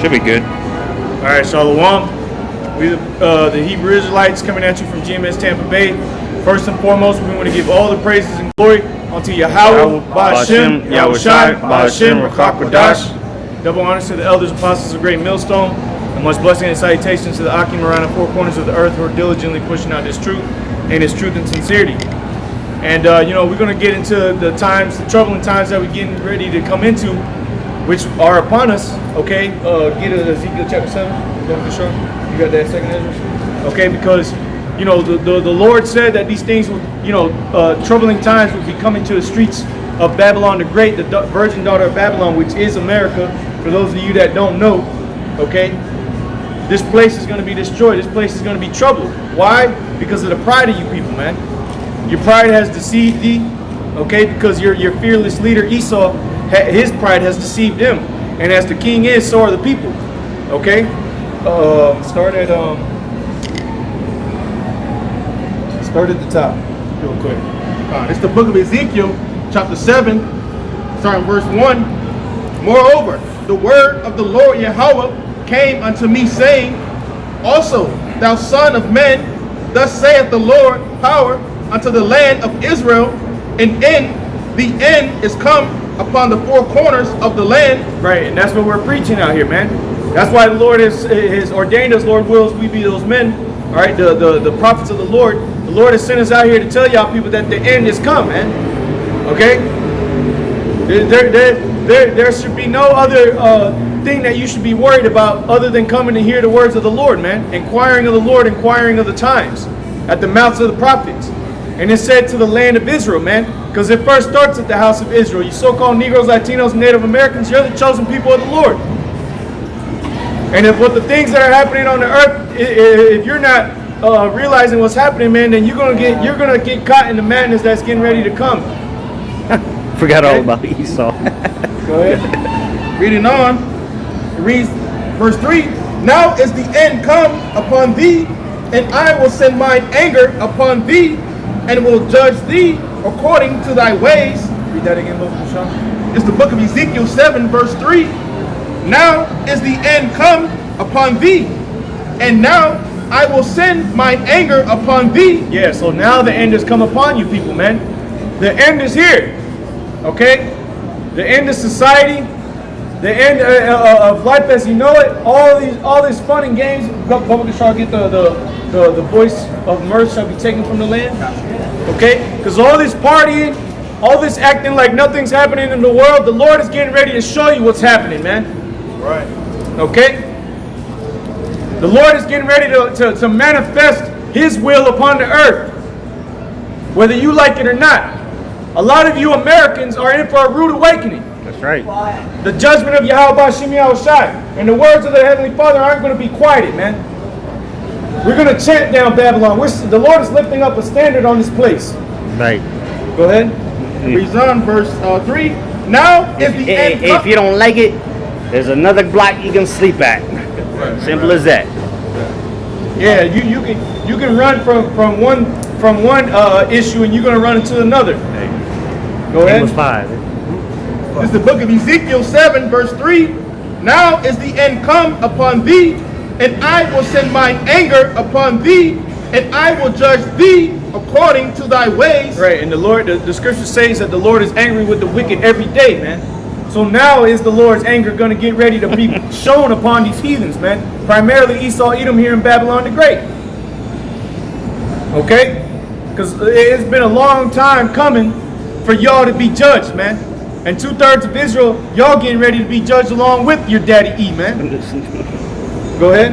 Should be good. All right, Shalom. We the Hebrew Israelites coming at you from GmsTampa Bay. First and foremost, we want to give all the praises and glory unto Yahweh, Ba'ashem, Yahushai, Ba'ashem, Rakakwadash. Double honors to the elders, apostles of Great Millstone, and much blessing and salutations to the Akim around the four corners of the earth who are diligently pushing out this truth and its truth and sincerity. And you know, we're going to get into the times, the troubling times that we're getting ready to come into, which are upon us. Okay, get Ezekiel chapter 7. You got that second Ezra? Okay, because you know the Lord said that these things would, you know, troubling times would be coming to the streets of Babylon the Great, the virgin daughter of Babylon, which is America. For those of you that don't know, okay, this place is going to be destroyed. This place is going to be troubled. Why? Because of the pride of you people, man. Your pride has deceived thee, okay? Because your fearless leader Esau, his pride has deceived him, and as the king is, so are the people, okay? Start at the top, real quick. It's the book of Ezekiel, chapter 7, starting verse 1. Moreover, the word of the Lord Yahweh came unto me, saying, also, thou son of man, thus saith the Lord, power unto the land of Israel, and the end is come upon the four corners of the land. Right, and that's what we're preaching out here, man. That's why the Lord has ordained us, Lord wills, we be those men. All right, the prophets of the Lord. The Lord has sent us out here to tell y'all people that the end is come, man. Okay? There should be no other thing that you should be worried about other than coming to hear the words of the Lord, man. Inquiring of the Lord, inquiring of the times at the mouths of the prophets. And it said to the land of Israel, man, because it first starts at the house of Israel. You so-called Negroes, Latinos, Native Americans, you're the chosen people of the Lord. And if what the things that are happening on the earth, if you're not realizing what's happening, man, then you're gonna get caught in the madness that's getting ready to come. Forgot all about Esau. Go ahead. Reading on, it reads verse 3. Now is the end come upon thee, and I will send mine anger upon thee, and will judge thee according to thy ways. Read that again, Sean. It's the book of Ezekiel 7, verse 3. Now is the end come upon thee, and now I will send mine anger upon thee. Yeah, so now the end has come upon you people, man. The end is here. Okay? The end of society, the end of life as you know it, all these fun and games. Public shall get the voice of mirth shall be taken from the land. Okay? Because all this partying, all this acting like nothing's happening in the world, the Lord is getting ready to show you what's happening, man. Right. Okay? The Lord is getting ready to manifest His will upon the earth, whether you like it or not. A lot of you Americans are in for a rude awakening. That's right. The judgment of Yahweh Ba'ashem Yahushai and the words of the Heavenly Father aren't going to be quieted, man. We're going to chant down Babylon. The Lord is lifting up a standard on this place. Right. Go ahead. Reads on verse 3. Now if the end if you don't like it, there's another block you can sleep at. Simple as that. Yeah, you can run from one issue and you're going to run into another. Go ahead. Amos 5. This is the book of Ezekiel 7, verse 3. Now is the end come upon thee, and I will send mine anger upon thee, and I will judge thee according to thy ways. Right, and the Lord, the scripture says that the Lord is angry with the wicked every day, man. So now is the Lord's anger going to get ready to be shown upon these heathens, man. Primarily Esau, Edom here in Babylon the Great. Okay? Because it's been a long time coming for y'all to be judged, man. And 2/3 of Israel, y'all getting ready to be judged along with your daddy E, man. Go ahead.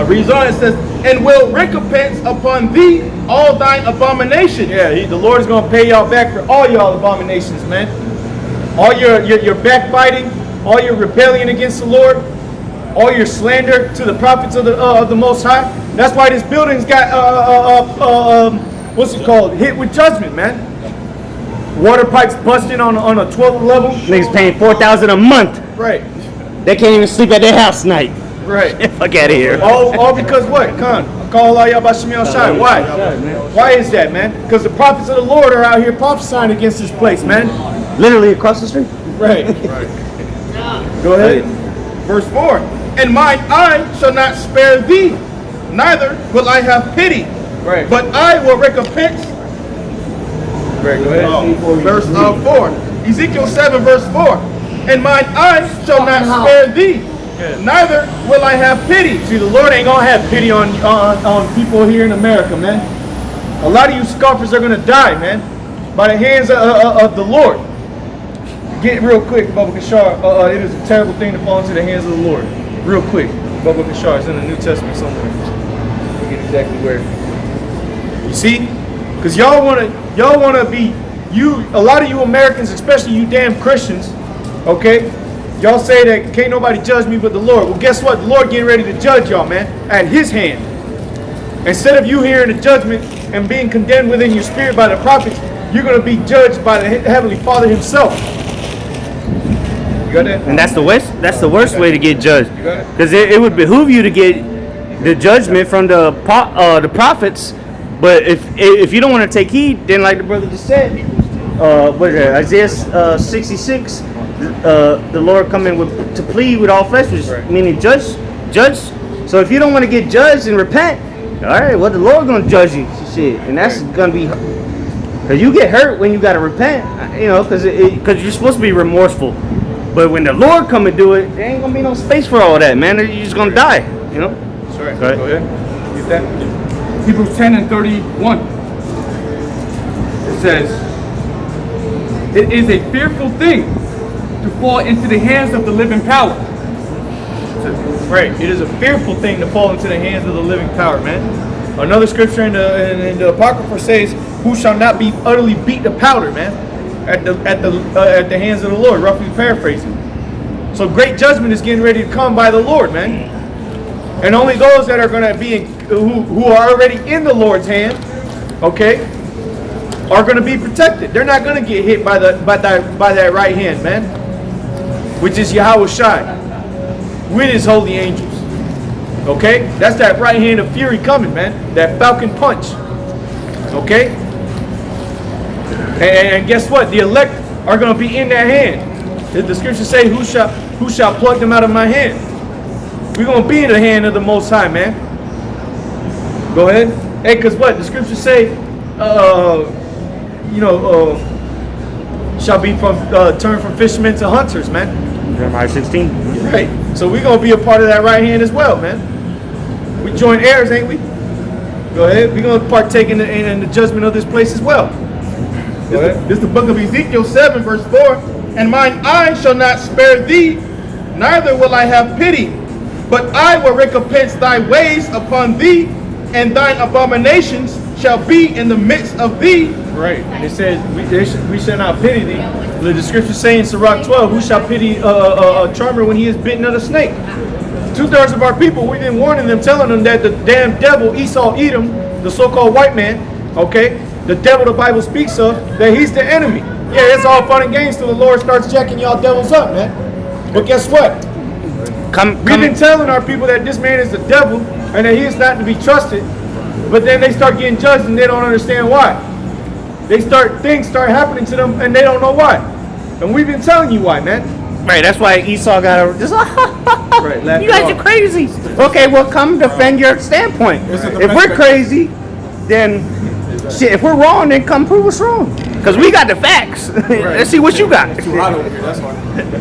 Reads on, it says, and will recompense upon thee all thine abominations. Yeah, the Lord is going to pay y'all back for all y'all abominations, man. All your backbiting, all your rebellion against the Lord, all your slander to the prophets of the Most High. That's why this building's got what's it called? Hit with judgment, man. Water pipes busting on a 12th level. Niggas paying $4,000 a month. Right. They can't even sleep at their house tonight. Right. Fuck out of here. All because what? Call Allah Yabashim Shai. Why? Why is that, man? Because the prophets of the Lord are out here prophesying against this place, man. Literally across the street. Right. Go ahead. Verse 4. And mine eye shall not spare thee, neither will I have pity. Right. But I will recompense. Right, go ahead. Verse 4. Ezekiel 7 verse 4. And mine eye shall not spare thee, neither will I have pity. See, the Lord ain't gonna have pity on people here in America, man. A lot of you scoffers are gonna die, man, by the hands of the Lord. Get real quick, Bubba Kashar. It is a terrible thing to fall into the hands of the Lord. Real quick, Bubba Kashar. It's in the New Testament somewhere. Forget exactly where. You see, because y'all wanna be a lot of you Americans, especially you damn Christians. Okay, y'all say that can't nobody judge me but the Lord. Well, guess what? The Lord getting ready to judge y'all, man, at His hand. Instead of you hearing the judgment and being condemned within your spirit by the prophets, you're going to be judged by the Heavenly Father Himself. You got that? And that's the worst way to get judged. You got it? Because it would behoove you to get the judgment from the prophets. But if you don't want to take heed, then like the brother just said, what is it, Isaiah 66, the Lord coming to plead with all flesh, which meaning judge. So if you don't want to get judged and repent, all right, well, the Lord gonna judge you, shit, and that's gonna be, cause you get hurt when you gotta repent, you know, cause you're supposed to be remorseful, but when the Lord come and do it, there ain't gonna be no space for all that, man. You're just gonna die, you know. That's right. Go Go ahead. Get that? Hebrews 10 and 31. It says, it is a fearful thing to fall into the hands of the living power. Right. It is a fearful thing to fall into the hands of the living power, man. Another scripture in the Apocrypha says, "Who shall not be utterly beat to powder, man, at the hands of the Lord." Roughly paraphrasing. So great judgment is getting ready to come by the Lord, man. And only those that are going to be who are already in the Lord's hand, okay, are going to be protected. They're not going to get hit by that right hand, man, which is Yahweh Shai, with His holy angels. Okay, that's that right hand of fury coming, man. That falcon punch. Okay, and guess what? The elect are going to be in that hand. Did the scripture say, "Who shall pluck them out of my hand?" We're going to be in the hand of the Most High, man. Go ahead. Hey, because what? The scriptures say, shall be turned from fishermen to hunters, man. Jeremiah 16. Right. So we're going to be a part of that right hand as well, man. We joint heirs, ain't we? Go ahead. We're going to partake in the judgment of this place as well. This is the book of Ezekiel 7 verse 4. And mine eye shall not spare thee, neither will I have pity. But I will recompense thy ways upon thee, and thine abominations shall be in the midst of thee. Right. And it says, we shall not pity thee. The scripture saying in Sirach 12, who shall pity a charmer when he is bitten of a snake? 2/3 of our people, we've been warning them, telling them that the damn devil, Esau, Edom, the so-called white man, okay, the devil the Bible speaks of, that he's the enemy. Yeah, it's all fun and games till the Lord starts jacking y'all devils up, man. But guess what? We've been telling our people that this man is the devil and that he is not to be trusted, but then they start getting judged and they don't understand why. Things start happening to them and they don't know why. And we've been telling you why, man. Right, that's why Esau got just Right, you guys are crazy. Okay, well, come defend your standpoint. If we're crazy, then shit. If we're wrong, then come prove us wrong. Because we got the facts. Let's see what you got. Too hot over here, that's why.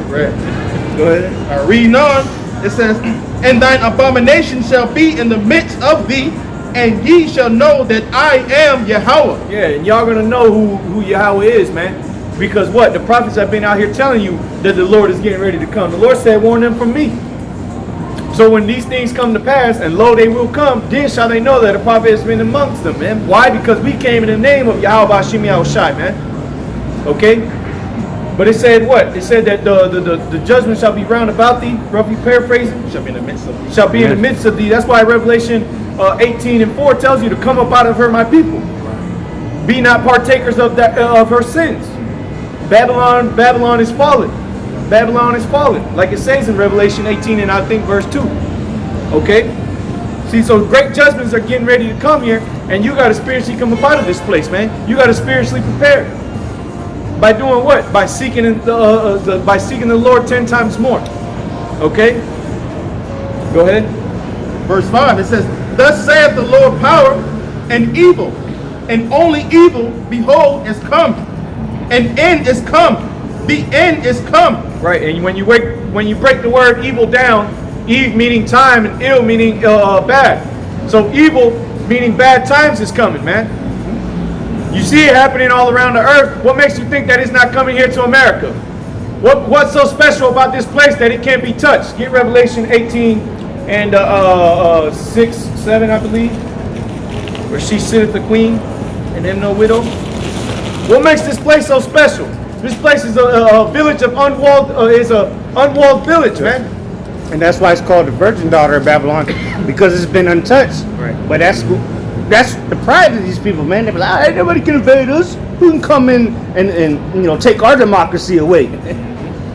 Right. Go ahead. Reading on, it says, and thine abomination shall be in the midst of thee, and ye shall know that I am Yahweh. Yeah, and y'all gonna know who Yahweh is, man. Because what? The prophets have been out here telling you that the Lord is getting ready to come. The Lord said, warn them from me. So when these things come to pass, and lo, they will come, then shall they know that a prophet has been amongst them, man. Why? Because we came in the name of Yahweh Hashem Yahweh Shai, man. Okay? But it said what? It said that the judgment shall be round about thee, roughly paraphrasing. Shall be in the midst of thee. Shall be in the midst of thee. That's why Revelation 18:4 tells you to come up out of her, my people. Be not partakers of her sins. Babylon is fallen. Babylon is fallen, like it says in Revelation 18 and I think verse 2. Okay? See, so great judgments are getting ready to come here, and you got to spiritually come up out of this place, man. You got to spiritually prepare. By doing what? By seeking the Lord 10 times more. Okay? Go ahead. Verse 5, it says, thus saith the Lord power and evil, and only evil, behold, is come. An end is come. The end is come. Right, and when you break the word evil down, Eve meaning time and ill meaning bad. So evil meaning bad times is coming, man. You see it happening all around the earth. What makes you think that it's not coming here to America? What's so special about this place that it can't be touched? Get Revelation 18 and 6, 7, I believe, where she sitteth the queen and them no widow. What makes this place so special? This place is a village of unwalled village, man. And that's why it's called the Virgin Daughter of Babylon, because it's been untouched. Right. But that's the pride of these people, man. They're like, hey, nobody can invade us. Who can come in and take our democracy away?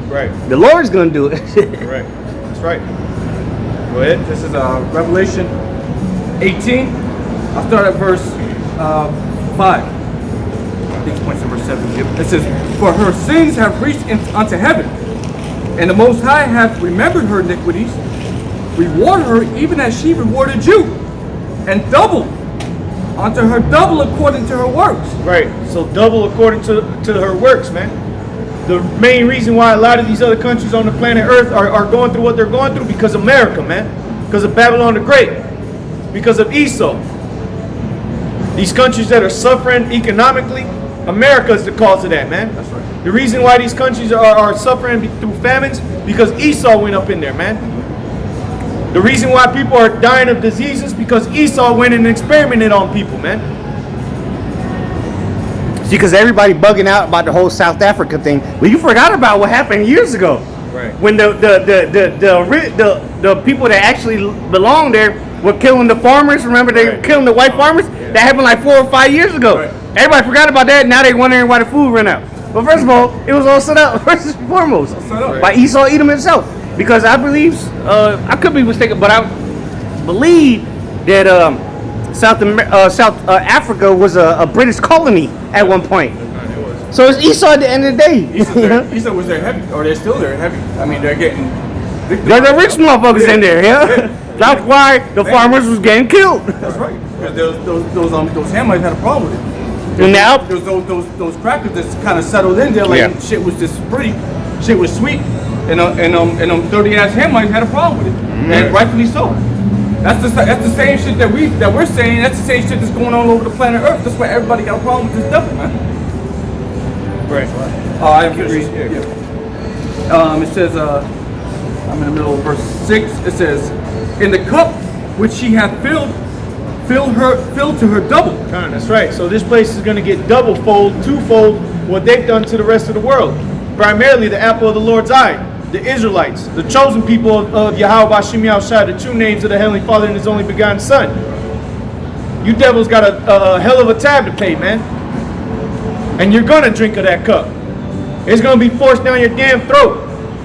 Right. The Lord's gonna do it. Right. That's right. Go ahead. This is Revelation 18. I'll start at verse 5. I think it's points in verse 7. It says, for her sins have reached unto heaven, and the Most High hath remembered her iniquities, reward her even as she rewarded you, and double unto her double according to her works. Right. So double according to her works, man. The main reason why a lot of these other countries on the planet Earth are going through what they're going through because of America, man. Because of Babylon the Great. Because of Esau. These countries that are suffering economically, America is the cause of that, man. That's right. The reason why these countries are suffering through famines, because Esau went up in there, man. The reason why people are dying of diseases, because Esau went and experimented on people, man. See, because everybody bugging out about the whole South Africa thing. Well, you forgot about what happened years ago. Right. When the people that actually belong there were killing the farmers. Remember, they were killing the white farmers? Yeah. That happened like 4 or 5 years ago. Right. Everybody forgot about that. Now they wondering why the food ran out. But first of all, it was all set up first and foremost by Esau Edom himself. Because I believe, I could be mistaken, but I believe that South Africa was a British colony at one point. So it's Esau at the end of the day. Esau was there heavy, or they're still there heavy. I mean, they're getting... There's the rich motherfuckers in there, yeah? That's why the farmers was getting killed. That's right. Because those Hamites had a problem with it. And now, Those crackers just kind of settled in there, like shit was just pretty, shit was sweet, and them dirty ass Hamites had a problem with it, and rightfully so. That's the same shit that we're saying. That's the same shit that's going on over the planet Earth. That's why everybody got a problem with this devil, man. Right. I can read. Yeah. It says, I'm in the middle of verse 6. It says, in the cup which she hath filled to her double. That's right. So this place is going to get double-fold, twofold what they've done to the rest of the world. Primarily the apple of the Lord's eye, the Israelites, the chosen people of Yahweh Bashim Yahushua, the true names of the Heavenly Father and His only begotten Son. You devils got a hell of a tab to pay, man. And you're going to drink of that cup. It's going to be forced down your damn throat.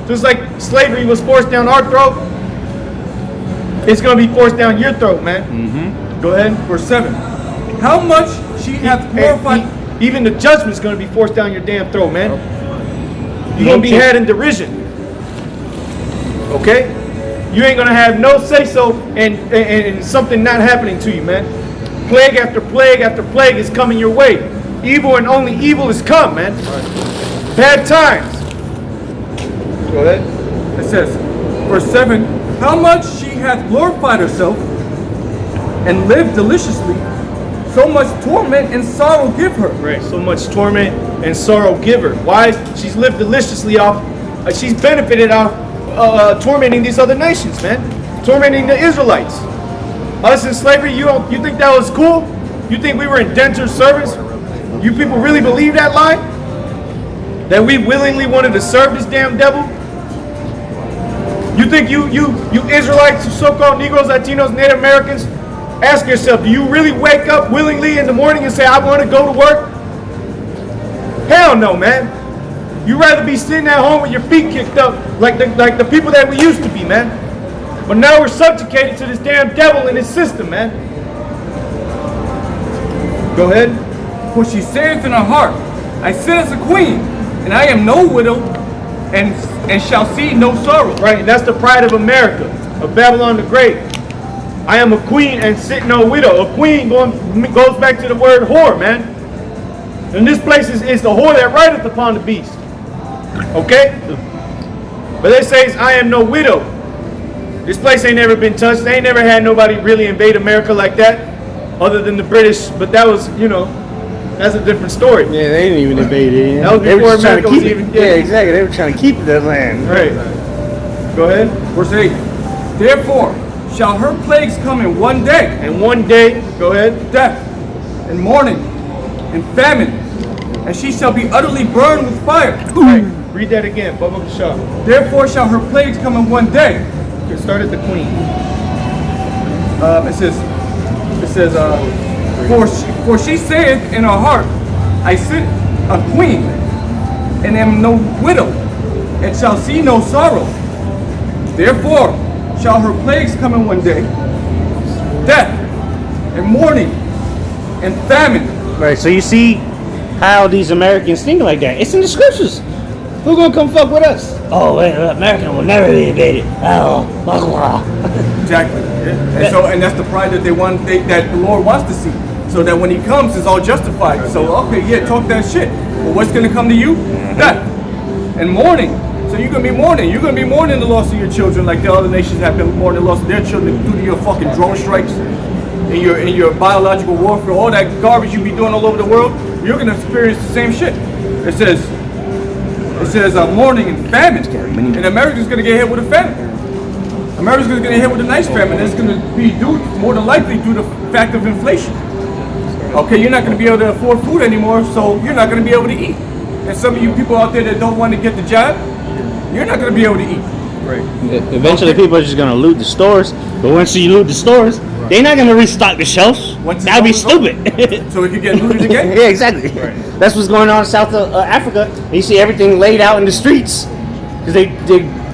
Just like slavery was forced down our throat, it's going to be forced down your throat, man. Mm-hmm. Go ahead. Verse 7. How much she hath glorified... Even the judgment's going to be forced down your damn throat, man. You're going to be had in derision. Okay? You ain't going to have no say-so and something not happening to you, man. Plague after plague after plague is coming your way. Evil and only evil is come, man. Right. Bad times. Go ahead. It says, verse 7, how much she hath glorified herself and lived deliciously, so much torment and sorrow give her. Right, so much torment and sorrow give her. Why? She's lived deliciously off, she's benefited off tormenting these other nations, man. Tormenting the Israelites. Us in slavery, you think that was cool? You think we were indentured servants? You people really believe that lie? That we willingly wanted to serve this damn devil? You think you Israelites, you so-called Negroes, Latinos, Native Americans, ask yourself, do you really wake up willingly in the morning and say, I want to go to work? Hell no, man. You'd rather be sitting at home with your feet kicked up like the people that we used to be, man. But now we're subjugated to this damn devil and his system, man. Go ahead. For she saith in her heart, I sit as a queen, and I am no widow, and shall see no sorrow. Right, and that's the pride of America, of Babylon the Great. I am a queen and sit no widow. A queen goes back to the word whore, man. And this place is the whore that rideth upon the beast. Okay? But it says, I am no widow. This place ain't never been touched. They ain't never had nobody really invade America like that, other than the British. But that was, that's a different story. Yeah, they didn't even invade it. Yeah. That was They were before just trying to America was keep even. it. Yeah, exactly. They were trying to keep that land. Right. Go ahead. Verse 8. Therefore shall her plagues come in one day, And one day, go ahead. death, and mourning, and famine, and she shall be utterly burned with fire. Right. Read that again. Bubba Shaw. Therefore shall her plagues come in one day. It started the queen. It says, for she saith in her heart, I sit a queen, and am no widow, and shall see no sorrow. Therefore shall her plagues come in one day, death, and mourning, and famine. Right. So you see how these Americans think like that. It's in the scriptures. Who gonna come fuck with us? Oh, wait, American will never be invaded. Oh, blah, blah. Exactly. And that's the pride that that the Lord wants to see. So that when he comes, it's all justified. So, okay, yeah, talk that shit. But what's going to come to you? Death and mourning. So you're going to be mourning. You're going to be mourning the loss of your children like the other nations have been mourning the loss of their children due to your fucking drone strikes and your biological warfare, all that garbage you be doing all over the world. You're going to experience the same shit. It says mourning and famine. And America's going to get hit with a famine. America's going to get hit with a nice famine. It's going to be more than likely due to the fact of inflation. Okay, you're not going to be able to afford food anymore, so you're not going to be able to eat. And some of you people out there that don't want to get the job, you're not going to be able to eat. Right. Eventually, people are just gonna loot the stores. But once you loot the stores, they're not gonna restock the shelves. That'd be stupid. So it could get looted again? Yeah, exactly. Right. That's what's going on in South Africa. You see everything laid out in the streets because they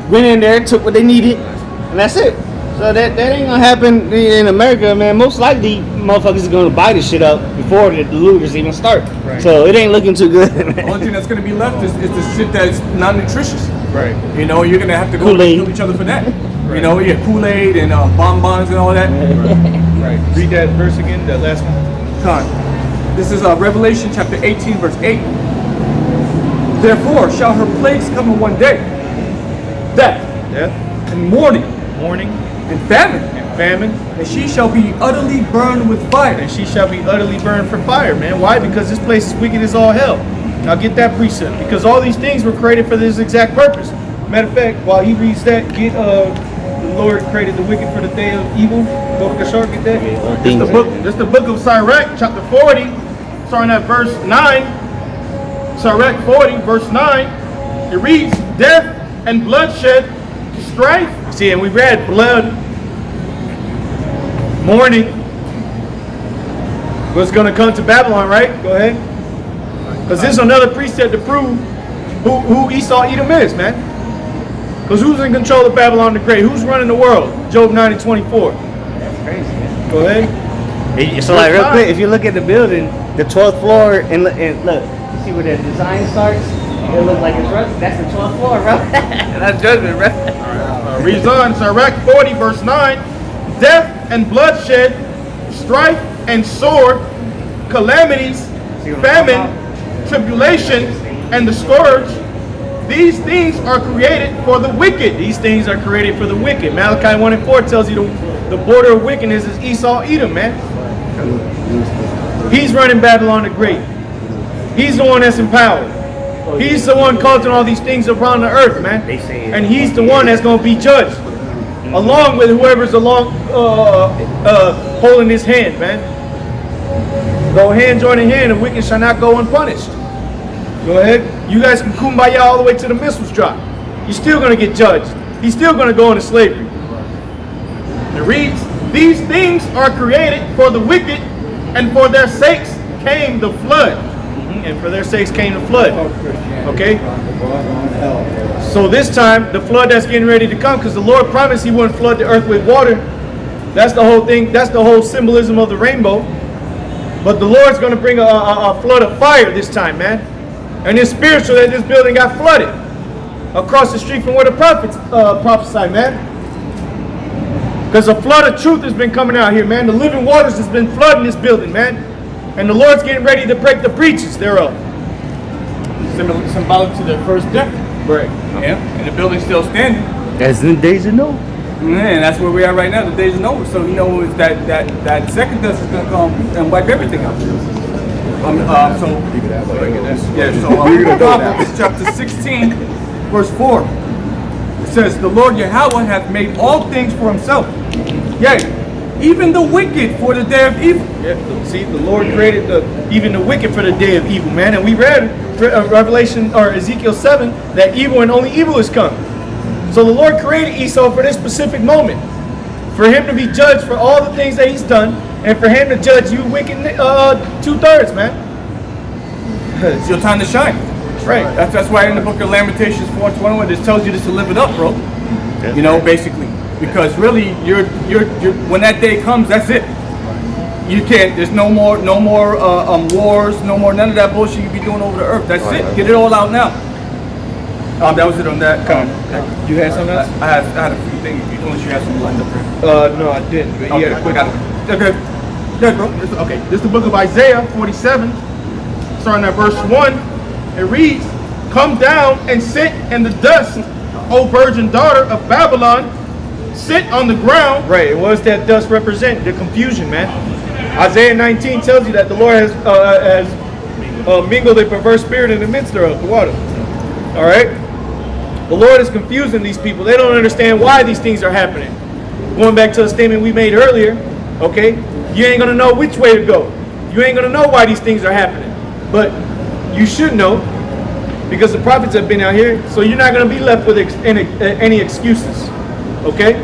went in there, took what they needed, and that's it. So that ain't gonna happen in America, man. Most likely, motherfuckers are gonna buy this shit up before the looters even start. Right. So it ain't looking too good, man. The only thing that's gonna be left is the shit that's non-nutritious. Right. You're gonna have to go Kool-Aid. kill each other for that. Right. Kool-Aid and bonbons and all that. Right. Read that verse again, that last one. Con. This is Revelation chapter 18, verse 8. Therefore shall her plagues come in one day, death, and mourning, and famine, and she shall be utterly burned with fire. And she shall be utterly burned for fire, man. Why? Because this place is wicked as all hell. Now get that precept, because all these things were created for this exact purpose. Matter of fact, while he reads that, get the Lord created the wicked for the day of evil. Go to Kashar, get that. This is the book of Sirach, chapter 40, starting at verse 9. Sirach 40, verse 9. It reads, death and bloodshed, strife. See, and we read blood, mourning, what's going to come to Babylon, right? Go ahead. Because this is another precept to prove who Esau Edom is, man. Because who's in control of Babylon the Great? Who's running the world? Job 90:24. That's crazy, man. Go ahead. So like real quick, if you look at the building, the 12th floor, and look, you see where that design starts? It looks like it's rough. That's the 12th floor, bro. That's judgment, bro. Reads on, Sirach 40, verse 9. Death and bloodshed, strife and sword, calamities, famine, tribulation, and the scourge. These things are created for the wicked. These things are created for the wicked. Malachi 1:4 tells you the border of wickedness is Esau Edom, man. He's running Babylon the Great. He's the one that's in power. He's the one causing all these things around the earth, man. And he's the one that's going to be judged, along with whoever's holding his hand, man. Though hand join in hand, the wicked shall not go unpunished. Go ahead. You guys can kumbaya all the way to the missiles drop. You're still going to get judged. He's still going to go into slavery. It reads, these things are created for the wicked, and for their sakes came the flood. And for their sakes came the flood. Okay? So this time, the flood that's getting ready to come, because the Lord promised he wouldn't flood the earth with water. That's the whole thing. That's the whole symbolism of the rainbow. But the Lord's going to bring a flood of fire this time, man. And it's spiritual that this building got flooded across the street from where the prophets prophesied, man. Because a flood of truth has been coming out here, man. The living waters has been flooding this building, man. And the Lord's getting ready to break the breaches thereof. Symbolic to the first death. Right. Yeah, and the building's still standing. As in the days of Noah. And that's where we are right now. The days are over. So that second dust is gonna come and wipe everything out. Proverbs chapter 16, verse 4. It says, "The Lord Yahweh hath made all things for Himself. Yea, even the wicked for the day of evil." Yeah, see, the Lord created even the wicked for the day of evil, man. And we read Revelation or Ezekiel 7 that evil and only evil is come. So the Lord created Esau for this specific moment, for him to be judged for all the things that he's done, and for him to judge you wicked 2/3, man. It's your time to shine. Right. That's why in the book of Lamentations 4:21 it tells you just to live it up, bro. You know, basically, because really, you're when that day comes, that's it. You can't. There's no more wars, no more none of that bullshit you be doing over the earth. That's it. Get it all out now. That was it on that. You had something else? I had a few things. Unless you had something lined up there. No, I didn't. But Okay, yeah, quick. Okay. Good, bro. Okay, this is the book of Isaiah 47, starting at verse 1. It reads, "Come down and sit in the dust, O virgin daughter of Babylon. Sit on the ground." Right. And what does that dust represent? The confusion, man. Isaiah 19 tells you that the Lord has mingled a perverse spirit in the midst thereof, the water. All right. The Lord is confusing these people. They don't understand why these things are happening. Going back to the statement we made earlier, okay? You ain't gonna know which way to go. You ain't gonna know why these things are happening. But you should know, because the prophets have been out here, so you're not gonna be left with any excuses. Okay?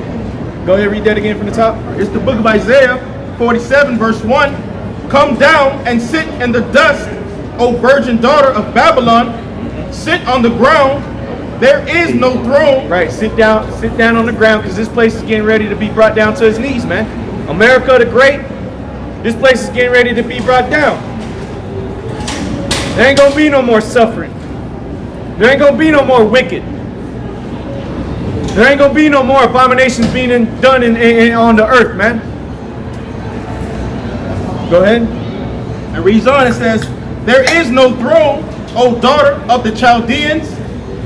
Go ahead, read that again from the top. It's the book of Isaiah 47, verse 1. "Come down and sit in the dust, O virgin daughter of Babylon. Sit on the ground. There is no throne." Right, sit down on the ground, because this place is getting ready to be brought down to its knees, man. America the Great, this place is getting ready to be brought down. There ain't gonna be no more suffering. There ain't gonna be no more wicked. There ain't gonna be no more abominations being done on the earth, man. Go ahead. It reads on, it says, "There is no throne, O daughter of the Chaldeans,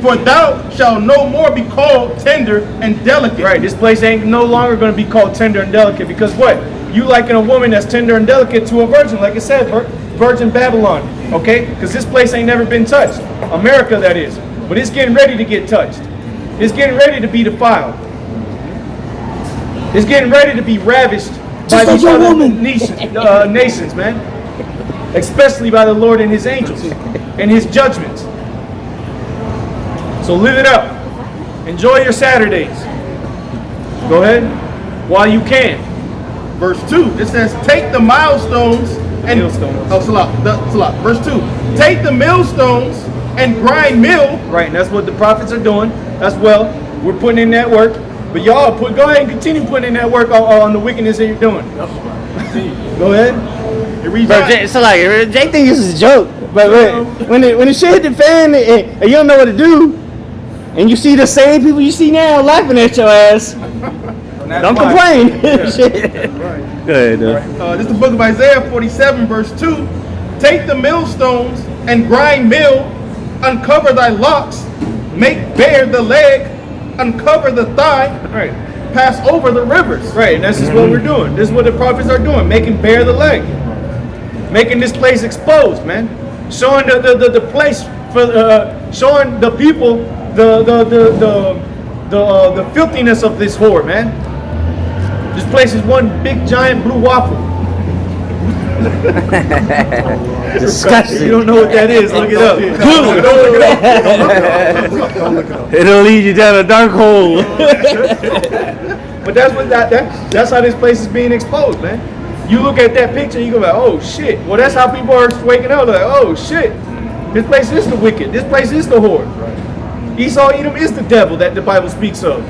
for thou shalt no more be called tender and delicate." Right, this place ain't no longer going to be called tender and delicate, because what? You liken a woman that's tender and delicate to a virgin, like it said, virgin Babylon, okay? Because this place ain't never been touched. America, that is. But it's getting ready to get touched. It's getting ready to be defiled. It's getting ready to be ravished by these other nations, man. Especially by the Lord and His angels and His judgments. So live it up. Enjoy your Saturdays. Go ahead. While you can. Verse 2, it says, "Take the milestones and..." Millstones. Oh, Salah. Verse 2, "Take the millstones and grind mill." Right, and that's what the prophets are doing as well. We're putting in that work. But y'all go ahead and continue putting in that work on the wickedness that you're doing. Go ahead. It reads Bro, on, so like, Jay think this is a joke, but when the shit hit the fan and you don't know what to do, and you see the same people you see now laughing at your ass, don't complain. Shit. Go ahead, this is the book of Isaiah 47, verse 2. "Take the millstones and grind mill, uncover thy locks, make bare the leg, uncover the thigh, Right. pass over the rivers." Right, and this is what we're doing. This is what the prophets are doing, making bare the leg. Making this place exposed, man. Showing the place for showing the people the filthiness of this whore, man. This place is one big giant blue waffle. Disgusting. You don't know what that is, look it up. It'll lead you down a dark hole. But that's how this place is being exposed, man. You look at that picture and you go like, oh shit. Well, that's how people are waking up, like, oh shit. This place is the wicked. This place is the whore. Esau Edom is the devil that the Bible speaks of.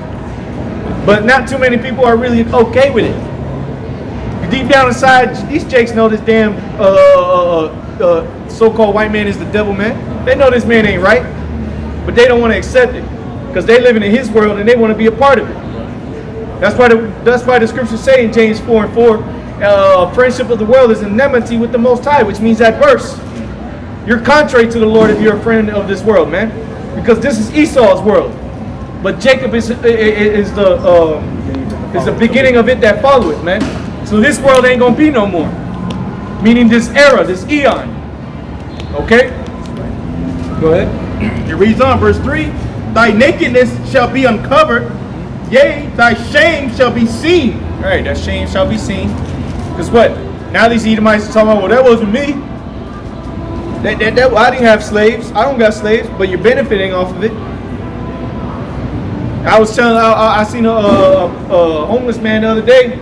But not too many people are really okay with it. Deep down inside, these jakes know this damn so-called white man is the devil, man. They know this man ain't right, but they don't want to accept it because they living in his world and they want to be a part of it. That's why the scriptures say in James 4:4, friendship of the world is enmity with the Most High, which means adverse. You're contrary to the Lord if you're a friend of this world, man, because this is Esau's world, but Jacob is the beginning of it that followeth, man. So this world ain't gonna be no more, meaning this era, this eon. Okay, go ahead. It reads on, verse 3, thy nakedness shall be uncovered, yea, thy shame shall be seen. All right, that shame shall be seen. Because what? Now these Edomites are talking about, well, that wasn't me. I didn't have slaves. I don't got slaves, but you're benefiting off of it. I was telling, I seen a homeless man the other day,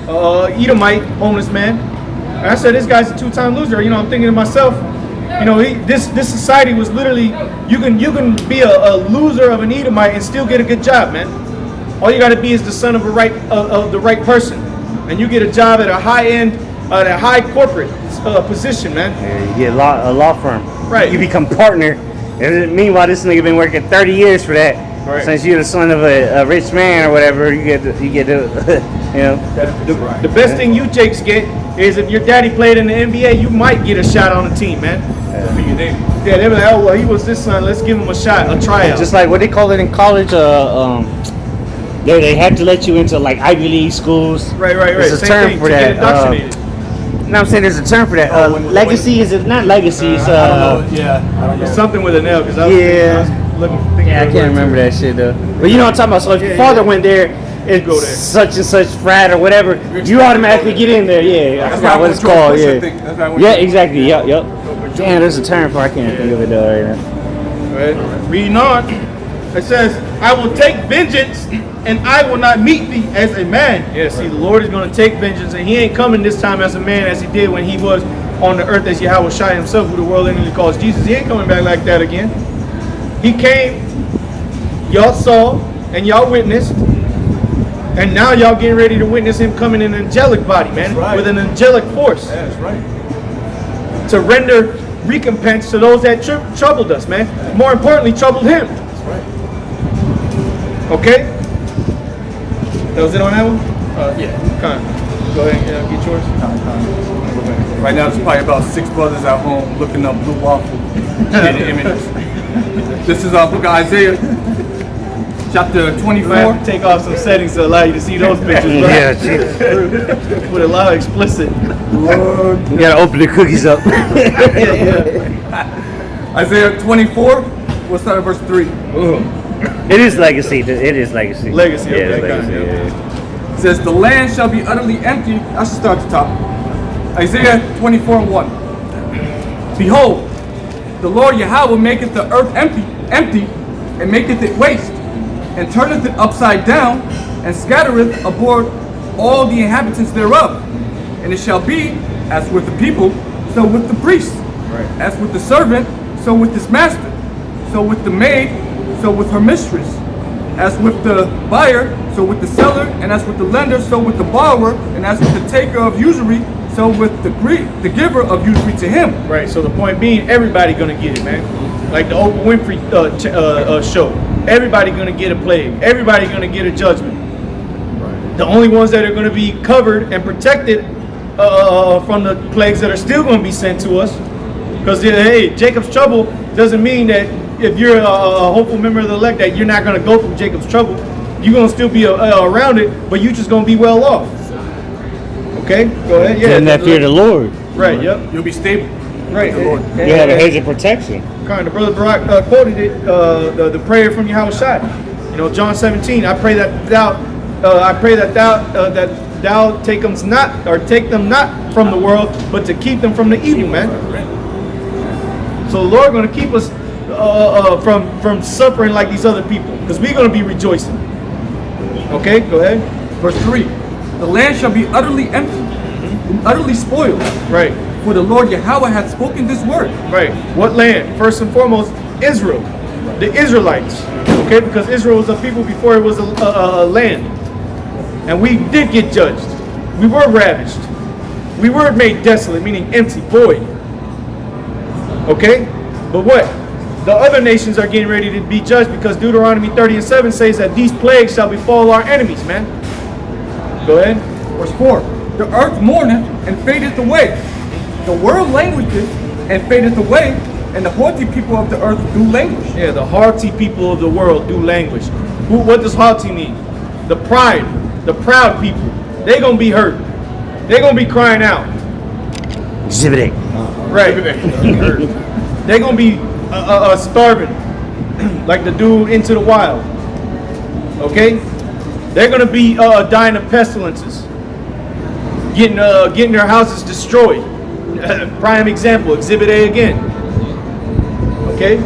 Edomite homeless man. And I said, this guy's a two-time loser. You know, I'm thinking to myself, you know, this society was literally, you can be a loser of an Edomite and still get a good job, man. All you got to be is the son of the right person, and you get a job at a high end, at a high corporate position, man. Yeah, you get a law firm. Right. You become partner. And meanwhile, this nigga been working 30 years for that. Right. Since you're the son of a rich man or whatever, you get you know. The best thing you Jakes get is if your daddy played in the NBA, you might get a shot on the team, man. Yeah, they were like, oh well, he was this son. Let's give him a shot, a tryout. Just like what they call it in college, they had to let you into like Ivy League schools. Right. There's a Same term thing, for to that. get indoctrinated. No, I'm saying there's a term for that. Legacy is it not legacy? It's I don't know. It's something with an L, because I Yeah. was thinking Yeah, I of can't it remember too. that shit though. But you know what I'm talking about. So if your father went there, it's go there. such and such frat or whatever, you automatically get in there. Yeah, I forgot what it's called. Yeah, exactly. Yep. Damn, there's a term for it. I can't think of it though right now. Right. Reading on, it says, I will take vengeance, and I will not meet thee as a man. Yeah, see, the Lord is going to take vengeance, and he ain't coming this time as a man as he did when he was on the earth as Yahweh Shai himself, who the world literally calls Jesus. He ain't coming back like that again. He came, y'all saw, and y'all witnessed, and now y'all getting ready to witness him coming in an angelic body, man, with an angelic force. That's right. To render recompense to those that troubled us, man. More importantly, troubled him. That's right. Okay? That was it on that one? Yeah. Con. Go ahead and get yours. Right now, there's probably about 6 brothers at home looking up blue waffle, getting images. This is our book of Isaiah, chapter 24. I have to take off some settings to allow you to see those pictures, bro. Yeah, Jesus. Put a lot of explicit. You gotta open the cookies up. Isaiah 24, we'll start at verse 3. It is legacy. It is legacy. Legacy, Yeah, okay, it's legacy. got it. Yeah. It says, the land shall be utterly empty. I should start at the top. Isaiah 24:1. Behold, the Lord Yahweh maketh the earth empty, and maketh it waste, and turneth it upside down, and scattereth abroad all the inhabitants thereof. And it shall be, as with the people, so with the priest. Right. As with the servant, so with his master. So with the maid, so with her mistress. As with the buyer, so with the seller. And as with the lender, so with the borrower. And as with the taker of usury, so with the giver of usury to him. Right, so the point being, everybody gonna get it, man. Like the Oprah Winfrey show. Everybody gonna get a plague. Everybody gonna get a judgment. Right. The only ones that are gonna be covered and protected from the plagues that are still gonna be sent to us. Because, hey, Jacob's trouble doesn't mean that if you're a hopeful member of the elect that you're not gonna go through Jacob's trouble. You're gonna still be around it, but you're just gonna be well off. Okay, go ahead. Yeah, And that fear the Lord. Right. Yep. You'll be stable. Right. The Lord. You have a hedge of protection. Kind of, Brother Barak quoted it, the prayer from Yahweh Shai. You know, John 17. I pray that thou take them not from the world, but to keep them from the evil, man. So the Lord going to keep us from suffering like these other people, because we're going to be rejoicing. Okay, go ahead. Verse 3. The land shall be utterly empty, utterly spoiled. Right. For the Lord Yahweh hath spoken this word. Right. What land? First and foremost, Israel. The Israelites. Okay, because Israel was a people before it was a land. And we did get judged. We were ravished. We were made desolate, meaning empty, void. Okay? But what? The other nations are getting ready to be judged because Deuteronomy 30:7 says that these plagues shall befall our enemies, man. Go ahead. Verse 4. The earth mourneth and fadeth away. The world languisheth and fadeth away, and the haughty people of the earth do languish. Yeah, the haughty people of the world do languish. What does haughty mean? The pride, the proud people. They gonna be hurt. They gonna be crying out. Exhibit A. Right. They gonna be starving, like the dude Into the Wild. Okay, they're gonna be dying of pestilences, getting their houses destroyed. Prime example, Exhibit A again. Okay,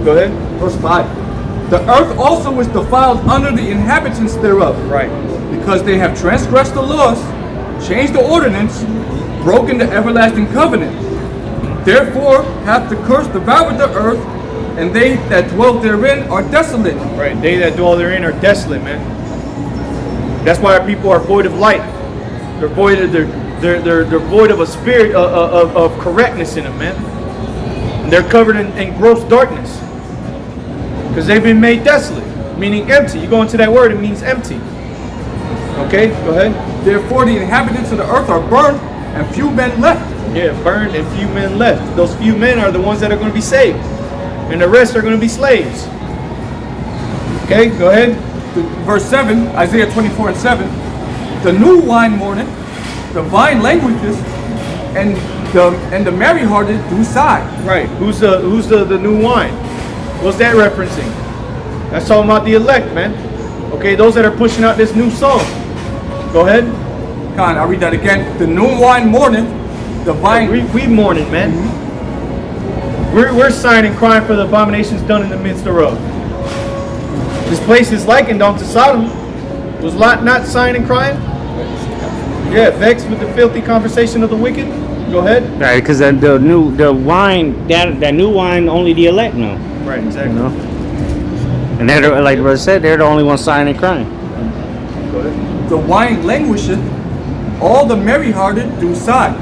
go ahead. Verse 5. The earth also is defiled under the inhabitants thereof. Right. Because they have transgressed the laws, changed the ordinance, broken the everlasting covenant. Therefore hath the curse devoured the earth, and they that dwell therein are desolate. Right. They that dwell therein are desolate, man. That's why our people are void of light. They're void of they're void of a spirit of correctness in them, man. And they're covered in gross darkness because they've been made desolate, meaning empty. You go into that word, it means empty. Okay, go ahead. Therefore the inhabitants of the earth are burned, and few men left. Yeah, burned and few men left. Those few men are the ones that are going to be saved, and the rest are going to be slaves. Okay, go ahead. Verse 7, Isaiah 24:7. The new wine mourneth, the vine languisheth, and the merry-hearted do sigh. Right. Who's the new wine? What's that referencing? That's talking about the elect, man. Okay, those that are pushing out this new song. Go ahead. Con, I'll read that again. The new wine mourneth, the vine. We mourning, man. We're sighing and crying for the abominations done in the midst thereof. This place is likened unto Sodom. Was Lot not sighing and crying? Yeah, vexed with the filthy conversation of the wicked. Go ahead. Right, because the new wine only the elect know. Right, exactly. You know? And they're, like the brother said, they're the only ones sighing and crying. Go ahead. The wine languisheth, all the merry-hearted do sigh.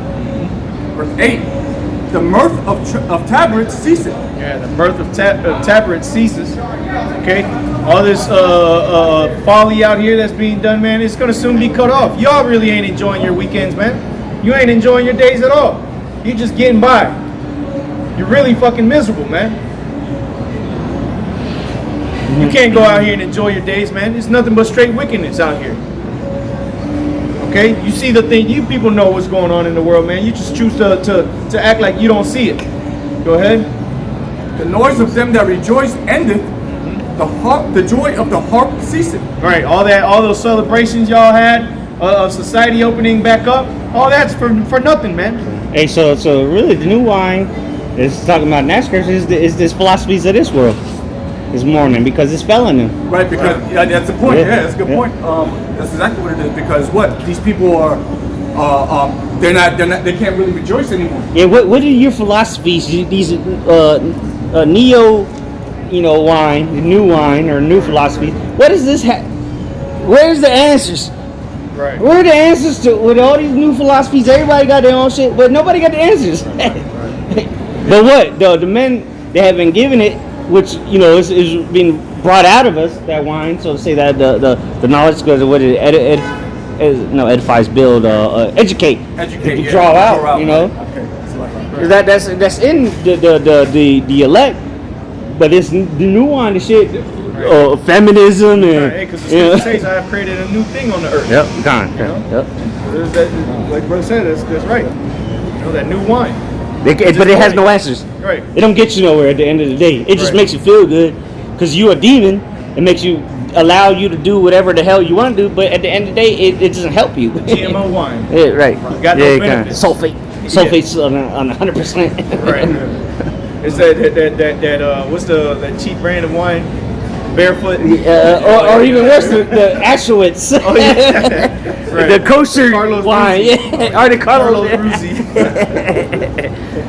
Verse 8. The mirth of tabrets ceaseth. Yeah, the mirth of tabrets ceases. Okay, all this folly out here that's being done, man, it's gonna soon be cut off. Y'all really ain't enjoying your weekends, man. You ain't enjoying your days at all. You're just getting by. You're really fucking miserable, man. You can't go out here and enjoy your days, man. There's nothing but straight wickedness out here. Okay, you see the thing. You people know what's going on in the world, man. You just choose to act like you don't see it. Go ahead. The noise of them that rejoice endeth. The joy of the harp ceaseth. Right, all those celebrations y'all had of society opening back up, all that's for nothing, man. Hey, so really the new wine is talking about in that scripture is this philosophies of this world this morning because it's fell in them. Right, because yeah, that's the point. Yeah, that's a good point. That's exactly what it is. Because what these people are, they can't really rejoice anymore. Yeah, what are your philosophies? These neo, wine, the new wine or new philosophy. What is this? Where's the answers? Right. Where are the answers to with all these new philosophies? Everybody got their own shit, but nobody got the answers. But what the men they have been given it, which is being brought out of us that wine, so to say that the knowledge goes what it edifies, build, educate, Educate, draw out. Okay. That's in the elect, but it's the new wine, the shit, feminism and because the scripture says I have created a new thing on the earth. Yep, gone. Yep. Like brother said, that's right. That new wine. But it has no answers. Right. It don't get you nowhere at the end of the day. It just makes you feel good because you're a demon. It makes you allow you to do whatever the hell you want to do, but at the end of the day, it doesn't help you. GMO wine. Yeah, right. Got no benefits. Sulfate's on 100%. Right. It's that what's that cheap brand of wine? Barefoot. Or even worse, the Ashwitz. Oh, yeah. Right. The kosher Carlos wine. Ruzzi. Yeah. Or the Carlos Ruzzi.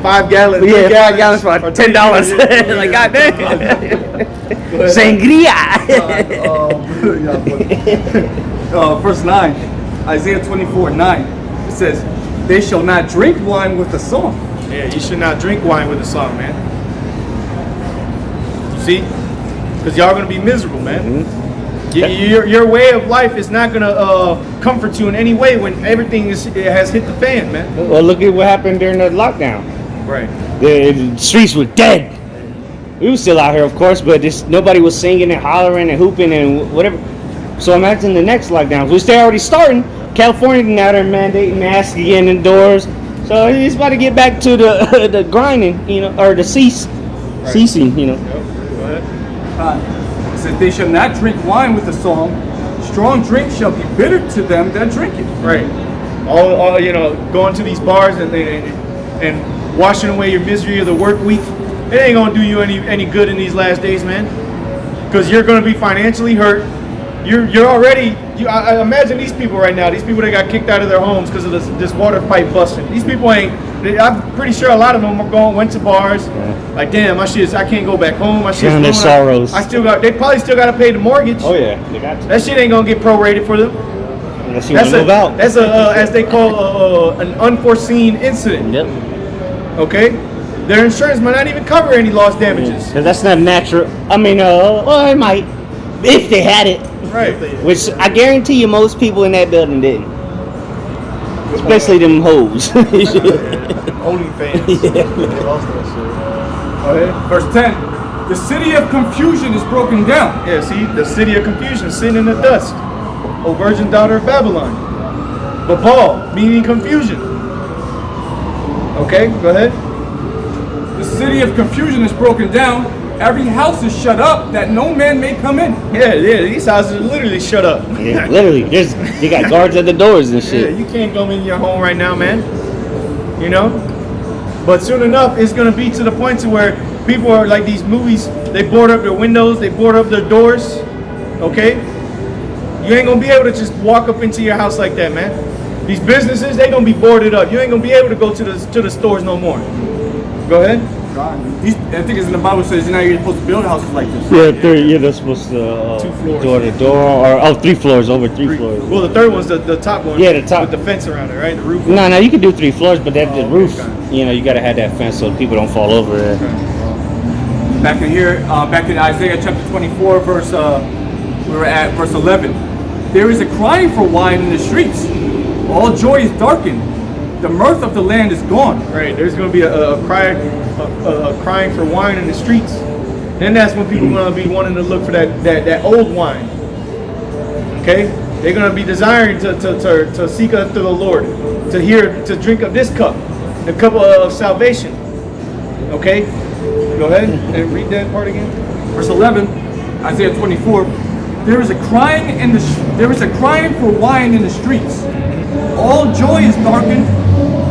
5 gallons. Yeah, 5 gallons for $10. Like, goddamn. Sangria. Verse 9, Isaiah 24:9. It says, "They shall not drink wine with a song, Yeah, you should not drink wine with a song, man. You see? Because y'all gonna be miserable, man. Your way of life is not gonna comfort you in any way when everything has hit the fan, man. Well, look at what happened during the lockdown. Right. The streets were dead. We were still out here, of course, but nobody was singing and hollering and hooping and whatever. So imagine the next lockdown, which they're already starting. California now they're mandating masks again indoors. So it's about to get back to the the grinding, you know, or the ceasing, you know. Yep. Go ahead. It says they shall not drink wine with a song. Strong drink shall be bitter to them that drink it. Right. All you know, going to these bars and washing away your misery of the work week. It ain't gonna do you any good in these last days, man. Because you're gonna be financially hurt. You're already. I imagine these people right now. These people that got kicked out of their homes because of this water pipe busting. These people ain't. I'm pretty sure a lot of them went to bars. Yeah. Like, damn, my shit. I can't go back home. My shit's their sorrows. They probably still got to pay the mortgage. Oh yeah, they got to. That shit ain't gonna get prorated for them. Unless you want to move out. That's as they call an unforeseen incident. Yep. Okay. Their insurance might not even cover any lost damages. Because that's not natural. I mean, well, it might if they had it. Right. Which I guarantee you, most people in that building didn't. Especially them hoes. OnlyFans. Yeah. Verse 10. The city of confusion is broken down. Yeah, see, the city of confusion sitting in the dust. O virgin daughter of Babylon. Babal, meaning confusion. Okay, go ahead. The city of confusion is broken down. Every house is shut up that no man may come in. Yeah, these houses are literally shut up. Yeah, literally. They got guards at the doors and shit. Yeah, you can't go in your home right now, man. You know? But soon enough, it's going to be to the point to where people are like these movies, they board up their windows, they board up their doors, okay? You ain't going to be able to just walk up into your house like that, man. These businesses, they going to be boarded up. You ain't going to be able to go to the stores no more. Go ahead. I think it's in the Bible says you're not supposed to build houses like this. Yeah, they're supposed to 2 floors. door to door, or 3 floors, over 3 floors. Well, the third one's the top one. Yeah, the top. With the fence around it, right? The roof. No, you can do 3 floors, but that the okay, roof, got it. you know, you gotta have that fence so people don't fall over there. Back in here, back in Isaiah chapter 24, verse we were at verse 11. There is a crying for wine in the streets. All joy is darkened. The mirth of the land is gone. Right. There's going to be a crying for wine in the streets. Then that's when people are going to be wanting to look for that old wine. Okay. They're going to be desiring to seek after the Lord, to drink of this cup, the cup of salvation. Okay. Go ahead and read that part again. Verse 11, Isaiah 24. There is a crying for wine in the streets. All joy is darkened.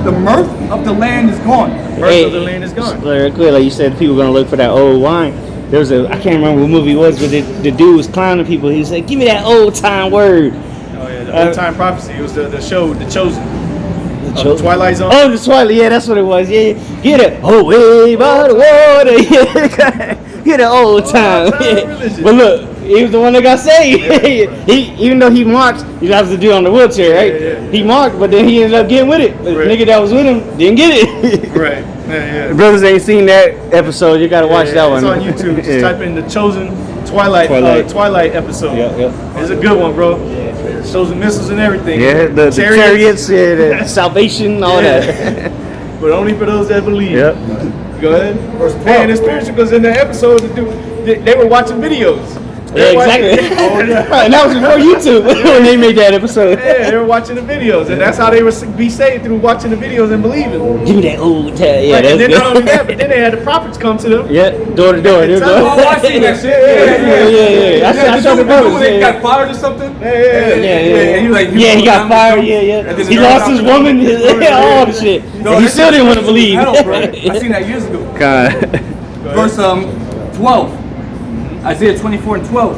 The mirth of the land is gone. Mirth of the land is gone. Very clear, like you said, people are gonna look for that old wine. There was I can't remember what movie it was, but the dude was clowning people. He said, "Give me that old time word." Oh yeah, the old time prophecy. It was the show, The Chosen. Chosen. Twilight Zone. Oh, the Twilight. Yeah, that's what it was. Yeah, get it. Oh, way by the water. Yeah, get it old time. religion. But look, he was the one that got saved. He, even though he marched, he has to do on the wheelchair, right? Yeah. He marched, but then he ended up getting with it. The Right. nigga that was with him didn't get it. Right. Yeah. Brothers ain't seen that episode. You gotta watch that one. It's on YouTube. Just type in The Chosen Twilight episode. Yeah. It's a good one, bro. It shows the missiles and everything. Yeah, the chariots, the salvation, all that. But only for those that believe. Yep. Go ahead. And it's spiritual because in the episode, they were watching videos. Yeah, exactly. And that was before YouTube when they made that episode. Yeah, they were watching the videos, and that's how they would be saved, through watching the videos and believing. Give me that old time. Yeah, Right, that's and then good. not only that, but then they had the prophets come to them. Yeah, door to door. Oh, I seen that shit. Yeah. I showed the brothers. He got fired or something? Yeah. He Got fired. Yeah. And then He lost his woman. All the shit. And he still didn't want to believe. I seen that years ago. God. Verse 12. Isaiah 24 and 12.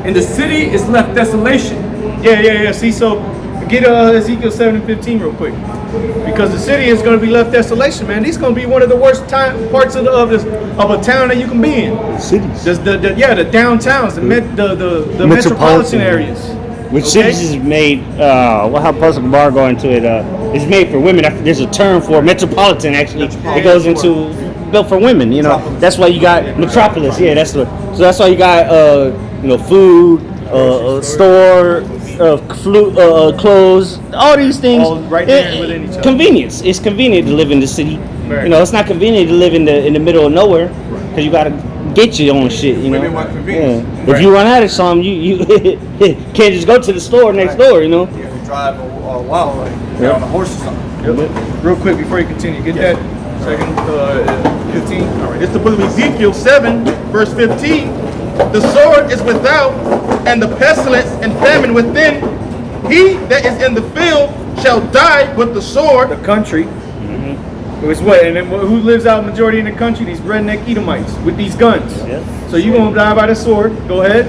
And the city is left desolation. Yeah. See, so get Ezekiel 7 and 15 real quick, because the city is going to be left desolation, man. This is going to be one of the worst parts of a town that you can be in. Cities. The downtowns, the metropolitan areas. Which cities is made? How Pastor Bar go into it? is made for women. There's a term for metropolitan actually. It goes into built for women. You know, that's why you got metropolis. Yeah, that's what. So that's why you got food, store, clothes, all these things. All right there within each other. Convenience. It's convenient to live in the city. Right. You know, it's not convenient to live in the middle of nowhere because you gotta get your own shit. You know, Women want convenience. If you run out of something, you can't just go to the store next door. You know. You have to drive a while, like on a horse or something. Yep. Real quick before you continue, get that second 15. All right, it's the book of Ezekiel 7, verse 15. The sword is without, and the pestilence and famine within. He that is in the field shall die with the sword. The country. It's what? And then who lives out majority in the country? These redneck Edomites with these guns. Yep. So you gonna die by the sword. Go ahead.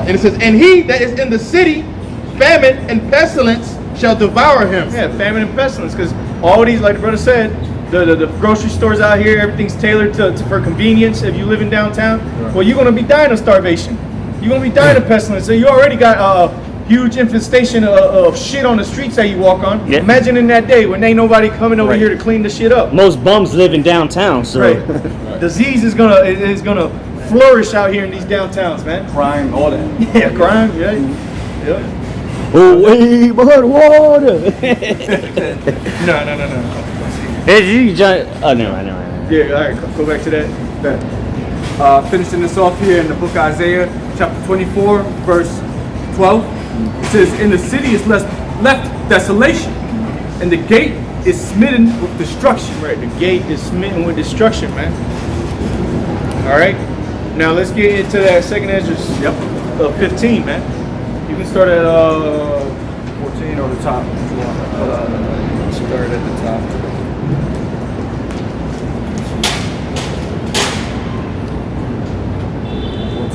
And it says, and he that is in the city, famine and pestilence shall devour him. Yeah, famine and pestilence, because all these, like the brother said, the grocery stores out here, everything's tailored for convenience. If you live in downtown, well, you're gonna be dying of starvation. You're gonna be dying of pestilence. So you already got a huge infestation of shit on the streets that you walk on. Yeah. Imagine in that day when ain't nobody coming over here to clean the shit up. Most bums live in downtown, so Right. Disease is gonna flourish out here in these downtowns, man. Crime, all that. Yeah, crime. Yeah. oh wait, but water. No. Oh, never mind. Yeah. All right. Go back to that. Finishing this off here in the book of Isaiah, chapter 24, verse 12. It says, "In the city is left desolation, and the gate is smitten with destruction." Right. The gate is smitten with destruction, man. All right. Now let's get into that second Esdras. 15, man. You can start at 14 or the top. Start at the top.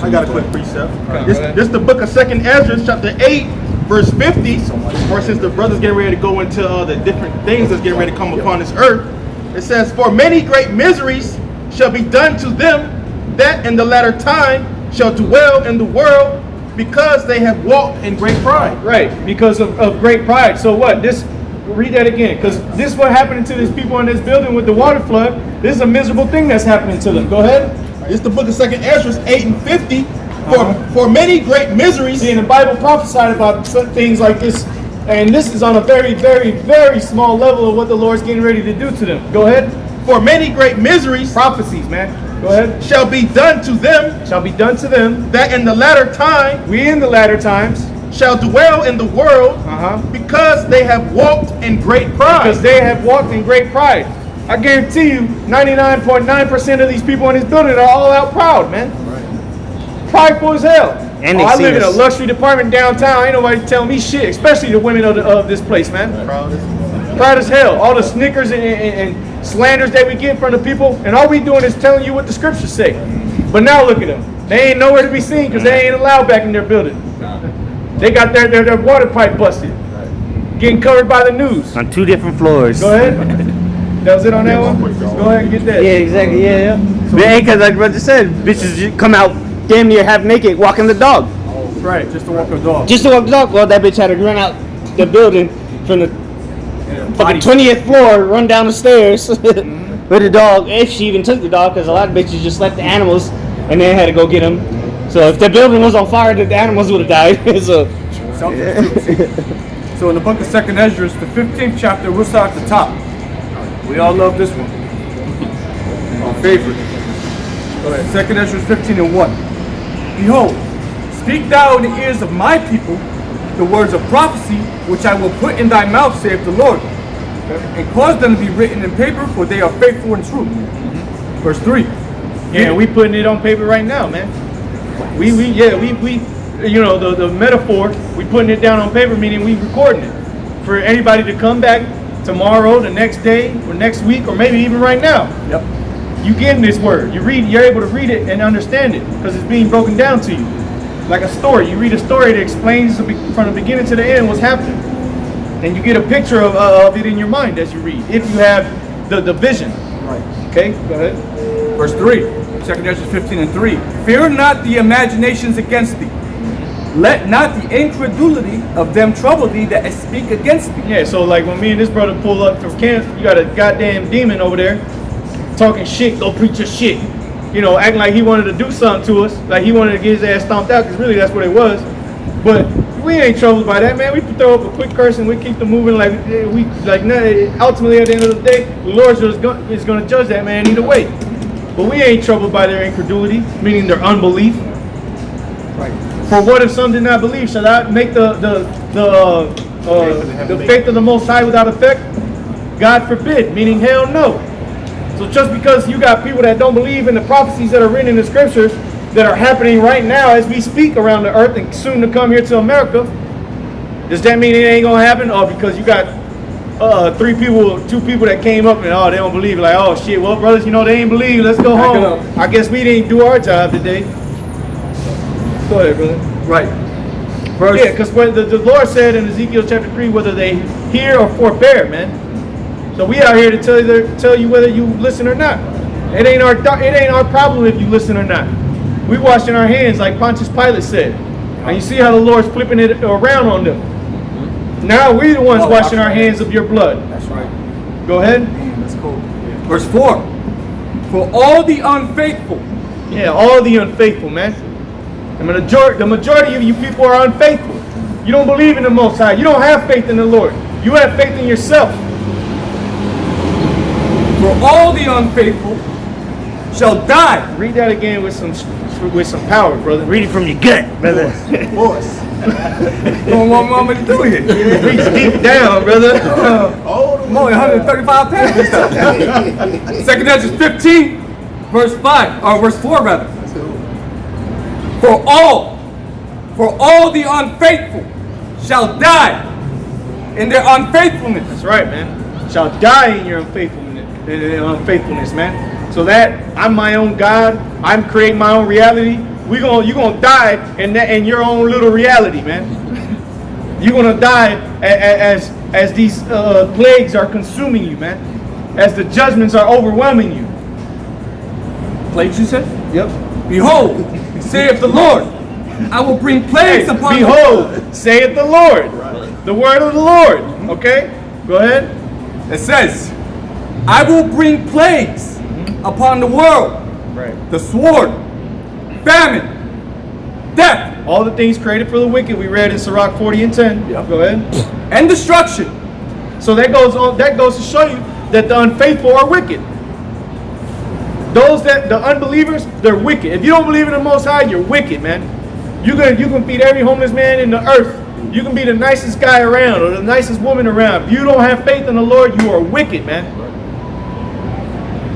I got a quick precept. Okay, This go ahead. is the book of 2nd Ezra, chapter 8, verse 50. Or since the brothers getting ready to go into the different things that's getting ready to come upon this earth, it says, "For many great miseries shall be done to them that in the latter time shall dwell in the world, because they have walked in great pride." Right, because of great pride. So what? Read that again, because this is what happened to these people in this building with the water flood. This is a miserable thing that's happening to them. Go ahead. It's the book of 2nd Ezra 8 and 50. For many great miseries. See, and the Bible prophesied about things like this, and this is on a very, very, very small level of what the Lord's getting ready to do to them. Go ahead. For many great miseries Prophecies, man. Go ahead. shall be done to them Shall be done to them. that in the latter time We in the latter times, shall dwell in the world, Uh-huh. because they have walked in great pride. because they have walked in great pride. I guarantee you, 99.9% of these people in this building are all out proud, man. Prideful as hell. And they I see live in a us. luxury department downtown. Ain't nobody telling me shit, especially the women of this place, man. Proud as hell. All the snickers and slanders that we get from the people, and all we doing is telling you what the scriptures say. But now look at them. They ain't nowhere to be seen because they ain't allowed back in their building. They got their water pipe busted, getting covered by the news. on 2 different floors. Go ahead. That was it on that one? Go ahead and get that. Yeah, exactly. Yeah. Yeah, because like brother said, bitches just come out damn near half naked walking the dog. Right. Just to walk a dog. Just to walk the dog. Well, that bitch had to run out the building from the fucking 20th floor, run down the stairs with the dog, if she even took the dog, because a lot of bitches just left the animals and then had to go get them. So if the building was on fire, the animals would have died. So So in the book of 2nd Ezra, the 15th chapter, we'll start at the top. We all love this one. Our favorite. Go ahead. 2nd Ezra 15 and 1. "Behold, speak thou in the ears of my people the words of prophecy, which I will put in thy mouth, saith the Lord, and cause them to be written in paper, for they are faithful and true." Verse 3. Yeah, we putting it on paper right now, man. We you know, the metaphor, we putting it down on paper, meaning we recording it for anybody to come back tomorrow, the next day, or next week, or maybe even right now. Yep. You getting this word. You're able to read it and understand it because it's being broken down to you. Like a story. You read a story that explains from the beginning to the end what's happening. And you get a picture of it in your mind as you read, if you have the vision. Right. Okay, go ahead. Verse 3. 2nd Ezra 15 and 3. "Fear not the imaginations against thee, Let not the incredulity of them trouble thee that speak against thee. Yeah, so like when me and this brother pull up from camp, you got a goddamn demon over there talking shit, go preach your shit. You know, acting like he wanted to do something to us, like he wanted to get his ass stomped out, because really that's what it was. But we ain't troubled by that, man. We throw up a quick curse and we keep them moving like we like. Ultimately, at the end of the day, the Lord is going to judge that man either way. But we ain't troubled by their incredulity, meaning their unbelief. Right. For what if some did not believe? Shall I make the faith of the Most High without effect? God forbid, meaning hell no. So just because you got people that don't believe in the prophecies that are written in the scriptures that are happening right now as we speak around the earth and soon to come here to America, does that mean it ain't gonna happen? Or because you got two people that came up and they don't believe it, like, oh shit, well brothers, you know they ain't believe, let's go home. I guess we didn't do our job today. Go ahead, brother. Right. Yeah, because the Lord said in Ezekiel chapter 3, whether they hear or forbear, man. So we out here to tell you whether you listen or not. It ain't our problem if you listen or not. We washing our hands like Pontius Pilate said. And you see how the Lord's flipping it around on them. Now we the ones washing our hands of your blood. That's right. Go ahead. That's cool. Verse 4. For all the unfaithful. Yeah, all the unfaithful, man. The majority of you people are unfaithful. You don't believe in the Most High. You don't have faith in the Lord. You have faith in yourself. For all the unfaithful shall die. Read that again with some power, brother. Read it from your gut, brother. Voice. Don't want me to do it. Reach deep down, brother. I'm only 135 pounds this time. 2 Ezra 15, verse 5, or verse 4 rather. For all the unfaithful shall die in their unfaithfulness. That's right, man. Shall die in your unfaithfulness, man. So that I'm my own God, I'm creating my own reality. You gonna die in your own little reality, man. You're gonna die as these plagues are consuming you, man. As the judgments are overwhelming you. Plagues, you said? Yep. Behold, saith the Lord, I will bring plagues upon you. Behold, saith the Lord. The word of the Lord. Okay? Go ahead. It says, I will bring plagues upon the world. Right. The sword, famine, death, All the things created for the wicked we read in Sirach 40 and 10. Yep. Go ahead. and destruction. So that goes to show you that the unfaithful are wicked. The unbelievers, they're wicked. If you don't believe in the Most High, you're wicked, man. You can feed every homeless man in the earth. You can be the nicest guy around or the nicest woman around. If you don't have faith in the Lord, you are wicked, man.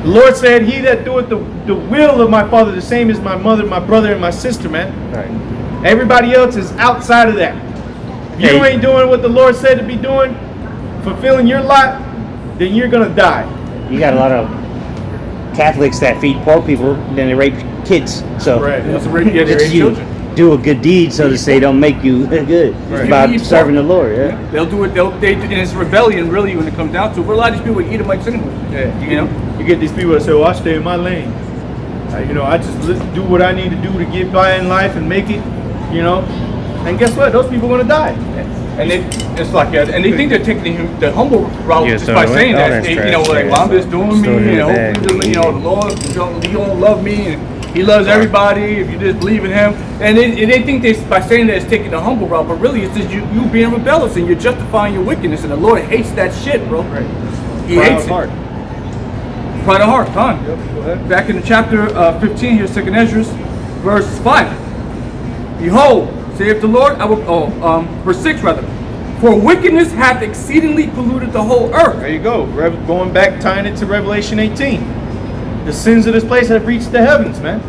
The Lord said, he that doeth the will of my Father, the same as my mother, my brother, and my sister, man. Right. Everybody else is outside of that. If you ain't doing what the Lord said to be doing, fulfilling your lot, then you're going to die. You got a lot of Catholics that feed poor people, then they rape kids. So Right. it's you do a good deed, so to say, don't make you good. It's about serving the Lord. Yeah. They'll do it. And it's rebellion, really, when it comes down to it. But a lot of these people eat them like cinnamon. Yeah. You You get these people that say, well, I stay in my lane. I just do what I need to do to get by in life and make it, And guess what? Those people are going to die. And it's like that. And they think they're taking the humble route just by saying that. Well, I'm just doing me. Hopefully, the Lord, He gonna love me, and He loves everybody if you just believe in Him. And they think by saying that it's taking the humble route, but really it's just you being rebellious and you're justifying your wickedness. And the Lord hates that shit, bro. Right. He hates it. Heart. Pride of heart. Done. Yep, go ahead. Back in chapter 15 here, 2 Ezra, verse 5. Behold, saith the Lord, verse 6 rather. For wickedness hath exceedingly polluted the whole earth. There you go. Going back, tying it to Revelation 18. The sins of this place have reached the heavens, man.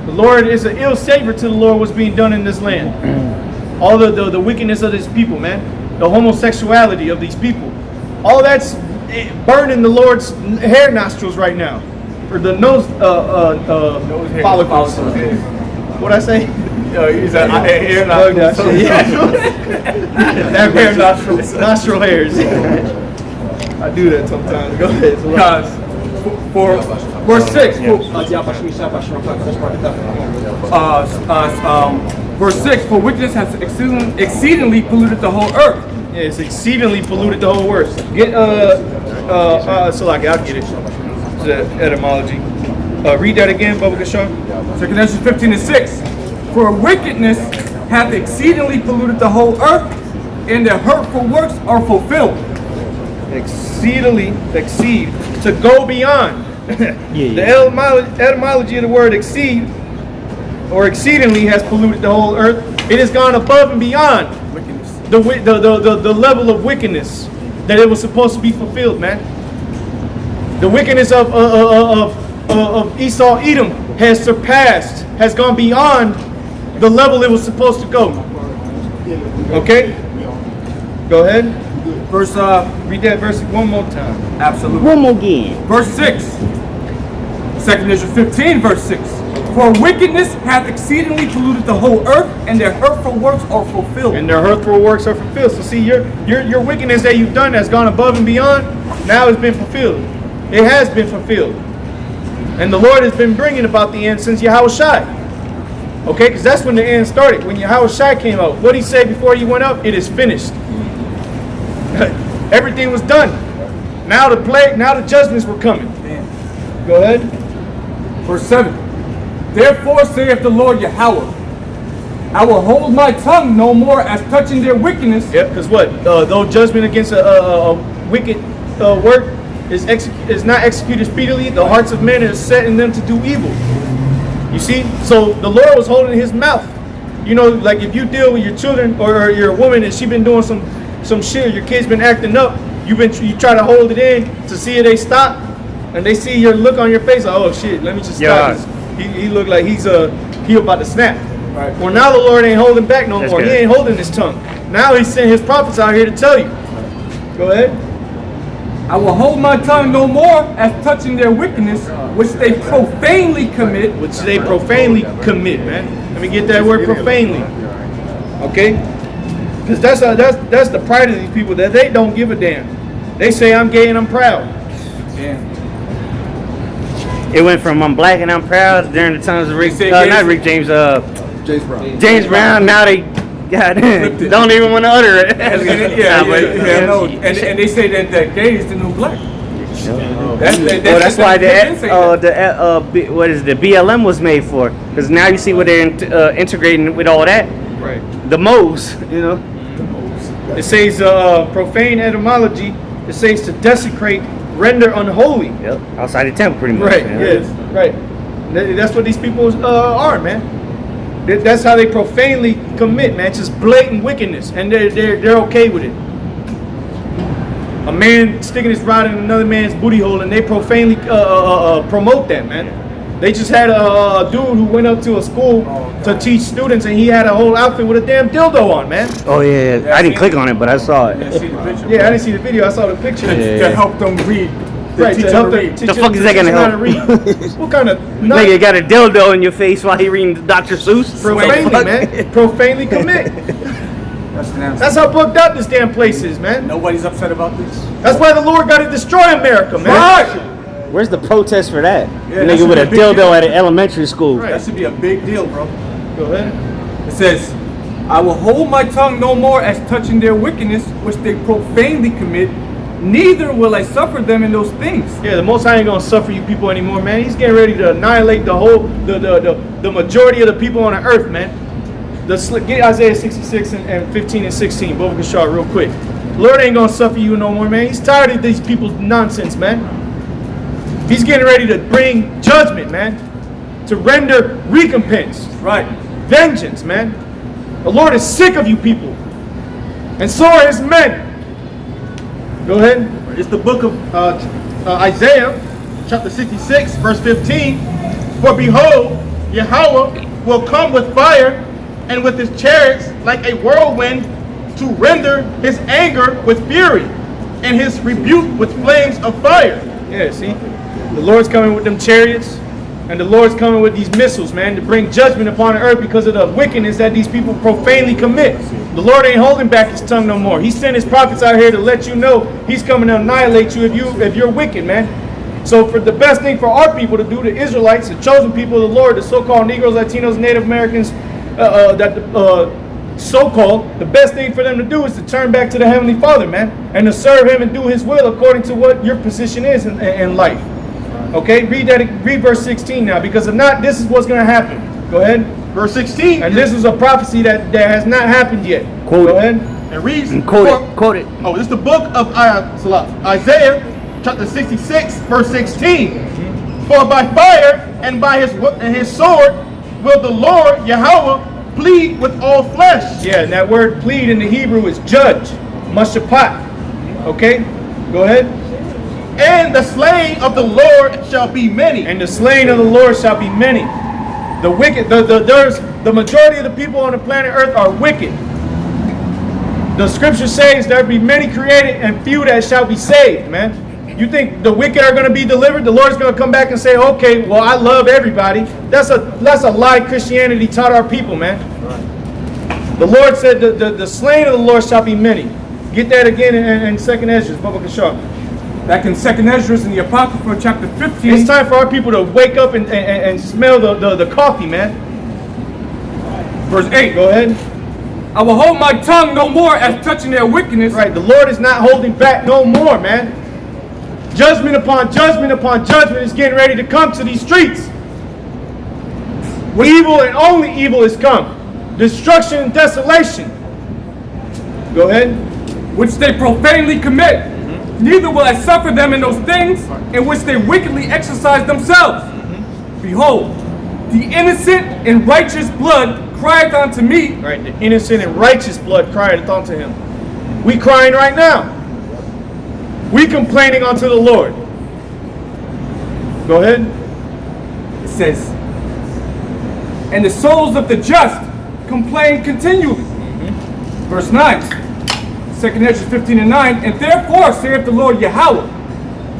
The Lord is an ill savor to the Lord what's being done in this land. All the wickedness of this people, man. The homosexuality of these people. All that's burning the Lord's hair nostrils right now. Or the nose follicles. What'd I say? He's a hair nostrils. That hair nostril hairs. I do that sometimes. Go ahead. For verse 6. Verse 6, for wickedness has exceedingly polluted the whole earth. Yeah, it's exceedingly polluted the whole world. Get so like I'll get it. It's the etymology. Read that again, Bubba Kashar. 2 Corinthians 15:6. For wickedness hath exceedingly polluted the whole earth, and their hurtful works are fulfilled. Exceed, to go beyond. The etymology of the word exceed or exceedingly has polluted the whole earth. It has gone above and beyond the level of wickedness that it was supposed to be fulfilled, man. The wickedness of Esau, Edom has surpassed, has gone beyond the level it was supposed to go. Okay? Go ahead. Read that verse one more time. Absolutely. One more again. Verse 6. 2 Corinthians 15, verse 6. For wickedness hath exceedingly polluted the whole earth, and their hurtful works are fulfilled. And their hurtful works are fulfilled. So see, your wickedness that you've done that's gone above and beyond, now has been fulfilled. It has been fulfilled. And the Lord has been bringing about the end since Yahushua. Okay, because that's when the end started. When Yahushua came out, what he said before he went up, it is finished. Everything was done. Now the plague, now the judgments were coming. Damn. Go ahead. Verse 7. Therefore saith the Lord Yahweh, I will hold my tongue no more as touching their wickedness. Yep, because what? Though judgment against a wicked work is not executed speedily, the hearts of men are set in them to do evil. You see? So the Lord was holding his mouth. You know, like if you deal with your children or you're a woman and she been doing some shit, or your kid's been acting up, you try to hold it in to see if they stop, and they see your look on your face, like, oh shit, let me just stop this. He look like he about to snap. Right. Well, now the Lord ain't holding back no more. Good. He ain't holding his tongue. Now he's sending his prophets out here to tell you. Go ahead. I will hold my tongue no more as touching their wickedness, which they profanely commit. Which they profanely commit, man. Let me get that word profanely. Okay? Because that's the pride of these people, that they don't give a damn. They say I'm gay and I'm proud. Yeah. It went from I'm black and I'm proud during the times of Rick, not Rick James, James Brown. Now they don't even want to utter it. And they say that gay is the new black. That's why the BLM was made for, because now you see what they're integrating with all that. Right. The moles, you know. It says profane etymology. It says to desecrate, render unholy. Yep. Outside the temple, pretty much. Right. You know? Yes. Right. That's what these people are, man. That's how they profanely commit, man. Just blatant wickedness, and they're okay with it. A man sticking his rod in another man's booty hole, and they profanely promote that, man. They just had a dude who went up to a school to teach students, and he had a whole outfit with a damn dildo on, man. Oh yeah. I didn't click on it, but I saw it. Yeah, I didn't see the video. I saw the picture. To help them read. Right, to help them. The fuck is that gonna help? What kind of Nigga got a dildo in your face while he reading Dr. Seuss. profanely, man? Profanely commit. That's how booked up this damn place is, man. Nobody's upset about this. That's why the Lord got to destroy America, man. Right. Where's the protest for that? Yeah, that Nigga should with be a a big dildo deal. at an elementary school. Right. That should be a big deal, bro. Go ahead. It says, I will hold my tongue no more as touching their wickedness, which they profanely commit, neither will I suffer them in those things. Yeah, the Most High ain't gonna suffer you people anymore, man. He's getting ready to annihilate the majority of the people on the earth, man. Get Isaiah 66 and 15 and 16, both can show real quick. Lord ain't gonna suffer you no more, man. He's tired of these people's nonsense, man. He's getting ready to bring judgment, man, to render recompense, Right. vengeance, man. The Lord is sick of you people, and so are his men. Go ahead. It's the book of Isaiah, chapter 66, verse 15. For behold, Yahweh will come with fire, and with his chariots like a whirlwind, to render his anger with fury, and his rebuke with flames of fire. Yeah, see? The Lord's coming with them chariots, and the Lord's coming with these missiles, man, to bring judgment upon the earth because of the wickedness that these people profanely commit. The Lord ain't holding back his tongue no more. He sent his prophets out here to let you know he's coming to annihilate you if you're wicked, man. So for the best thing for our people to do, the Israelites, the chosen people of the Lord, the so-called Negroes, Latinos, Native Americans, so-called, the best thing for them to do is to turn back to the Heavenly Father, man, and to serve Him and do His will according to what your position is in life. Okay, read verse 16 now, because if not, this is what's going to happen. Go ahead. Verse 16. And this is a prophecy that has not happened yet. Quote Go it. ahead. And reads. Quote it. Oh, this is the book of Isaiah, chapter 66, verse 16. For by fire and by his sword will the Lord Yahweh plead with all flesh. Yeah, and that word plead in the Hebrew is judge, mashapat. Okay, go ahead. And the slain of the Lord shall be many. And the slain of the Lord shall be many. The wicked, the majority of the people on the planet Earth are wicked. The scripture says there be many created and few that shall be saved, man. You think the wicked are going to be delivered? The Lord's going to come back and say, okay, well, I love everybody. That's a lie Christianity taught our people, man. The Lord said the slain of the Lord shall be many. Get that again in 2nd Ezra, Baba Kashar. Back in 2nd Ezra in the Apocrypha, chapter 15. It's time for our people to wake up and smell the coffee, man. Verse 8. Go ahead. I will hold my tongue no more as touching their wickedness. Right, the Lord is not holding back no more, man. Judgment upon judgment upon judgment is getting ready to come to these streets. Evil and only evil is come. Destruction and desolation. Go ahead. Which they profanely commit. Neither will I suffer them in those things in which they wickedly exercise themselves. Behold, the innocent and righteous blood crieth unto me. Right, the innocent and righteous blood crieth unto him. We crying right now. We complaining unto the Lord. Go ahead. It says, and the souls of the just complain continually. Verse 9. 2nd Ezra 15 and 9. And therefore saith the Lord Yahweh,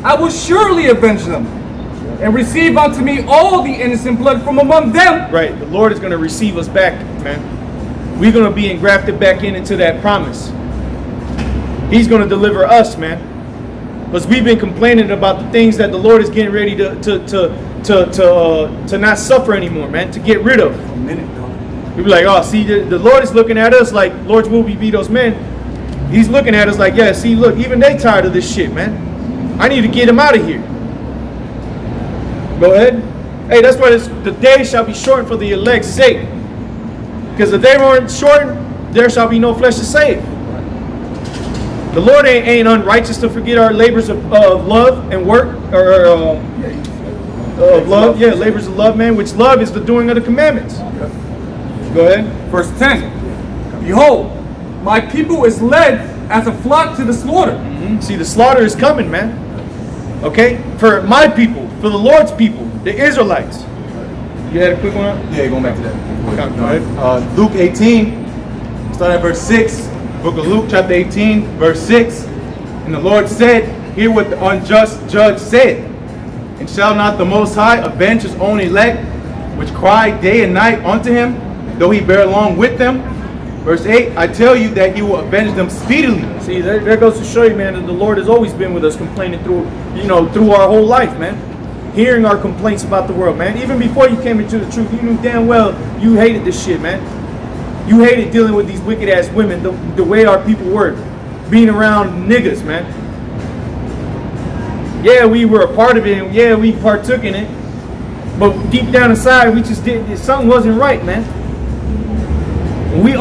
I will surely avenge them, and receive unto me all the innocent blood from among them. Right, the Lord is going to receive us back, man. We're going to be engrafted back into that promise. He's going to deliver us, man. Because we've been complaining about the things that the Lord is getting ready to not suffer anymore, man, to get rid of. We be like, oh, see, the Lord is looking at us like, Lord, will we be those men? He's looking at us like, yeah, see, look, even they tired of this shit, man. I need to get them out of here. Go ahead. Hey, that's why the day shall be shortened for the elect's sake. Because if they weren't shortened, there shall be no flesh to save. The Lord ain't unrighteous to forget our labors of love and work, or of love. Yeah, labors of love, man, which love is the doing of the commandments. Go ahead. Verse 10. Behold, my people is led as a flock to the slaughter. See, the slaughter is coming, man. Okay? For my people, for the Lord's people, the Israelites. You had a quick one up? Yeah, going back to that. Go ahead. Luke 18, start at verse 6. Book of Luke, chapter 18, verse 6. And the Lord said, hear what the unjust judge said. And shall not the Most High avenge his own elect, which cry day and night unto him, though he bear along with them? Verse 8, I tell you that he will avenge them speedily. See, there goes to show you, man, that the Lord has always been with us, complaining through our whole life, man. Hearing our complaints about the world, man. Even before you came into the truth, you knew damn well you hated this shit, man. You hated dealing with these wicked ass women, the way our people were, being around niggas, man. Yeah, we were a part of it, and yeah, we partook in it, but deep down inside, we just did something wasn't right, man. We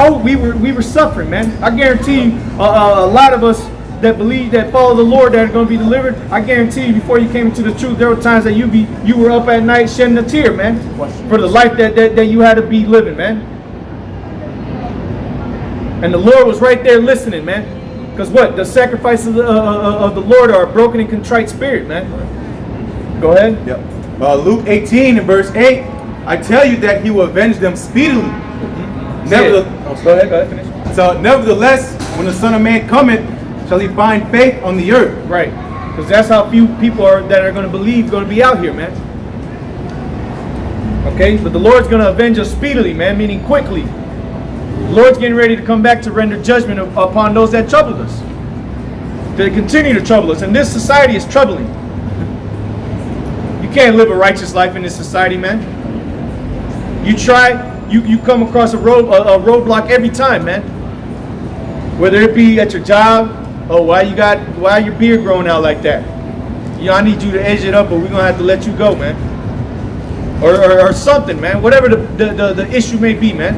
were suffering, man. I guarantee you, a lot of us that believe, that follow the Lord, that are going to be delivered, I guarantee you, before you came into the truth, there were times that you were up at night shedding a tear, man, for the life that you had to be living, man. And the Lord was right there listening, man. Because what? The sacrifices of the Lord are a broken and contrite spirit, man. Go ahead. Yep. Luke 18 and verse 8, I tell you that he will avenge them speedily. Go ahead, finish. So nevertheless, when the Son of Man cometh, shall he find faith on the earth? Right. Because that's how few people that are going to believe going to be out here, man. Okay? But the Lord's going to avenge us speedily, man, meaning quickly. The Lord's getting ready to come back to render judgment upon those that troubled us. They continue to trouble us. And this society is troubling. You can't live a righteous life in this society, man. You try you come across a roadblock every time, man. Whether it be at your job, or why your beard growing out like that? You know, I need you to edge it up, but we're gonna have to let you go, man. Or something, man. Whatever the issue may be, man.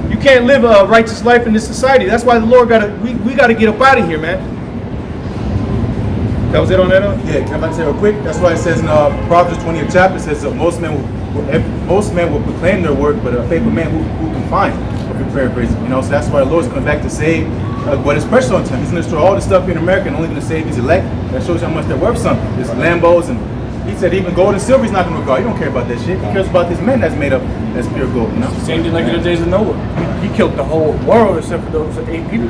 You can't live a righteous life in this society. That's why the Lord we gotta get up out of here, man. That was it on that? Yeah, can I say real quick? That's why it says in Proverbs 20th chapter, it says most men will proclaim their work, but a faithful man who can find, if you paraphrase it. You know, so that's why the Lord's coming back to save what is precious unto him. He's going to destroy all the stuff here in America and only going to save his elect. That shows you how much they're worth something. There's Lambos, and he said even gold and silver he's not going to regard. He don't care about that shit. He cares about his men that's made up, that's pure gold. You know? Same thing like in the days of Noah. He killed the whole world except for those 8 people.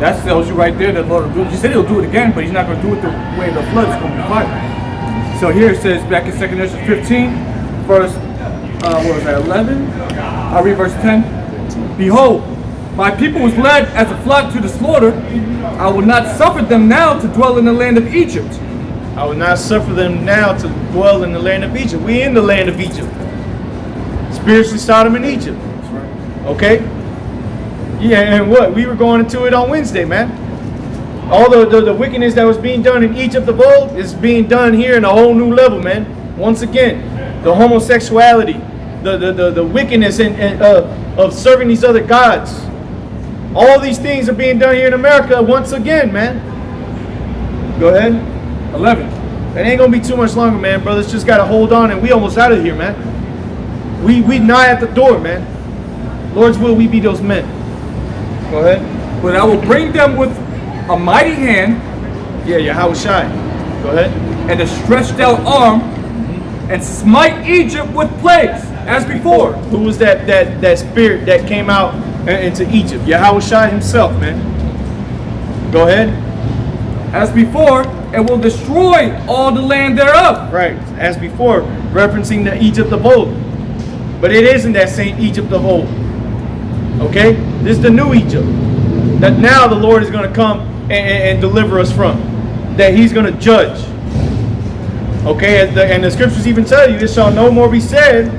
That tells you right there that the Lord will do it. He said he'll do it again, but he's not going to do it the way the flood is going to be fighting. So here it says back in 2 Ezra 15, verse, 11? I'll read verse 10. Behold, my people was led as a flock to the slaughter. I will not suffer them now to dwell in the land of Egypt. I will not suffer them now to dwell in the land of Egypt. We in the land of Egypt. Spiritually Sodom and Egypt. Okay? Yeah, and what? We were going into it on Wednesday, man. All the wickedness that was being done in Egypt of old is being done here in a whole new level, man. Once again, the homosexuality, the wickedness of serving these other gods. All these things are being done here in America once again, man. Go ahead. 11. It ain't gonna be too much longer, man. Brothers just gotta hold on, and we almost out of here, man. We nigh at the door, man. Lord's will, we be those men. Go ahead. But I will bring them with a mighty hand. Yeah, Yahweh Shai. Go ahead. And a stretched out arm, and smite Egypt with plagues, as before. Who was that spirit that came out into Egypt? Yahweh Shai himself, man. Go ahead. As before, and will destroy all the land thereof. Right, as before, referencing the Egypt of old. But it isn't that same Egypt of old. Okay? This is the new Egypt that now the Lord is going to come and deliver us from. That he's going to judge. Okay? And the scriptures even tell you, it shall no more be said,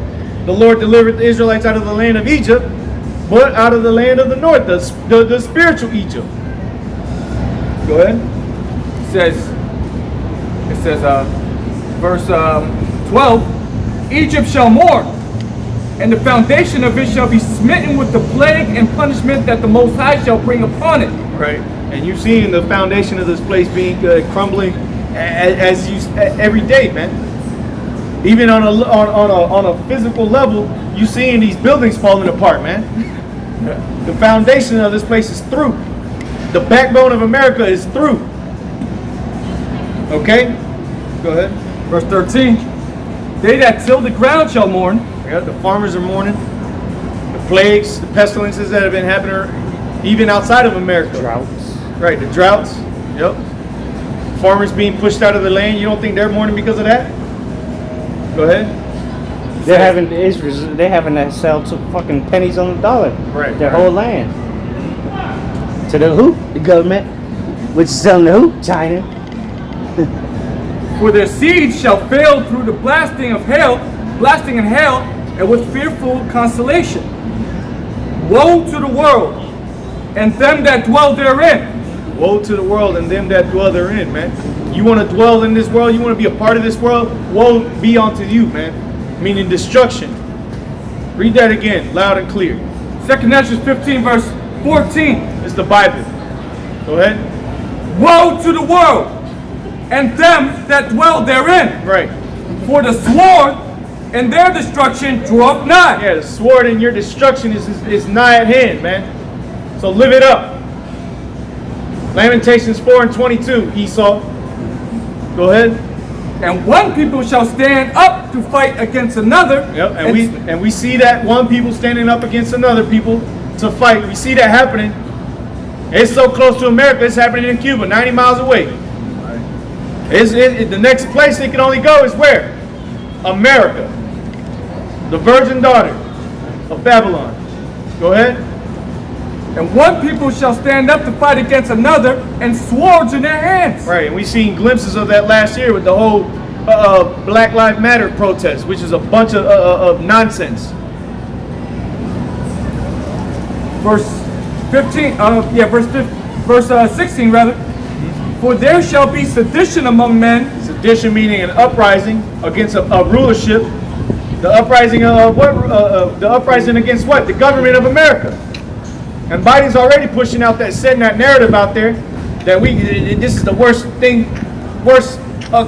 the Lord delivered the Israelites out of the land of Egypt, but out of the land of the north, the spiritual Egypt. Go ahead. It says, verse 12, Egypt shall mourn, and the foundation of it shall be smitten with the plague and punishment that the Most High shall bring upon it. Right, and you've seen the foundation of this place being crumbling every day, man. Even on a physical level, you seeing these buildings falling apart, man. The foundation of this place is through. The backbone of America is through. Okay, go ahead. Verse 13, they that till the ground shall mourn. Yeah, the farmers are mourning. The plagues, the pestilences that have been happening even outside of America. Droughts. Right, the droughts. Yep. Farmers being pushed out of the land. You don't think they're mourning because of that? Go ahead. They're having to sell to fucking pennies on the dollar. Right. Their whole land. To the who? The government. Which is selling to who? China. For their seeds shall fail through the blasting and hail, and with fearful consolation. Woe to the world, and them that dwell therein. Woe to the world and them that dwell therein, man. You want to dwell in this world? You want to be a part of this world? Woe be unto you, man. Meaning destruction. Read that again, loud and clear. 2 Ezra 15, verse 14. It's the Bible. Go ahead. Woe to the world, and them that dwell therein. Right. For the sword and their destruction draweth nigh. Yeah, the sword in your destruction is nigh at hand, man. So live it up. Lamentations 4:22, Esau. Go ahead. And one people shall stand up to fight against another. Yep, and we see that one people standing up against another people to fight. We see that happening. It's so close to America, it's happening in Cuba, 90 miles away. The next place it can only go is where? America. The virgin daughter of Babylon. Go ahead. And one people shall stand up to fight against another, and swords in their hands. Right, and we've seen glimpses of that last year with the whole Black Lives Matter protest, which is a bunch of nonsense. verse 15. Verse 16 rather. For there shall be sedition among men. Sedition meaning an uprising against a rulership. The uprising of what? The uprising against what? The government of America. And Biden's already pushing out setting that narrative out there that this is the worst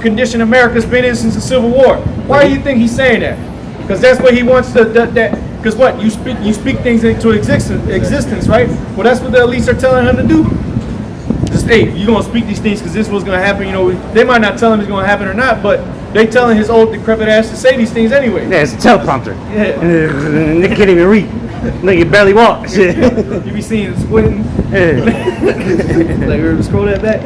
condition America's been in since the Civil War. Why do you think he's saying that? Because that's what he wants because what? You speak things into existence, right? Well, that's what the elites are telling him to do. Just, hey, you're going to speak these things because this was going to happen. You know, they might not tell him it's going to happen or not, but they telling his old decrepit ass to say these things anyway. Yeah, it's a teleprompter. Yeah. They can't even read. They can barely walk. You be seeing squinting. Like, scroll that back.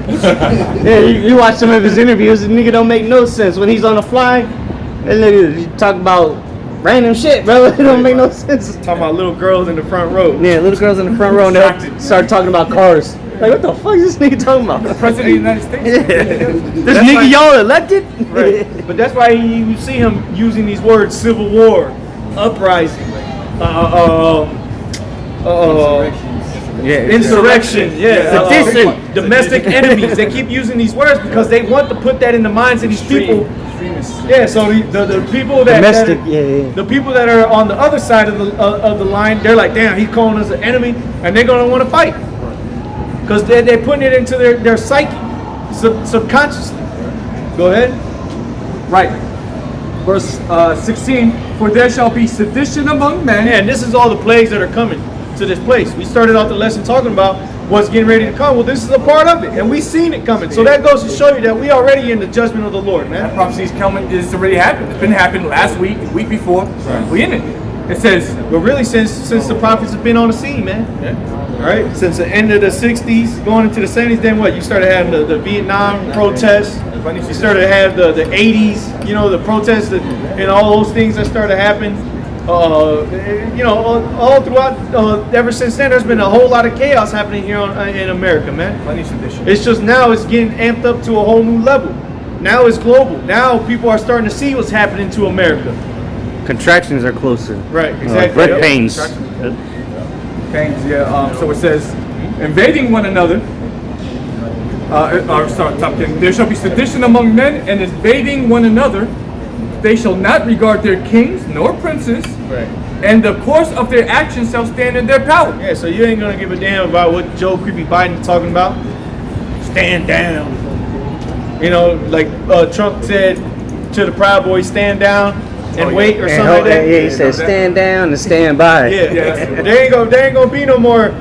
Yeah, you watch some of his interviews, the nigga don't make no sense. When he's on the fly, that nigga talk about random shit, bro. It don't make no sense. Talking about little girls in the front row. Yeah, little girls in the front row, and they'll start talking about cars. Like, what the fuck is this nigga talking about? The President of the United States. This nigga y'all elected? Right. But that's why you see him using these words: civil war, uprising, insurrection, sedition, domestic enemies. They keep using these words because they want to put that in the minds of these people. Yeah. So the people the people that are on the other side of the line, they're like, damn, he's calling us an enemy, and they're gonna want to fight because they're putting it into their psyche subconsciously. Go ahead. Right. Verse 16. For there shall be sedition among men. Yeah, and this is all the plagues that are coming to this place. We started off the lesson talking about what's getting ready to come. Well, this is a part of it, and we've seen it coming. So that goes to show you that we already in the judgment of the Lord, man. That prophecy is coming. It's already happened. It's been happening last week, the week before. Right. We in it. It says, but really since the prophets have been on the scene, man. Yeah. All right. Since the end of the '60s, going into the '70s, then what? You started having the Vietnam protests. You started to have the '80s. You know, the protests and all those things that started to happen. You know, all throughout. Ever since then, there's been a whole lot of chaos happening here in America, man. It's just now it's getting amped up to a whole new level. Now it's global. Now people are starting to see what's happening to America. Contractions are closer. Right, exactly. Breath pains. Pains, yeah. So it says, invading one another. There shall be sedition among men and invading one another. They shall not regard their kings nor princes. Right. And the course of their actions shall stand in their power. Yeah, so you ain't gonna give a damn about what Joe Creepy Biden is talking about. Stand down. You know, like Trump said to the Proud Boys, stand down and wait or something like that. Yeah, he said stand down and stand by. Yeah. They ain't gonna be no more.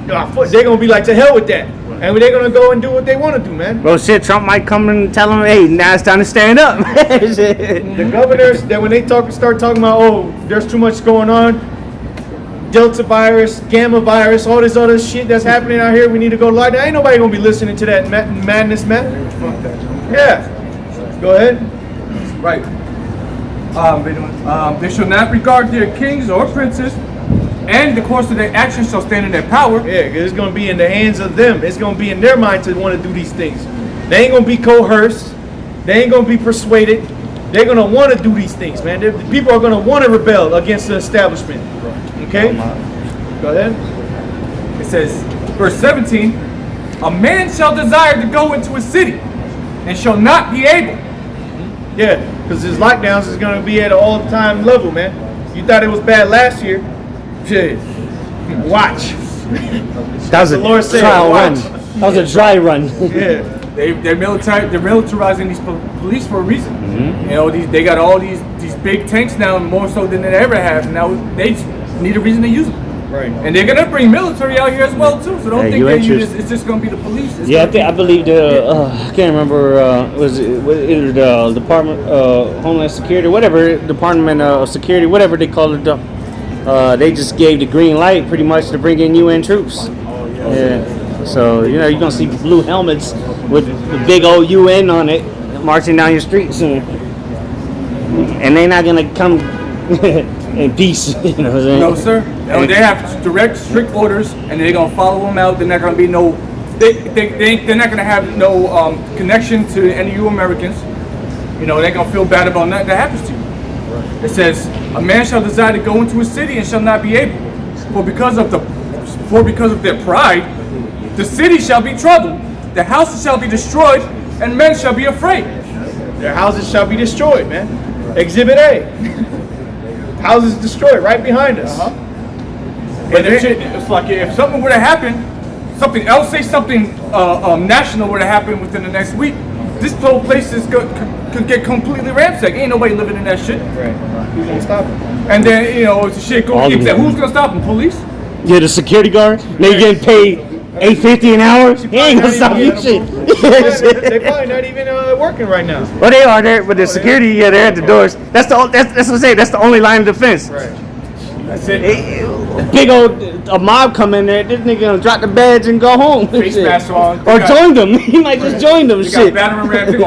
They're gonna be like, to hell with that. And they're gonna go and do what they want to do, man. Bro, shit, Trump might come and tell them, hey, now it's time to stand up. The governors, that when they start talking about, oh, there's too much going on, Delta virus, Gamma virus, all this other shit that's happening out here, we need to go to lockdown. Ain't nobody gonna be listening to that madness, man. Yeah. Go ahead. Right. They shall not regard their kings or princes, and the course of their actions shall stand in their power. Yeah, it's going to be in the hands of them. It's going to be in their mind to want to do these things. They ain't going to be coerced. They ain't going to be persuaded. They're going to want to do these things, man. The people are going to want to rebel against the establishment. Okay? Go ahead. It says, verse 17, a man shall desire to go into a city and shall not be able. Yeah, because his lockdowns is going to be at an all-time level, man. You thought it was bad last year. Shit. Watch. That was a trial run. That was a dry run. Yeah. They're militarizing these police for a reason. Mm-hmm. You know, they got all these big tanks now, more so than they ever have. Now they just need a reason to use them. Right. And they're gonna bring military out here as well too. So don't think that it's just gonna be the police. I believe I can't remember. Was it the Department Homeland Security, whatever Department of Security, whatever they call it. They just gave the green light pretty much to bring in UN troops. Yeah. So you know you're gonna see blue helmets with the big old UN on it marching down your streets soon, and they're not gonna come in peace. You know what I'm saying? No, sir. They have direct, strict orders, and they're gonna follow them out. They're not gonna be no. They're not gonna have no connection to any of you Americans. You know they're gonna feel bad about that happens to you. It says, a man shall desire to go into a city and shall not be able. For because of the For because of their pride, the city shall be troubled, the houses shall be destroyed, and men shall be afraid. Their houses shall be destroyed, man. Exhibit A. Houses destroyed right behind us. And it's like if something were to happen, something else, say something national were to happen within the next week, this whole place could get completely ransacked. Ain't nobody living in that shit. Right. Who's gonna stop it? And then if the shit goes, who's gonna stop them? Police? Yeah, the security guard. They getting paid $8.50 an hour. He ain't gonna stop you shit. They're probably not even working right now. Well, they are there, but the security, yeah, they're at the doors. That's what I'm saying. That's the only line of defense. Right. That's it. Big old a mob come in there. This nigga gonna drop the badge and go home. Face mask on. Or join them. He might just join them. They got Shit. battering rams. They're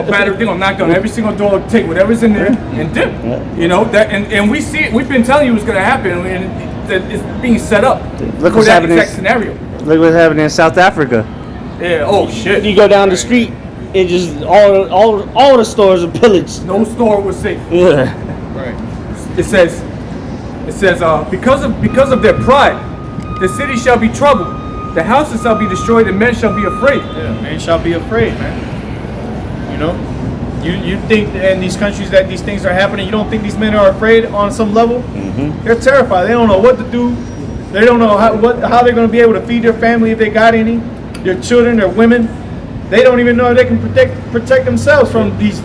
gonna knock down every single door, take whatever's in there, and dip. You know that, and we see it. We've been telling you it's gonna happen, and that it's being set up Look for what's that happening. exact scenario. Look what's happening in South Africa. Yeah. Oh shit. You go down the street, it just all the stores are pillaged. No store was safe. Yeah. Right. It says because of their pride, the city shall be troubled, the houses shall be destroyed, and men shall be afraid. Yeah, man shall be afraid, man. You know? You think that in these countries that these things are happening, you don't think these men are afraid on some level? Mm-hmm. They're terrified. They don't know what to do. They don't know how they're going to be able to feed their family if they got any, their children, their women. They don't even know if they can protect themselves from these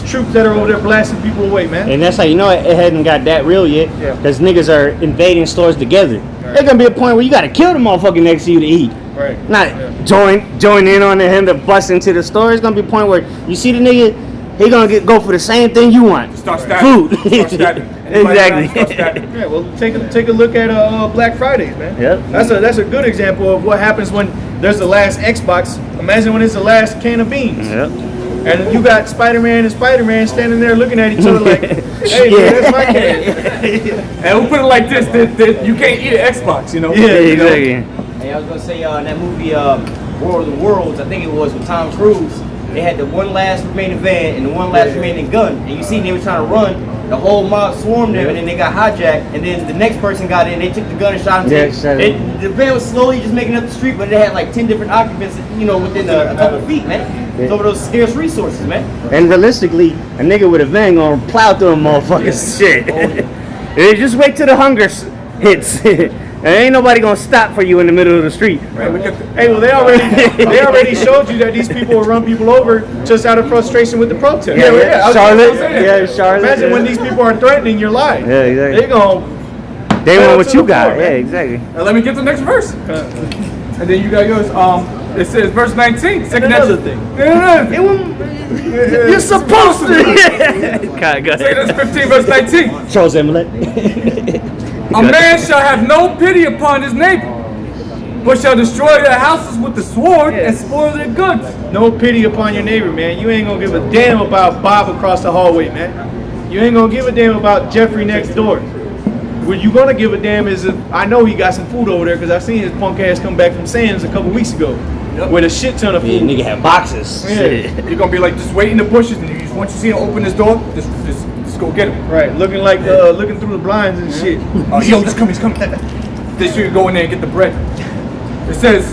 troops that are over there blasting people away, man. And that's how you know it hadn't got that real yet. Yeah. Because niggas are invading stores together. Right. There's gonna be a point where you gotta kill the motherfucker next to you to eat. Right. Not join in on him to bust into the store. It's gonna be a point where you see the nigga, he gonna go for the same thing you want. Start stabbing. Food. Start stabbing. Anybody around, start Exactly. stabbing. Yeah, well, take a look at Black Fridays, man. Yep. That's a good example of what happens when there's the last Xbox. Imagine when it's the last can of beans. Yep. And you got Spider-Man and Spider-Man standing there looking at each other like, hey, Yeah. man, that's my can. And we'll put it like this: that you can't eat an Xbox, you know. Yeah, you know. Exactly. Hey, I was gonna say in that movie War of the Worlds, I think it was with Tom Cruise. They had the one last remaining van and the one last remaining gun, and you see they were trying to run. The whole mob swarmed them, and then they got hijacked. And then the next person got in. They took the gun and shot him. Yeah, The van was slowly just making up the street, but it had like 10 different occupants, you know, within a couple feet, man. It's over those scarce resources, man. And realistically, a nigga with a van gonna plow through them motherfuckers. Shit. Hey, just wait till the hunger hits. And ain't nobody gonna stop for you in the middle of the street. Right. Hey, well, they already showed you that these people will run people over just out of frustration with the protest. Charlotte. Yeah, Charlotte. Imagine when these people are threatening your life. Yeah, exactly. They want what to you the got. floor, Yeah, man. exactly. Now let me get to the next verse. And then you got yours. It says verse 19. Second another thing. You're supposed to. God, go Second ahead. 15, verse 19. Charles Emelet. A man shall have no pity upon his neighbor, but shall destroy their houses with the sword and spoil their goods. No pity upon your neighbor, man. You ain't gonna give a damn about Bob across the hallway, man. You ain't gonna give a damn about Jeffrey next door. What you gonna give a damn is if I know he got some food over there because I seen his punk ass come back from Sam's a couple weeks ago with a shit ton of Yeah, food. nigga had boxes. Yeah. Shit. You're gonna be like, just wait in the bushes, and you just, once you see him open his door, just go get him. Right, looking like looking through the blinds and shit. Oh, yo, he's coming, he's coming. This you go in there and get the bread. It says,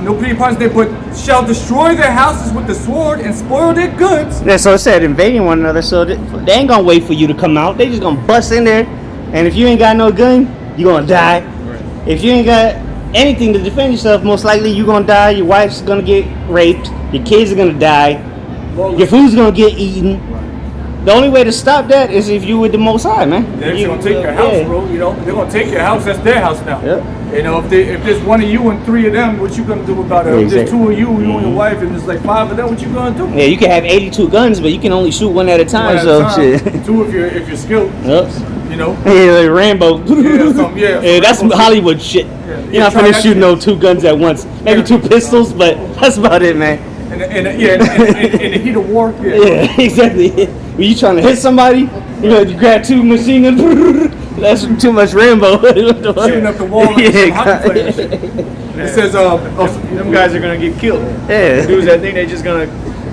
no pity upon his neighbor, but shall destroy their houses with the sword and spoil their goods. Yeah, so it said invading one another, so they ain't gonna wait for you to come out. They just gonna bust in there, and if you ain't got no gun, you gonna die. Right. If you ain't got anything to defend yourself, most likely you gonna die. Your wife's gonna get raped. Your kids are gonna die. Your food's gonna get eaten. The only way to stop that is if you with the Most High, man. They're just gonna take your house, Yeah. bro. You know, they're gonna take your house. That's their house now. Yep. You know, if there's one of you and three of them, what you gonna do about it? If there's Exactly. two of you and your wife, and there's like five of them, what you gonna do? Yeah, you can have 82 guns, but you can only shoot one at a time. One at a So time. shit. Two if you're skilled. Yep. You know. Yeah, like Rambo. Yeah, that's Rambo Hollywood shit. You're not try finna that shoot shit. no two guns at once. Maybe two pistols, but that's about it, man. In the heat of war. Yeah. Yeah, exactly. When you trying to hit somebody, you grab two machine guns. That's too much Rambo. Shooting up the wall like Yeah, some hockey players. It says, Them guys are gonna get killed. Yeah. Dudes that think they just gonna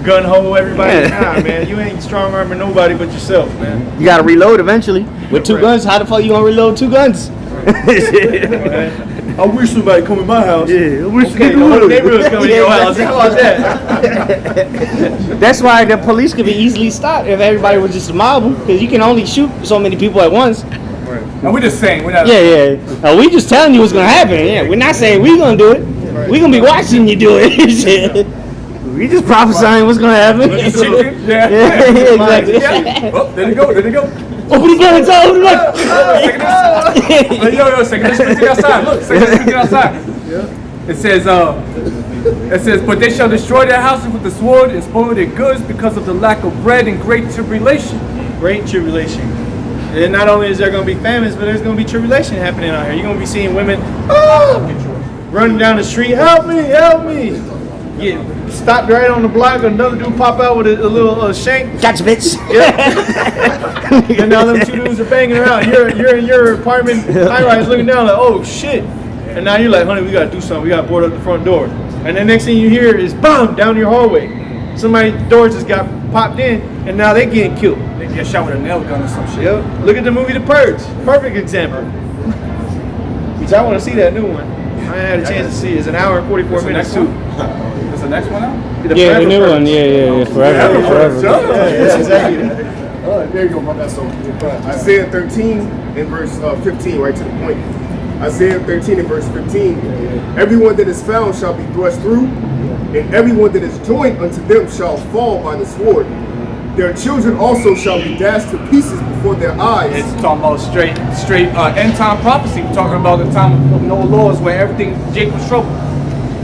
gun ho everybody. Yeah. Nah, man, you ain't strong arming nobody but yourself, man. You gotta reload eventually. With two Right. guns, how the fuck you gonna reload two guns? Okay? I wish somebody come in my house. Yeah, I wish Okay, the whole neighborhood's coming in your house. How about that? That's why the police could be easily stopped if everybody was just a mob, because you can only shoot so many people at once. And we're just saying, we're not. Yeah. We just telling you what's gonna happen. Yeah, we're not saying we're gonna do it. We're gonna be watching you do it. Shit. We just prophesying what's gonna happen. Yeah. Exactly. Yeah. Oh, there they go. Open the guns out. Open the Yo, second, let's speak outside. Look, second, let's speak outside. It says, but they shall destroy their houses with the sword and spoil their goods because of the lack of bread and great tribulation. Great tribulation. And not only is there going to be famines, but there's going to be tribulation happening out here. You're going to be seeing women running down the street, help me. Get stopped right on the block. Another dude pop out with a little shank. Gotcha, bitch. And now them two dudes are banging around. You're in your apartment high-rise looking down like, oh shit. And now you're like, honey, we got to do something. We got to board up the front door. And the next thing you hear is BOM! Down your hallway. Somebody's door just got popped in, and now they getting killed. They get shot with a nail gun or some shit. Yep. Look at the movie The Purge. Perfect example. Which I want to see that new one. I ain't had a chance to see it. It's an hour and 44 minutes too. Is the next one out? Yeah, the new one. Yeah. Forever. Yeah, exactly. There you go, my bad. So Isaiah 13 and verse 15, right to the point. Isaiah 13 and verse 15. Everyone that is found shall be thrust through, and everyone that is joined unto them shall fall by the sword. Their children also shall be dashed to pieces before their eyes. It's talking about straight end time prophecy. We're talking about the time of no laws where everything Jacob's trouble.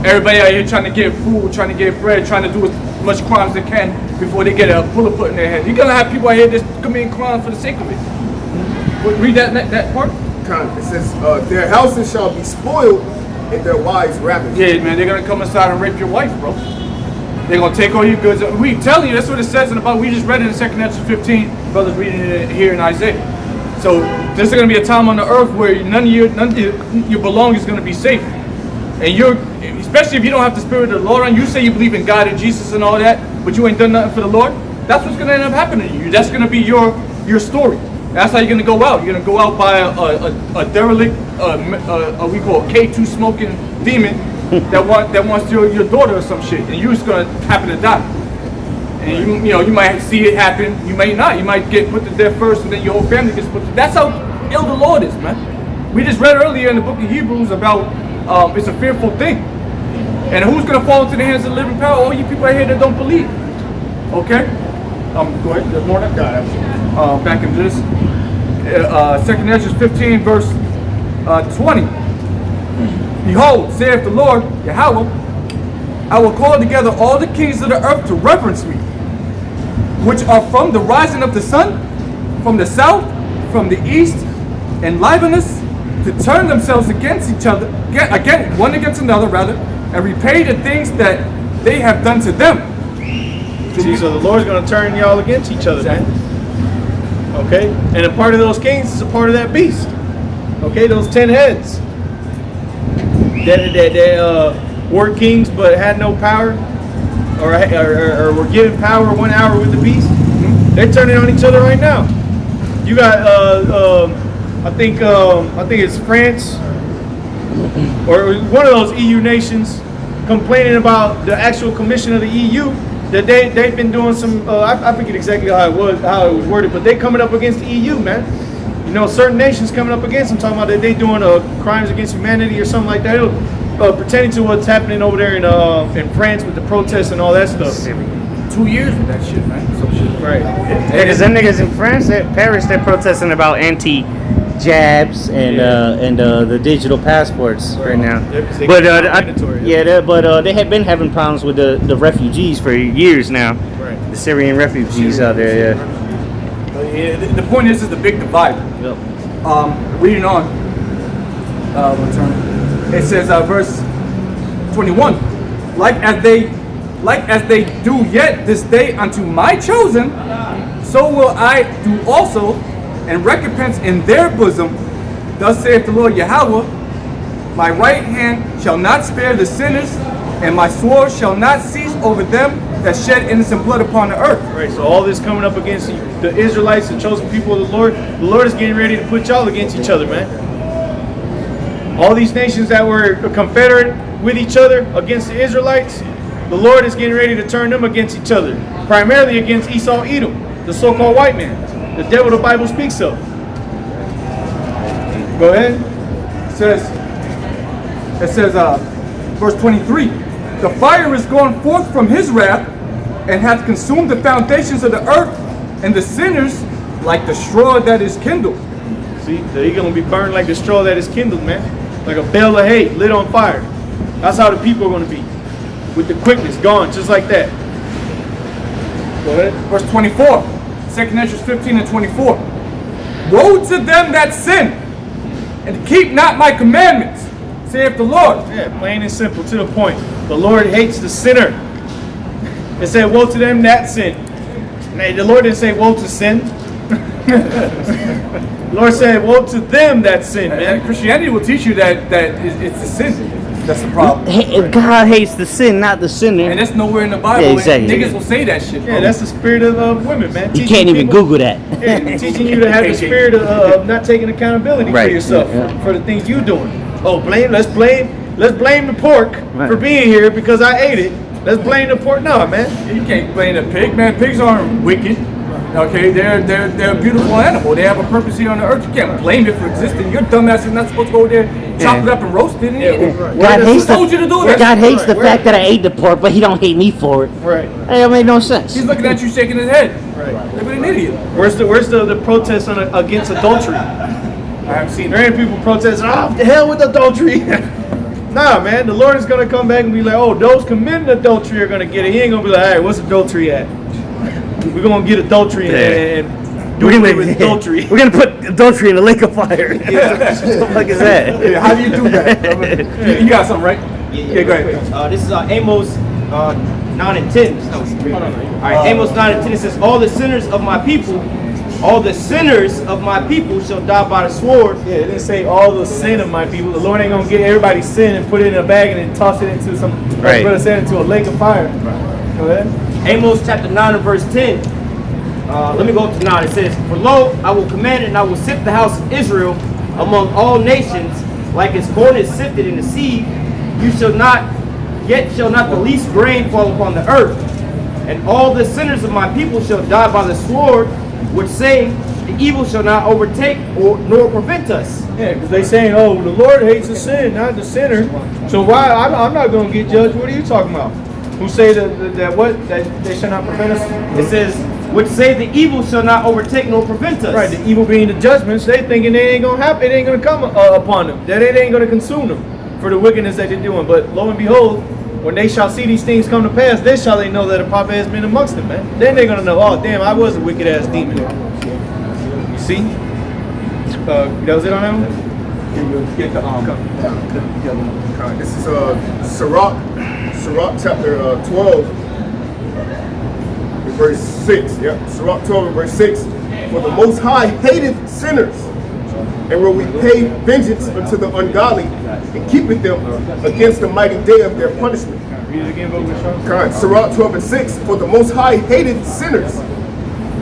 Everybody out here trying to get food, trying to get bread, trying to do as much crime as they can before they get a bullet put in their head. You're gonna have people out here just committing crime for the sake of it. Read that part. It says, their houses shall be spoiled and their wives ravished. Yeah, man, they're gonna come inside and rape your wife, bro. They're gonna take all your goods. We telling you, that's what it says in the Bible. We just read it in 2 Ezra 15. Brothers reading it here in Isaiah. So there's gonna be a time on the earth where none of your belongings is gonna be safe. And especially if you don't have the Spirit of the Lord on you, say you believe in God and Jesus and all that, but you ain't done nothing for the Lord, that's what's gonna end up happening to you. That's gonna be your story. That's how you're gonna go out. You're gonna go out by a derelict, we call a K2 smoking demon that wants your daughter or some shit, and you're just gonna happen to die. And you might see it happen, you may not. You might get put to death first, and then your whole family gets put to death. That's how ill the Lord is, man. We just read earlier in the book of Hebrews about it's a fearful thing. And who's gonna fall into the hands of the living power? All you people out here that don't believe. Okay? Go ahead. There's more than that. Back into this. 2 Ezra 15, verse 20. Behold, saith the Lord, Yahweh, I will call together all the kings of the earth to reverence me, which are from the rising of the sun, from the south, from the east, and liveliness, to turn themselves against each other, again, one against another, rather, and repay the things that they have done to them. See, so the Lord's going to turn y'all against each other, man. Okay? And a part of those kings is a part of that beast. Okay? Those 10 heads. That were kings but had no power, or were given power 1 hour with the beast. They're turning on each other right now. You got, I think it's France, or one of those EU nations, complaining about the actual commission of the EU. That they've been doing some, I forget exactly how it was worded, but they coming up against the EU, man. You know, certain nations coming up against them, talking about that they doing crimes against humanity or something like that. Pertaining to what's happening over there in France with the protests and all that stuff. 2 years with that shit, man. Some shit. Right. Yeah, because them niggas in France, Paris, they're protesting about anti-jabs and the digital passports right now. Yeah, but they have been having problems with the refugees for years now. Right. The Syrian refugees out there. Yeah, the point is the big divide. Yep. Reading on, it says verse 21, like as they do yet this day unto my chosen, so will I do also, and recompense in their bosom. Thus saith the Lord Yahweh, my right hand shall not spare the sinners, and my sword shall not cease over them that shed innocent blood upon the earth. Right, so all this coming up against the Israelites, the chosen people of the Lord is getting ready to put y'all against each other, man. All these nations that were confederate with each other against the Israelites, the Lord is getting ready to turn them against each other, primarily against Esau, Edom, the so-called white man, the devil the Bible speaks of. Go ahead. It says, verse 23, the fire is gone forth from his wrath and hath consumed the foundations of the earth, and the sinners like the straw that is kindled. See, they're going to be burned like the straw that is kindled, man. Like a bale of hay lit on fire. That's how the people are going to be. With the quickness, gone, just like that. Go ahead. Verse 24, 2 Ezra 15 and 24. Woe to them that sin, and keep not my commandments, saith the Lord. Yeah, plain and simple, to the point. The Lord hates the sinner. It said, woe to them that sin. Now, the Lord didn't say, woe to sin. The Lord said, woe to them that sin, man. And Christianity will teach you that it's a sin. That's the problem. God hates the sin, not the sinner. And that's nowhere in the Bible. Yeah, exactly. And niggas will say that shit, bro. Yeah, that's the spirit of women, man. You can't even Google that. Yeah, teaching you to have the spirit of not taking accountability Right. for yourself, for the things you're doing. Oh, let's blame the pork for being here because I ate it. Let's blame the pork. No, man. You can't blame the pig, man. Pigs aren't wicked. Okay, they're a beautiful animal. They have a purpose here on the earth. You can't blame it for existing. Your dumbass is not supposed to go there, chop it up and roast it. And eat it. God hates told you to do that. God hates the fact that I ate the pork, but he don't hate me for it. Right. That made no sense. He's looking at you shaking his head. Right. You're an idiot. Where's the protest against adultery? I haven't seen There ain't people protesting, oh, the hell with adultery. Nah, man, the Lord is going to come back and be like, oh, those committing adultery are going to get it. He ain't going to be like, all right, what's adultery at? We're going to get adultery and do away with adultery. We're gonna put adultery in the lake of fire. What the fuck is that? Yeah, how do you do that? You got something, right? Yeah, go ahead. This is Amos 9 and 10. All right, Amos 9 and 10, it says, all the sinners of my people shall die by the sword. Yeah, it didn't say all the sin of my people. The Lord ain't going to get everybody's sin and put it in a bag and then toss it into some, like brother said, into a lake of fire. Go ahead. Amos chapter 9 and verse 10. Let me go up to 9. It says, for lo, I will command it, and I will sift the house of Israel among all nations, like as corn is sifted in the sea. Shall not the least grain fall upon the earth. And all the sinners of my people shall die by the sword, which say, the evil shall not overtake nor prevent us. Yeah, because they saying, oh, the Lord hates the sin, not the sinner. So why? I'm not going to get judged. What are you talking about? Who say that they shall not prevent us? It says, which say the evil shall not overtake nor prevent us. Right, the evil being the judgments, they thinking they ain't going to happen, it ain't going to come upon them, that it ain't going to consume them for the wickedness that they're doing. But lo and behold, when they shall see these things come to pass, then shall they know that a prophet has been amongst them, man. Then they're going to know, oh, damn, I was a wicked-ass demon. You see? That was it on that one? This is Sirach chapter 12, verse 6. Yep, Sirach 12 and verse 6. For the Most High hateth sinners, and will repay vengeance unto the ungodly, and keepeth them against the mighty day of their punishment. Read it again, Brother Sean. Correct. Sirach 12 and 6. For the Most High hateth sinners,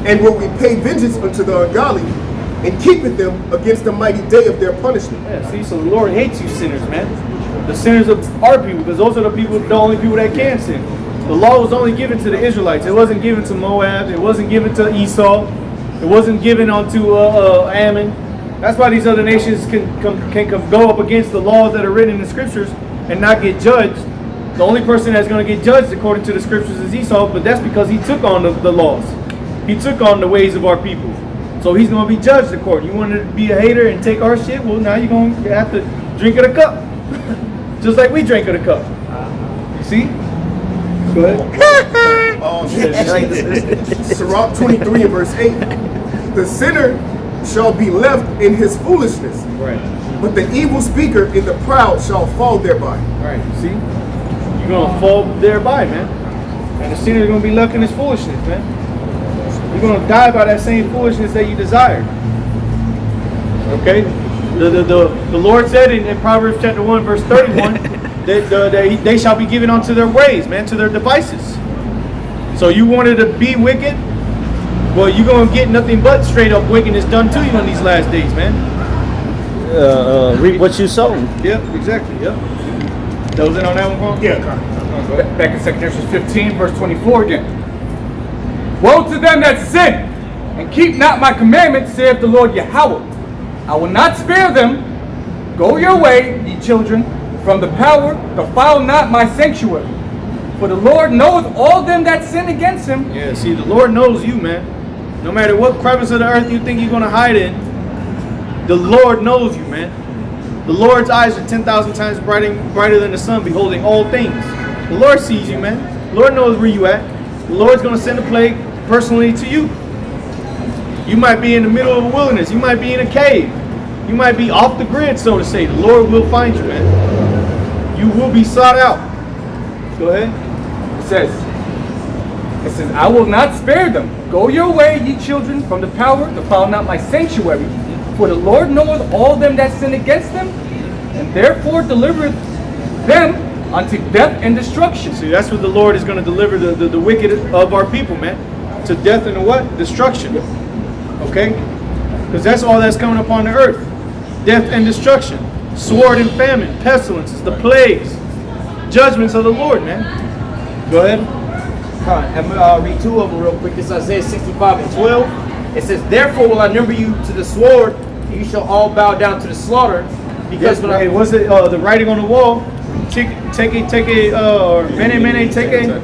and will repay vengeance unto the ungodly, and keepeth them against the mighty day of their punishment. Yeah, see, so the Lord hates you sinners, man. The sinners of our people, because those are the only people that can sin. The law was only given to the Israelites. It wasn't given to Moab. It wasn't given to Esau. It wasn't given unto Ammon. That's why these other nations can go up against the laws that are written in the scriptures and not get judged. The only person that's going to get judged according to the scriptures is Esau, but that's because he took on the laws. He took on the ways of our people. So he's going to be judged according. You want to be a hater and take our shit? Well, now you're going to have to drink of the cup. Just like we drank of the cup. You see? Go ahead. Sirach 23 and verse 8. The sinner shall be left in his foolishness, Right. but the evil speaker in the proud shall fall thereby. Right. See? You're going to fall thereby, man. And the sinner is going to be left in his foolishness, man. You're going to die by that same foolishness that you desired. Okay? The Lord said in Proverbs chapter 1, verse 31, that they shall be given unto their ways, man, to their devices. So you wanted to be wicked? Well, you're going to get nothing but straight up wickedness done to you in these last days, man. reap what you sow. Yep, exactly. Yep. Those in on that one, Paul? Yeah, Go ahead. Back in 2 Genesis 15, verse 24 again. Woe to them that sin, and keep not my commandments, saith the Lord Yahweh. I will not spare them. Go your way, ye children, from the power, defile not my sanctuary. For the Lord knoweth all them that sin against him. Yeah, see, the Lord knows you, man. No matter what crevice of the earth you think you're going to hide in, the Lord knows you, man. The Lord's eyes are 10,000 times brighter than the sun, beholding all things. The Lord sees you, man. The Lord knows where you at. The Lord's going to send a plague personally to you. You might be in the middle of a wilderness. You might be in a cave. You might be off the grid, so to say. The Lord will find you, man. You will be sought out. Go ahead. It says, I will not spare them. Go your way, ye children, from the power, defile not my sanctuary. For the Lord knoweth all them that sin against him, and therefore delivereth them unto death and destruction. See, that's what the Lord is going to deliver the wicked of our people, man. To death and to what? Destruction. Okay? Because that's all that's coming upon the earth. Death and destruction. Sword and famine. Pestilences. The plagues. Judgments of the Lord, man. Go ahead. I'm going to read two of them real quick. This is Isaiah 65 and 12. It says, therefore will I number you to the sword, and you shall all bow down to the slaughter. Because Yes, when was it the writing on the wall? Or mene, take a.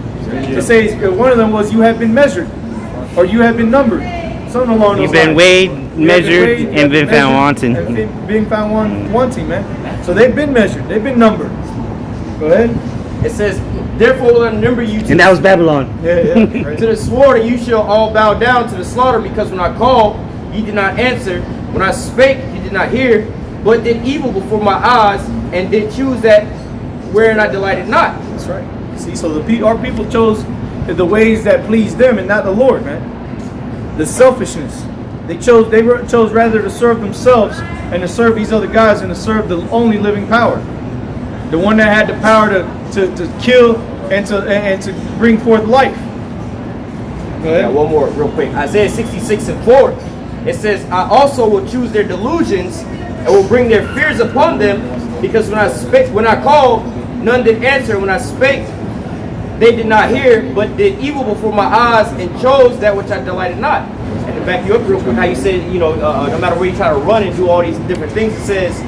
It says one of them was you have been measured, or you have been numbered. Something along those You've been lines. weighed, You have measured, weighed, and been found wanting. and being found wanting, man. So they've been measured, they've been numbered. Go ahead. it says, therefore will I number you to And that was Babylon. Yeah. to the sword, and you shall all bow down to the slaughter, because when I called, ye did not answer. When I spake, ye did not hear, but did evil before my eyes, and did choose that wherein I delighted not. That's right. See, so our people chose the ways that pleased them and not the Lord, man. The selfishness. They chose rather to serve themselves and to serve these other guys and to serve the only living power. The one that had the power to kill and to bring forth life. Go ahead. Now, one more real quick. Isaiah 66 and 4. It says, I also will choose their delusions and will bring their fears upon them, because when I called, none did answer. When I spake, they did not hear, but did evil before my eyes, and chose that which I delighted not. And to back you up real quick, how you said, no matter where you try to run and do all these different things, it says,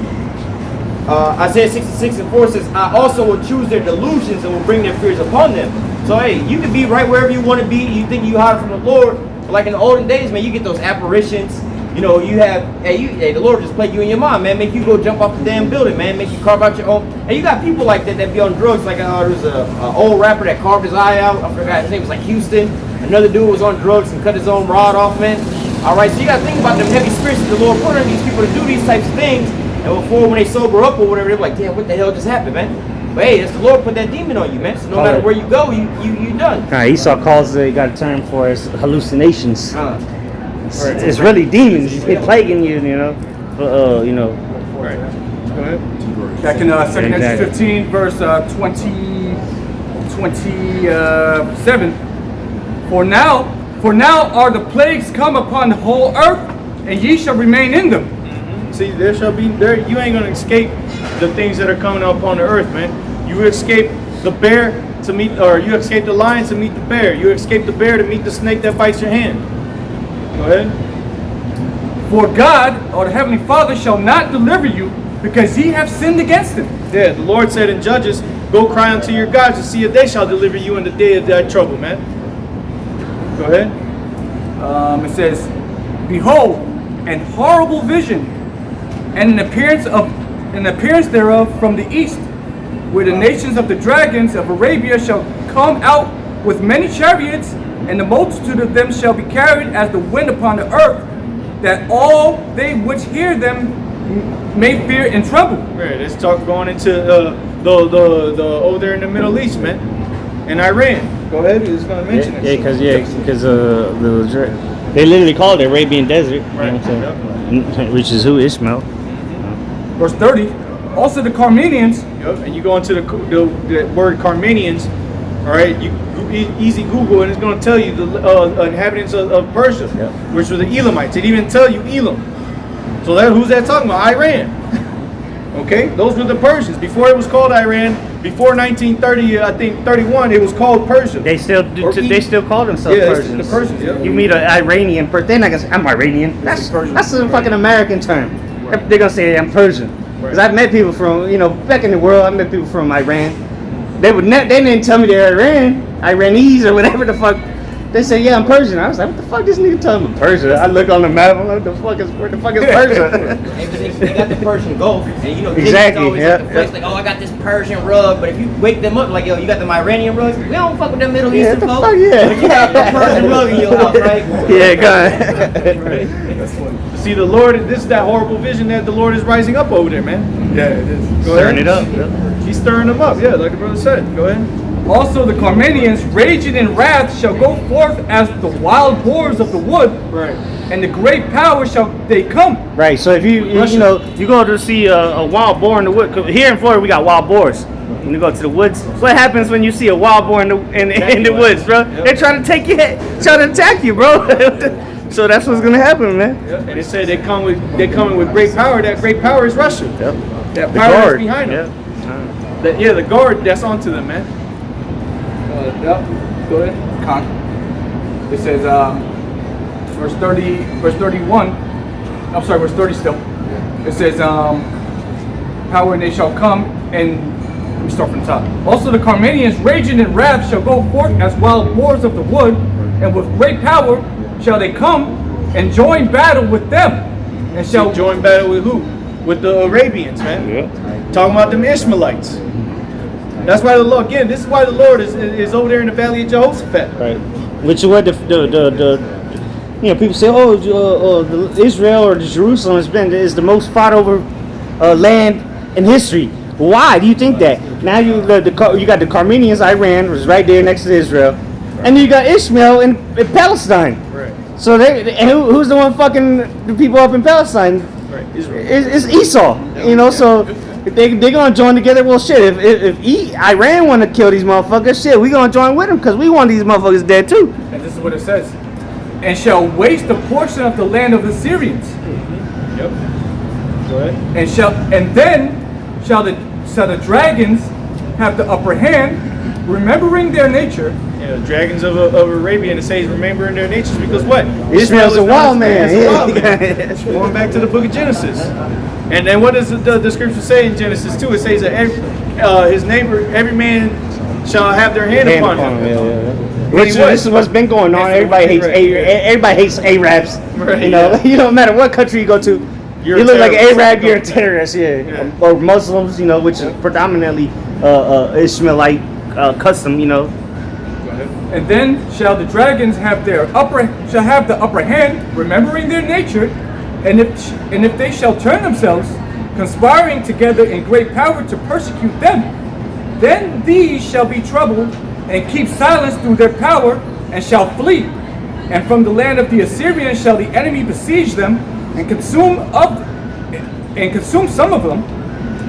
Isaiah 66 and 4 says, I also will choose their delusions and will bring their fears upon them. So hey, you can be right wherever you want to be. You think you hide from the Lord, but like in the olden days, man, you get those apparitions. You have, the Lord just played you in your mind, man. Make you go jump off the damn building, man. Make you carve out your own. And you got people like that be on drugs. Like there's an old rapper that carved his eye out. I forgot his name was like Houston. Another dude was on drugs and cut his own rod off, man. All right, so you got to think about them heavy spirits that the Lord put on these people to do these types of things. And before, when they sober up or whatever, they're like, damn, what the hell just happened, man? But hey, that's the Lord put that demon on you, man. So no matter where you go, you done. Esau calls it, got a term for his hallucinations. It's really demons. It's plaguing you, Right. Go ahead. Back in 2 Genesis 15, verse 27. For now are the plagues come upon the whole earth, and ye shall remain in them. See, you ain't gonna escape the things that are coming up on the earth, man. You escape the bear to meet, or you escape the lion to meet the bear. You escape the bear to meet the snake that bites your hand. Go ahead. For God, or the Heavenly Father, shall not deliver you, because ye have sinned against him. Yeah, the Lord said in Judges, go cry unto your gods and see if they shall deliver you in the day of thy trouble, man. Go ahead. It says, behold, an horrible vision, and an appearance thereof from the east, where the nations of the dragons of Arabia shall come out with many chariots, and the multitude of them shall be carried as the wind upon the earth, that all they which hear them may fear and tremble. Right, let's talk going into the over there in the Middle East, man, and Iran. Go ahead, it's gonna mention it. because they literally call it the Arabian Desert, Right. which is who Ishmael. Verse 30. Also the Carmenians. Yep. And you go into the word Carmenians, all right? You easy Google and it's going to tell you the inhabitants of Persia, which were the Elamites. It even tell you Elam. So who's that talking about? Iran. Okay, those were the Persians. Before it was called Iran, before 1930, I think 31, it was called Persia. They still call themselves Yeah, it's Persians. the Persians, yeah. You meet an Iranian person, they're not gonna say I'm Iranian. That's a fucking American term. They're gonna say I'm Persian. Because I've met people from, back in the world, I met people from Iran. They didn't tell me they're Iranese or whatever the fuck. They say, yeah, I'm Persian. I was like, what the fuck this nigga telling me Persia? I look on the map, I'm like, where the fuck is Persia? They got the Persian Gulf, and Exactly, always at the place like, oh, I got this Persian rug. But if you wake them up like, yo, you got them Iranian rugs, we don't fuck with them Middle Eastern folks. Fuck yeah. But you got the Persian rug in your house, right? Yeah, go ahead. See, the Lord, this is that horrible vision that the Lord is rising up over there, man. Yeah, it is. Go Stirring ahead. it up. He's stirring them up, yeah, like the brother said. Go ahead. Also the Carmanians, raging in wrath, shall go forth as the wild boars of the wood, Right. and the great power shall they come. Right, so if you go to see a wild boar in the wood. 'Cause here in Florida we got wild boars. When you go to the woods, what happens when you see a wild boar in the woods, bro? Yep. They're trying to take you, trying to attack you, bro. So that's what's gonna happen, man. And it said they're coming with great power. That great power is Russia. Yep. That The power guard. is behind them. Yep. The guard that's onto them, man. Go ahead. Con. It says, verse 31. I'm sorry, verse 30 still. It says, power and they shall come, and let me start from the top. Also the Carmanians, raging in wrath, shall go forth as wild boars of the wood, and with great power shall they come and join battle with them, and shall Join battle with who? With the Arabians, man. Yeah. Talking about them Ishmaelites. That's why this is why the Lord is over there in the valley of Jehoshaphat. Right. Which is what the people say, Israel or Jerusalem is the most fought over land in history. Why do you think that? Now you got the Carmenians, Iran was right there next to Israel, and you got Ishmael in Palestine. Right. So who's the one fucking the people up in Palestine? Right. Israel. It's Esau. So if they're gonna join together, well, shit. If Iran want to kill these motherfuckers, shit, we gonna join with them because we want these motherfuckers dead too. and this is what it says, and shall waste a portion of the land of the Syrians, Yep. Go ahead. and then shall the dragons have the upper hand, remembering their nature. Yeah, the dragons of Arabia, and it says remembering their natures because what? Ishmael's a wild man. It's a wild man. Going back to the book of Genesis. And then what does the scripture say in Genesis 2? It says that his neighbor, every man shall have their hand upon him. Which this is what's been going on. Everybody hates Arabs. Right, You no matter what country you go to, You're you a look like terrorist. Arab, you're a terrorist, yeah. Or Muslims, which is predominantly Ishmaelite custom, And then shall the dragons have the upper hand, remembering their nature, and if they shall turn themselves, conspiring together in great power to persecute them, then these shall be troubled and keep silence through their power, and shall flee. And from the land of the Assyrians shall the enemy besiege them, and consume some of them,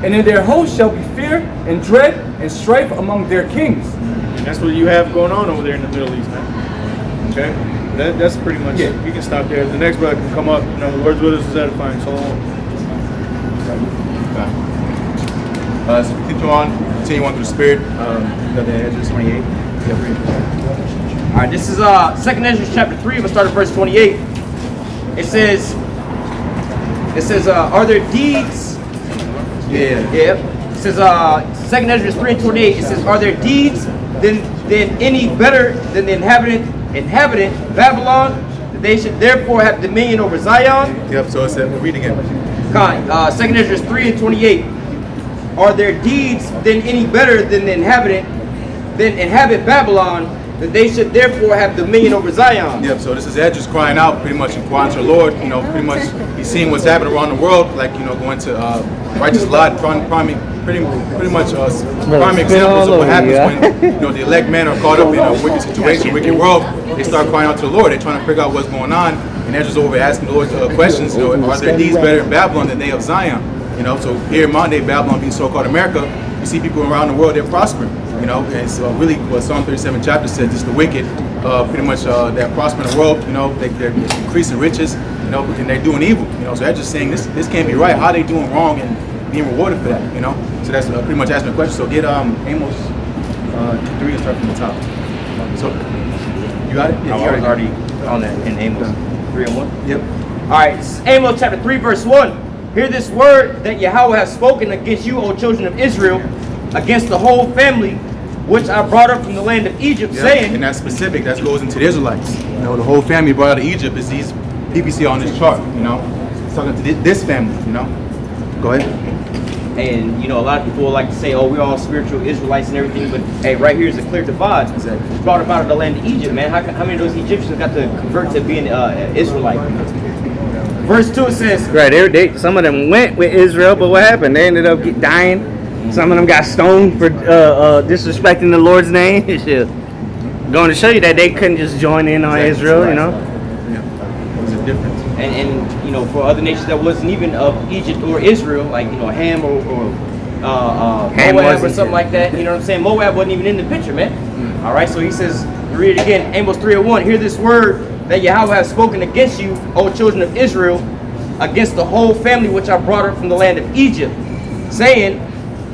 and in their host shall be fear and dread and strife among their kings. And that's what you have going on over there in the Middle East, man. Okay? That's pretty much it. You can stop there. The next brother can come up. The Lord's with us is edifying. So So we continue on through the Spirit. Got the Ezra 28. All right, this is 2nd Ezra chapter 3. We'll start at verse 28. It says, are there deeds? Yeah. It says 2nd Ezra 3 and 28. It says, are there deeds than any better than the inhabitant Babylon, that they should therefore have dominion over Zion? Yep. So it said, read again. 2nd Ezra 3 and 28. Are there deeds then any better than inhabit Babylon, that they should therefore have dominion over Zion? Yep. So this is Ezra's crying out, pretty much inquiring to the Lord. Pretty much he's seeing what's happening around the world, like going to righteous lot, pretty much prime examples of what happens when the elect men are caught up in a wicked situation, wicked world. They start crying out to the Lord. They're trying to figure out what's going on, and Ezra's over asking the Lord questions. Are there deeds better in Babylon than they of Zion? So here in modern day Babylon, being so-called America, you see people around the world, they're prospering. And so really what Psalm 37 chapter says is the wicked, pretty much that prosper in the world. They're increasing riches, and they're doing evil. So that's just saying this can't be right. How are they doing wrong and being rewarded for that, you know. So that's pretty much asking the question. So get Amos 3 and start from the top. So you got it? Yeah, I was already on that in Amos 3 and 1. Yep. All right, Amos chapter 3, verse 1. Hear this word that Yahweh has spoken against you, O children of Israel, against the whole family, which I brought up from the land of Egypt, Yep. saying. And that's specific. That goes into the Israelites. You know, the whole family brought out of Egypt is these PPC on this chart. You know, it's talking to this family. You know. Go ahead. And, you know, a lot of people will like to say, oh, we're all spiritual Israelites and everything, but hey, right here is a clear divide. Exactly. It's brought up out of the land of Egypt, man. How many of those Egyptians got to convert to being Israelite? Verse 2, it says, Right, some of them went with Israel, but what happened? They ended up dying. Some of them got stoned for disrespecting the Lord's name. Shit. Going to show you that they couldn't just join in on Israel, you know. Yeah. There's a difference. and you know, for other nations that wasn't even of Egypt or Israel, like, you know, Ham or Ham Moab or wasn't something like that, you know what I'm saying? Moab wasn't even in the picture, man. All right, so he says, read it again, Amos 3:1. Hear this word that Yahweh has spoken against you, O children of Israel, against the whole family which I brought up from the land of Egypt, saying,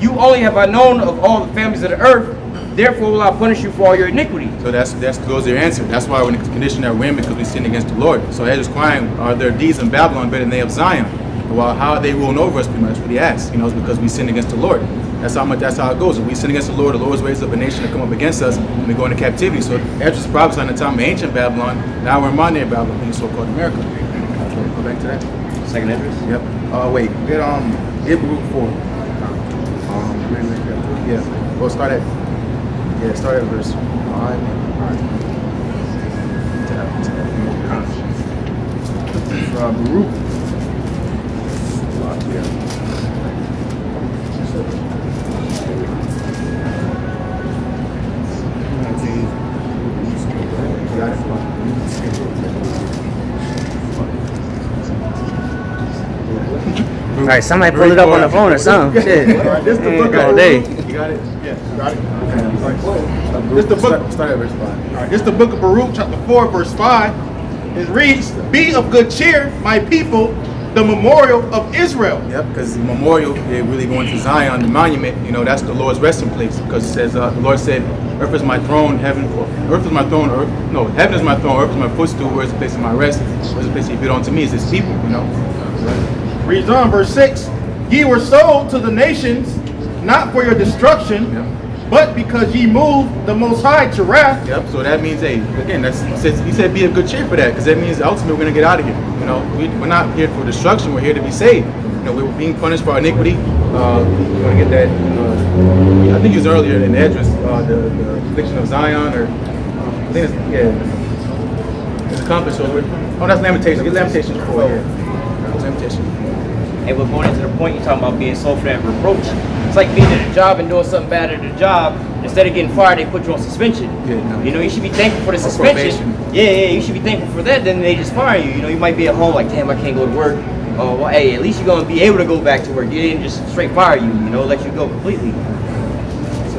you only have I known of all the families of the earth, therefore will I punish you for all your iniquity. So that's goes their answer. That's why we're in the condition that we're in, because we sinned against the Lord. So they're just crying, are their deeds in Babylon better than they of Zion? Well, how are they ruling over us? Pretty much what he asks. You know, it's because we sinned against the Lord. That's how it goes. If we sin against the Lord's raised up a nation to come up against us, and we go into captivity. So Ezra's prophesying in the time of ancient Babylon. Now we're in modern day Babylon, in so-called America. Go back to that. Second Ezra. Yep. Wait. Get Baruch 4. Yeah. Well, start at verse 5. Baruch. Got it. All right, somebody pull it up on the phone or something. Shit. All right, this the book all of day. You got it? Yeah, got it. This the book. Start at verse 5. All right, this is the book of Baruch, chapter 4, verse 5. It reads, "Be of good cheer, my people, the memorial of Israel." Yep, because the memorial, they're really going to Zion, the monument, you know, that's the Lord's resting place. Because it says, the Lord said, earth is my throne, heaven is my throne, heaven is my throne, earth is my footstool, where is the place of my rest, where is the place he built unto me, is his people, you know. Reads on, verse 6. "Ye were sold to the nations, not for your destruction, Yep. but because ye moved the Most High to wrath." Yep, so that means, hey, again, he said be of good cheer for that, because that means ultimately we're going to get out of here. You know, we're not here for destruction, we're here to be saved. You know, we were being punished for our iniquity. You want to get that, I think it was earlier in Ezra's, the affliction of Zion, or I think it's accomplished. So that's Lamentations. Get Lamentations 4, yeah. Lamentations. And we're going into the point you're talking about being sold for that reproach. It's like being at a job and doing something bad at a job. Instead of getting fired, they put you on suspension. Yeah, no. You know, you should be thankful for the suspension. probation. Yeah, you should be thankful for that. Then they just fire you. You know, you might be at home like, damn, I can't go to work. Oh, well, hey, at least you're gonna be able to go back to work. You didn't just straight fire you. You know, let you go completely.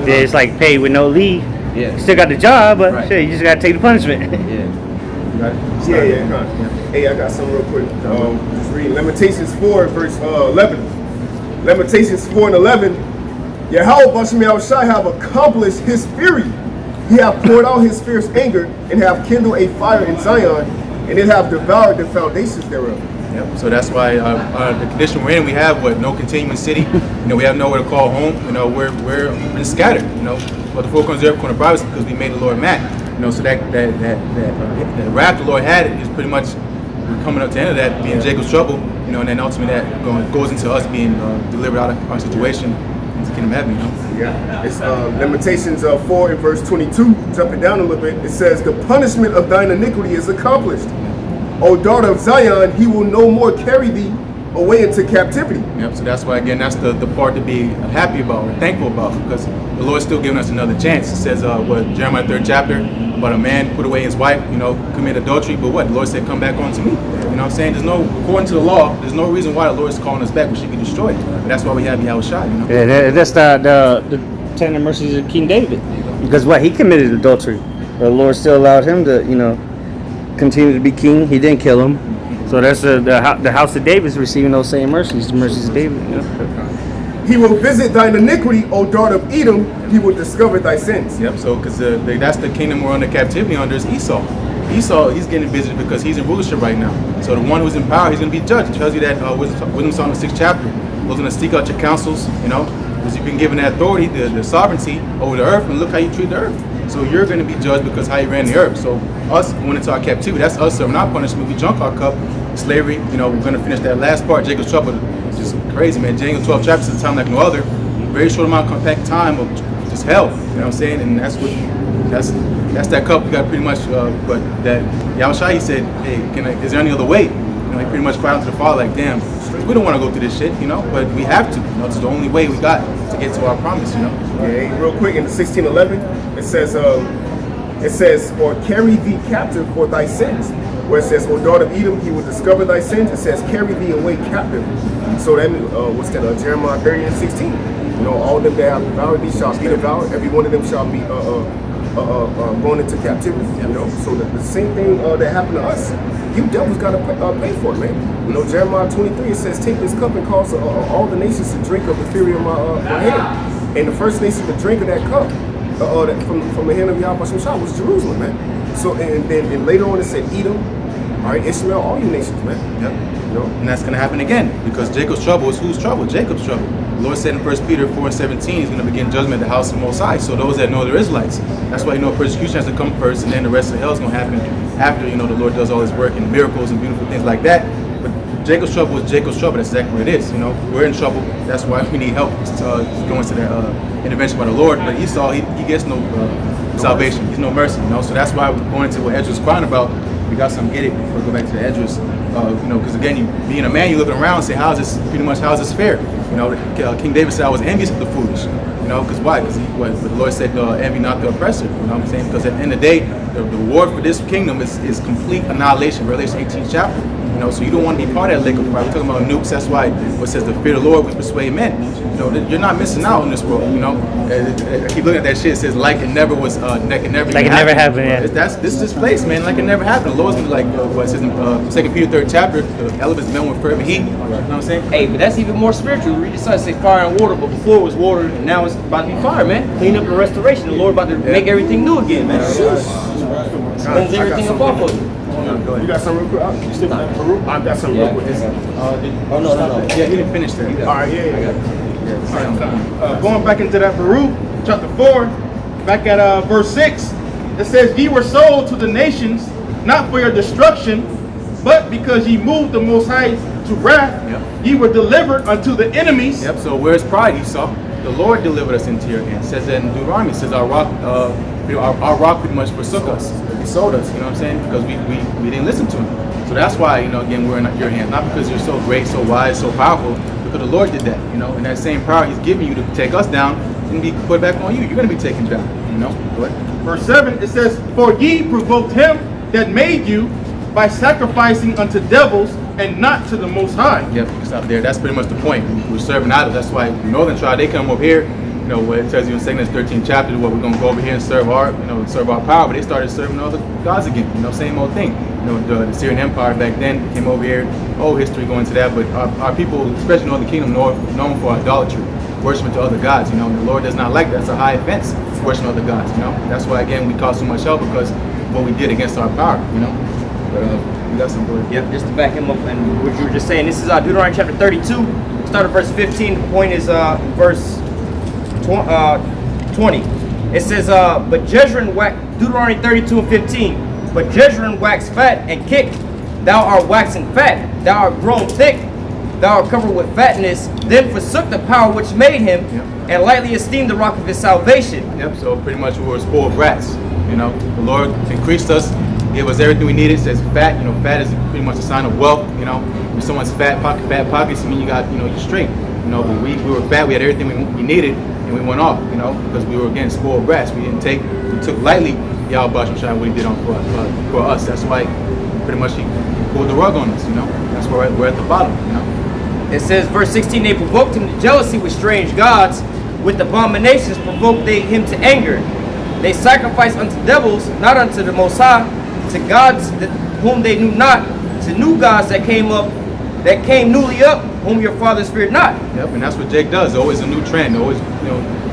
It's like paid with no leave. Yeah. You still got the job, but Right. shit, you just gotta take the punishment. Yeah. Yeah. Hey, I got some real quick. Just reading Lamentations 4, verse 11. Lamentations 4 and 11. Yahweh Bashem Yahushai have accomplished his fury. He have poured out his fierce anger and have kindled a fire in Zion, and it have devoured the foundations thereof. Yep. So that's why the condition we're in, we have no continuing city. You know, we have nowhere to call home. You know, we're been scattered. You know, but the four corners of the earth corner privacy because we made the Lord mad. You know, so that wrath the Lord had is pretty much we're coming up to the end of that, being Jacob's trouble. You know, and then ultimately that goes into us being delivered out of our situation into the kingdom of heaven. You know. Yeah, it's Lamentations 4 and verse 22. Jumping down a little bit, it says, "The punishment of thine iniquity is accomplished. O daughter of Zion, he will no more carry thee away into captivity." Yep. So that's why, again, that's the part to be happy about or thankful about, because the Lord's still giving us another chance. It says, Jeremiah 3rd chapter, about a man put away his wife, you know, commit adultery, but what? The Lord said, come back unto me. You know what I'm saying? According to the law, there's no reason why the Lord is calling us back. We should be destroyed. But that's why we have Yahushua, you know? Yeah, that's the tender mercies of King David. Because what? He committed adultery. The Lord still allowed him to, you know, continue to be king. He didn't kill him. So that's the house of David is receiving those same mercies, the mercies of David. You know? He will visit thine iniquity, O daughter of Edom. He will discover thy sins. Yep. So, because that's the kingdom we're under captivity under is Esau. Esau, he's getting visited because he's in rulership right now. So the one who's in power, he's going to be judged. It tells you that Wisdom Song, the 6th chapter. He's going to seek out your counsels, you know, because you've been given that authority, the sovereignty over the earth, and look how you treat the earth. So you're going to be judged because how you ran the earth. So us going into our captivity, that's us serving our punishment. We drunk our cup, slavery. You know, we're going to finish that last part, Jacob's trouble. It's just crazy, man. Daniel 12 chapters is a time like no other. Very short amount of compact time of just hell. You know what I'm saying? And that's that cup we got pretty much. But that Yahushua, he said, hey, is there any other way? You know, he pretty much cried out to the Father like, damn, we don't want to go through this shit, you know, but we have to. You know, it's the only way we got to get to our promise, you know. Yeah, real quick in the 16:11, it says, or carry thee captive for thy sins. Where it says, O daughter of Edom, he will discover thy sins. It says, carry thee away captive. So that means, Jeremiah 30:16. You know, all of them that have devoured thee shall be devoured. Every one of them shall be going into captivity. You know, so the same thing that happened to us. You devils got to pay for it, man. You know, Jeremiah 23, it says, take this cup and cause all the nations to drink of the fury of my hand. And the first nation to drink of that cup from the hand of Yahweh Shah was Jerusalem, man. So, and then later on it said Edom, all right, Ishmael, all you nations, man. Yep. You know? And that's going to happen again because Jacob's trouble is whose trouble? Jacob's trouble. The Lord said in 1 Peter 4:17, he's going to begin judgment at the house of Most High. So those that know they're Israelites. That's why, you know, persecution has to come first, and then the rest of hell is going to happen after, you know, the Lord does all his work and miracles and beautiful things like that. But Jacob's trouble is Jacob's trouble. That's exactly what it is. You know, we're in trouble. That's why we need help to go into that intervention by the Lord. But Esau, he gets no salvation. He's no mercy. You know, so that's why we're going into what Ezra's crying about. We got some get it. We'll go back to the Ezra's. You know, because again, you being a man, you're looking around and say, how is this fair? You know, King David said, I was envious of the foolish. You know, because why? Because the Lord said, envy not the oppressor. You know what I'm saying? Because at the end of the day, the reward for this kingdom is complete annihilation. Revelation 18th chapter. You know, so you don't want to be part of that lake of fire. We're talking about nukes. That's why it says the fear of the Lord will persuade men. You know, you're not missing out in this world. You know, I keep looking at that shit. It says like it never was, like it never happened. Yeah. This is place, man. Like it never happened. The Lord's gonna be like what it says in 2 Peter 3rd chapter. The elements men with fervent heat. You know what I'm saying? Hey, but that's even more spiritual. Read the sign, say fire and water, but before it was water, and now it's about to be fire, man. Clean up and restoration. The Lord about to make everything new again, man. Cleanse everything up off of you. You got something real quick? You still got Baruch? I got something real quick. Oh, no. Yeah, he didn't finish that. All right, yeah. Going back into that Baruch, chapter 4, back at verse 6, it says, ye were sold to the nations, not for your destruction, but because ye moved the Most High to wrath, ye were delivered unto the enemies. Yep, so where's pride, Esau? The Lord delivered us into your hands. It says that in Deuteronomy. It says our rock pretty much forsook us. He sold us, you know what I'm saying? Because we didn't listen to him. So that's why, you know, again, we're in your hands. Not because you're so great, so wise, so powerful, because the Lord did that, you know. And that same power he's giving you to take us down and be put back on you. You're going to be taken down, you know. Go ahead. Verse 7, it says, for ye provoked him that made you by sacrificing unto devils and not to the Most High. Yep, stop there. That's pretty much the point. We're serving idols. That's why the Northern tribe, they come over here. You know, what it tells you in 2 13th chapter, what we're going to go over here and serve our power. But they started serving other gods again. You know, same old thing. You know, the Syrian Empire back then came over here. Old history going to that. But our people, especially in Northern Kingdom, known for idolatry, worshiping to other gods. You know, and the Lord does not like that. It's a high offense, worshiping other gods. You know, that's why again we cause so much hell because of what we did against our power. You know, but we got some good. Yep, just to back him up and what you were just saying. This is Deuteronomy chapter 32. Start at verse 15. The point is verse 20. It says, but Jezreel Deuteronomy 32 and 15. But Jezreel waxed fat and kicked. Thou art waxing fat. Thou art grown thick. Thou art covered with fatness. Then forsook the power which made him, and lightly esteemed the rock of his salvation. Yep. So pretty much we were spoiled brats. You know, the Lord increased us, gave us everything we needed. It says fat. You know, fat is pretty much a sign of wealth. You know, when someone's fat pockets, I mean you got, you know, you're straight. You know, but we were fat. We had everything we needed. And we went off, you know, because we were again spoiled brats. We took lightly Yahweh Shai, what he did for us. That's why pretty much he pulled the rug on us, you know. That's why we're at the bottom, you know. It says, verse 16, they provoked him to jealousy with strange gods. With abominations provoked they him to anger. They sacrificed unto devils, not unto the Most High, to gods whom they knew not, to new gods that came newly up, whom your fathers feared not. Yep, and that's what Jake does. Always a new trend. Always,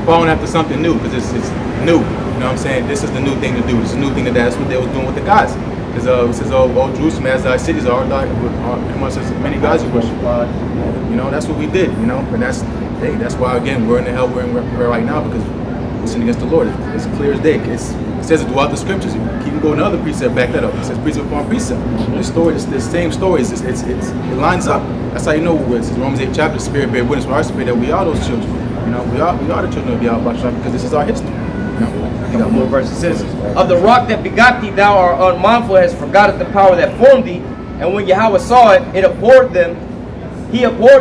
following after something new because it's new. You know what I'm saying? This is the new thing to do. It's a new thing that's what they was doing with the gods. Because it says, "Oh, Jerusalem, as thy cities are, amongst as many gods you worship." That's what we did. And that's why again we're in the hell we're right now because we're sinning against the Lord. It's clear as day. It says it throughout the scriptures. You keep going to other precept, back that up. It says precept upon precept. The same story. It lines up. That's how you know it's Romans 8 chapter. Spirit bear witness with our spirit that we are those children. We are the children of Yahweh because this is our history. A couple more verses. It says, "Of the rock that begot thee, thou art unmindful, has forgotten the power that formed thee. And when Yahweh saw it, He abhorred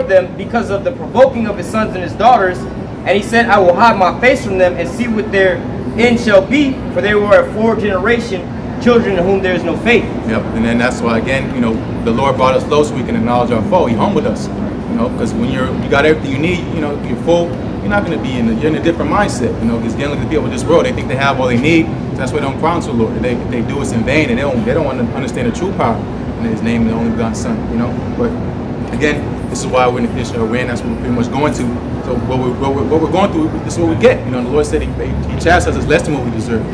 them because of the provoking of His sons and His daughters. And He said, I will hide my face from them and see what their end shall be, for they were a 4th generation, children in whom there is no faith." Yep, and then that's why again, the Lord brought us low so we can acknowledge our foe. He humbled us, because when you got everything you need, you're full. You're not going to be you're in a different mindset, because dealing with the people of this world, they think they have all they need. So that's why they don't crown to the Lord. They do it in vain, and they don't understand the true power in His name, the only begotten Son. But again, this is why we're in the condition we're in. That's what we're pretty much going to. So what we're going through, this is what we get. The Lord said He chastises us less than what we deserve.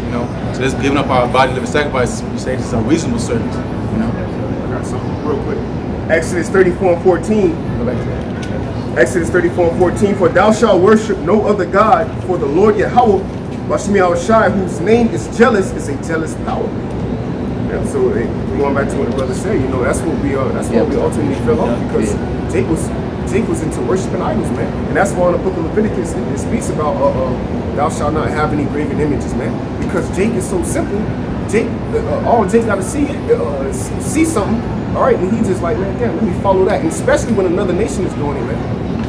So this giving up our body, living sacrifice, we say this is a reasonable service. I got something real quick. Exodus 34 and 14. Go back to that. Exodus 34 and 14. "For thou shalt worship no other God, for the Lord Yahweh, Bashmi Shai, whose name is jealous, is a jealous power." Yeah, so going back to what the brother said, that's what we ultimately fell off because Jake was into worshiping idols, man. And that's why in the book of Leviticus it speaks about thou shalt not have any graven images, man. Because Jake is so simple. All Jake got to see something, all right, and he just like, man, damn, let me follow that. And especially when another nation is doing it, man.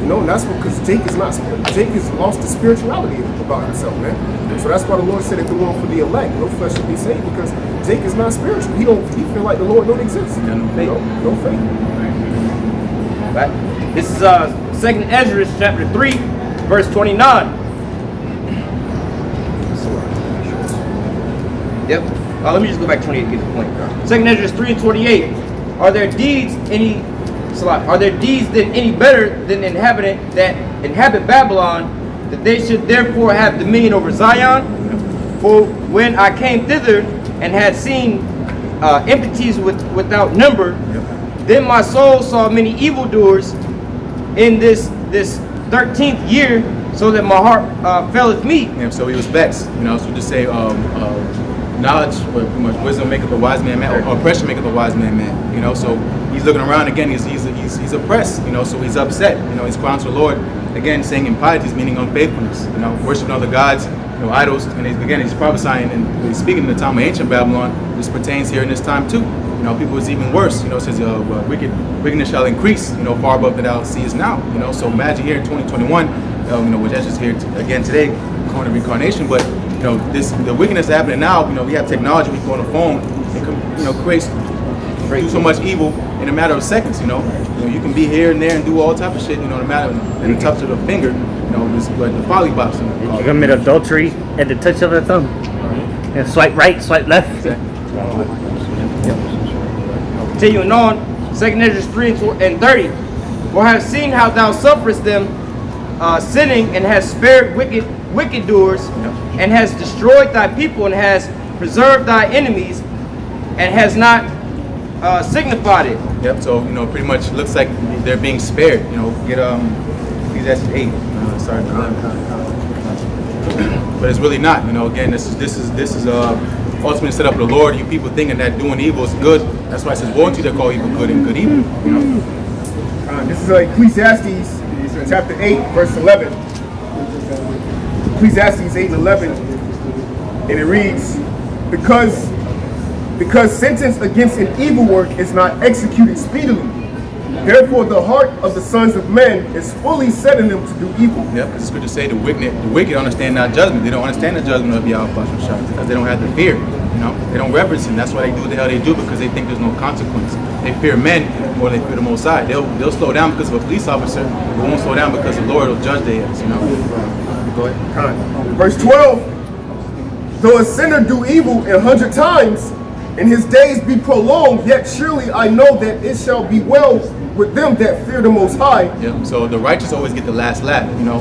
And that's because Jake is not spiritual. Jake has lost the spirituality about himself, man. So that's why the Lord said if the one for the elect, no flesh should be saved, because Jake is not spiritual. He feel like the Lord don't exist. Yeah, no faith. No faith. Right? This is 2nd Ezra chapter 3, verse 29. Yep. Let me just go back to 28 to get the point. 2nd Ezra 3 and 28. Are their deeds then any better than the inhabitant that inhabit Babylon, that they should therefore have dominion over Zion? For when I came thither and had seen iniquities without number, then my soul saw many evildoers in this 13th year, so that my heart faileth me. Yeah, so he was vexed. So just say knowledge, or pretty much wisdom maketh a wise man, or oppression maketh a wise man. So he's looking around again. He's oppressed. So he's upset. He's crying to the Lord again, saying impieties, meaning unfaithfulness. Worshiping other gods, idols. And he's prophesying and he's speaking in the time of ancient Babylon. This pertains here in this time too. People is even worse. It says wickedness shall increase. Far above that thou seest now. So imagine here in 2021. Which is just here again today, calling the reincarnation, but the wickedness happening now. We have technology. We go on the phone and do so much evil in a matter of seconds. You can be here and there and do all type of shit. In a matter in the touch of a finger. This like the folly box. You commit adultery at the touch of a thumb. And swipe right, swipe left. Exactly. Continuing on, 2nd Ezra 3 and 30. For I have seen how thou sufferest them sinning, and hast spared wicked doers, and has destroyed thy people, and has preserved thy enemies, and has not signified it. Yep. So pretty much looks like they're being spared. Get Ecclesiastes 8. Sorry. But it's really not. Again, this is ultimately set up with the Lord. You people thinking that doing evil is good. That's why it says, "Woe unto you that call evil good and good evil." This is Ecclesiastes chapter 8, verse 11. Ecclesiastes 8 and 11, and it reads, because sentence against an evil work is not executed speedily, therefore the heart of the sons of men is fully set in them to do evil. Yeah, because the scriptures say the wicked understand not judgment. They don't understand the judgment of Yahweh because they don't have the fear. They don't reverence Him. That's why they do what the hell they do, because they think there's no consequence. They fear men more than they fear the Most High. They'll slow down because of a police officer, but won't slow down because the Lord will judge their ass. Go ahead. Verse 12. Though a sinner do evil 100 times, and his days be prolonged, yet surely I know that it shall be well with them that fear the Most High. Yeah. So the righteous always get the last laugh. You know,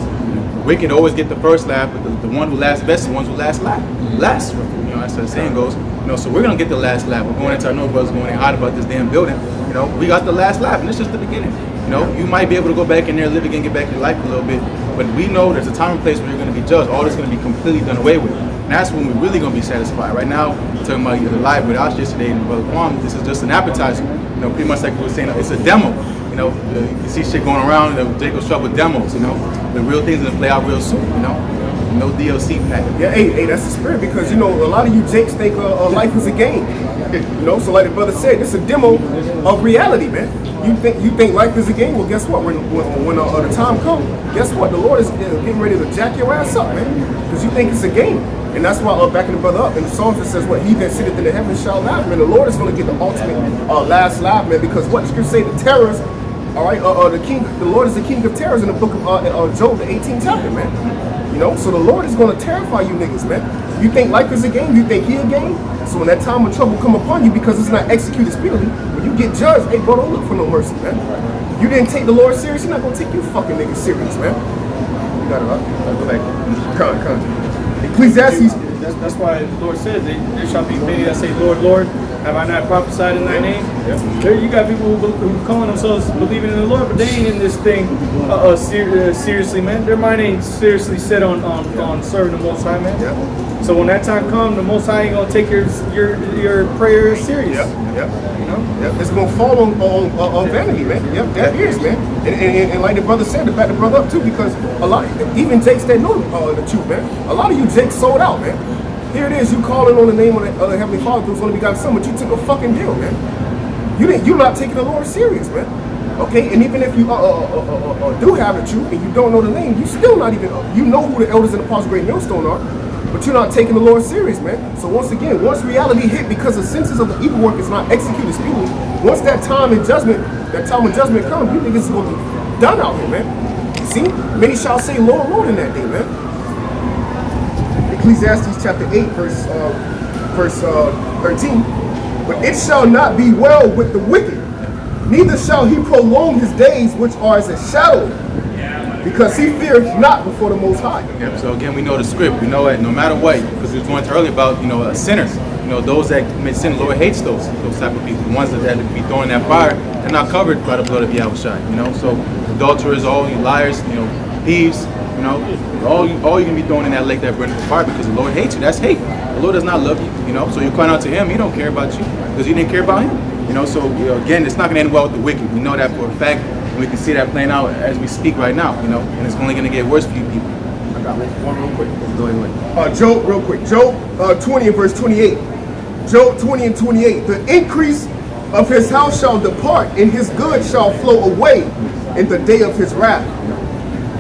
the wicked always get the first laugh, but the one who laughs best is the ones who last laugh. Last. You know, that's how the saying goes. You know, so we're gonna get the last laugh. We're going into our brothers going hot about this damn building. You know, we got the last laugh, and it's just the beginning. You know, you might be able to go back in there, live again, get back your life a little bit, but we know there's a time and place where you're going to be judged. All this is going to be completely done away with, and that's when we're really going to be satisfied. Right now, we're talking about the live with us yesterday and Brother Kwame. This is just an appetizer. You know, pretty much like we were saying, it's a demo. You know, you see shit going around. Jacob's trouble with demos. You know, the real things are going to play out real soon. You know, no DLC pack. Yeah, hey, that's the spirit, because you know a lot of you jakes think life is a game. You know, so like the brother said, it's a demo of reality, man. You think life is a game? Well, guess what? When the time comes, guess what? The Lord is getting ready to jack your ass up, man, because you think it's a game. And that's why backing the brother up in the Psalms it says, "What he that sitteth in the heavens shall laugh." Man, the Lord is going to get the ultimate last laugh, man, because what the scripture say, the terrors. All right, the Lord is the king of terrors in the book of Job, the 18th chapter, man. You know, so the Lord is going to terrify you niggas, man. You think life is a game? You think he a game? So when that time of trouble come upon you because it's not executed speedily, when you get judged, hey, bro, don't look for no mercy, man. You didn't take the Lord serious, you're not going to take you fucking niggas serious, man. You got it, go back. Come. Ecclesiastes. That's why the Lord says, there shall be many that say, Lord, Lord, have I not prophesied in thy name? There you got people who calling themselves believing in the Lord, but they ain't in this thing seriously, man. Their mind ain't seriously set on serving the Most High, man. So when that time comes, the Most High ain't gonna take your prayer serious. You know? It's gonna fall on vanity, man. Yep, that is, man. And like the brother said, to back the brother up too, because a lot, even Jakes that know the truth, man. A lot of you Jakes sold out, man. Here it is, you calling on the name of the Heavenly Father who's going to be begotten Son, but you took a fucking deal, man. You're not taking the Lord serious, man. Okay, and even if you do have the truth and you don't know the name, you still not even, you know who the elders and apostles of Great Millstone are, but you're not taking the Lord serious, man. So once again, once reality hit, because the sentence of the evil work is not executed speedily, once that time of judgment comes, you niggas is going to be done out here, man. See, many shall say, Lord, Lord, in that day, man. Ecclesiastes chapter 8, verse 13. But it shall not be well with the wicked, neither shall he prolong his days, which are as a shadow, because he fears not before the Most High. Yep. So again, we know the script. We know it no matter what, because we were talking earlier about sinners. You know, those that commit sin, the Lord hates those type of people. The ones that be thrown in that fire, they're not covered by the blood of Yahushua. You know, so adulterers, all you liars, thieves. You know, all you can be thrown in that lake that burns with fire, because the Lord hates you. That's hate. The Lord does not love you. You know, so you're crying out to Him. He don't care about you because you didn't care about Him. You know, so again, it's not going to end well with the wicked. We know that for a fact, and we can see that playing out as we speak right now. You know, and it's only going to get worse for you people. I got one real quick. Go ahead. Job, real quick. Job 20 and verse 28. Job 20 and 28. The increase of his house shall depart, and his good shall flow away in the day of his wrath.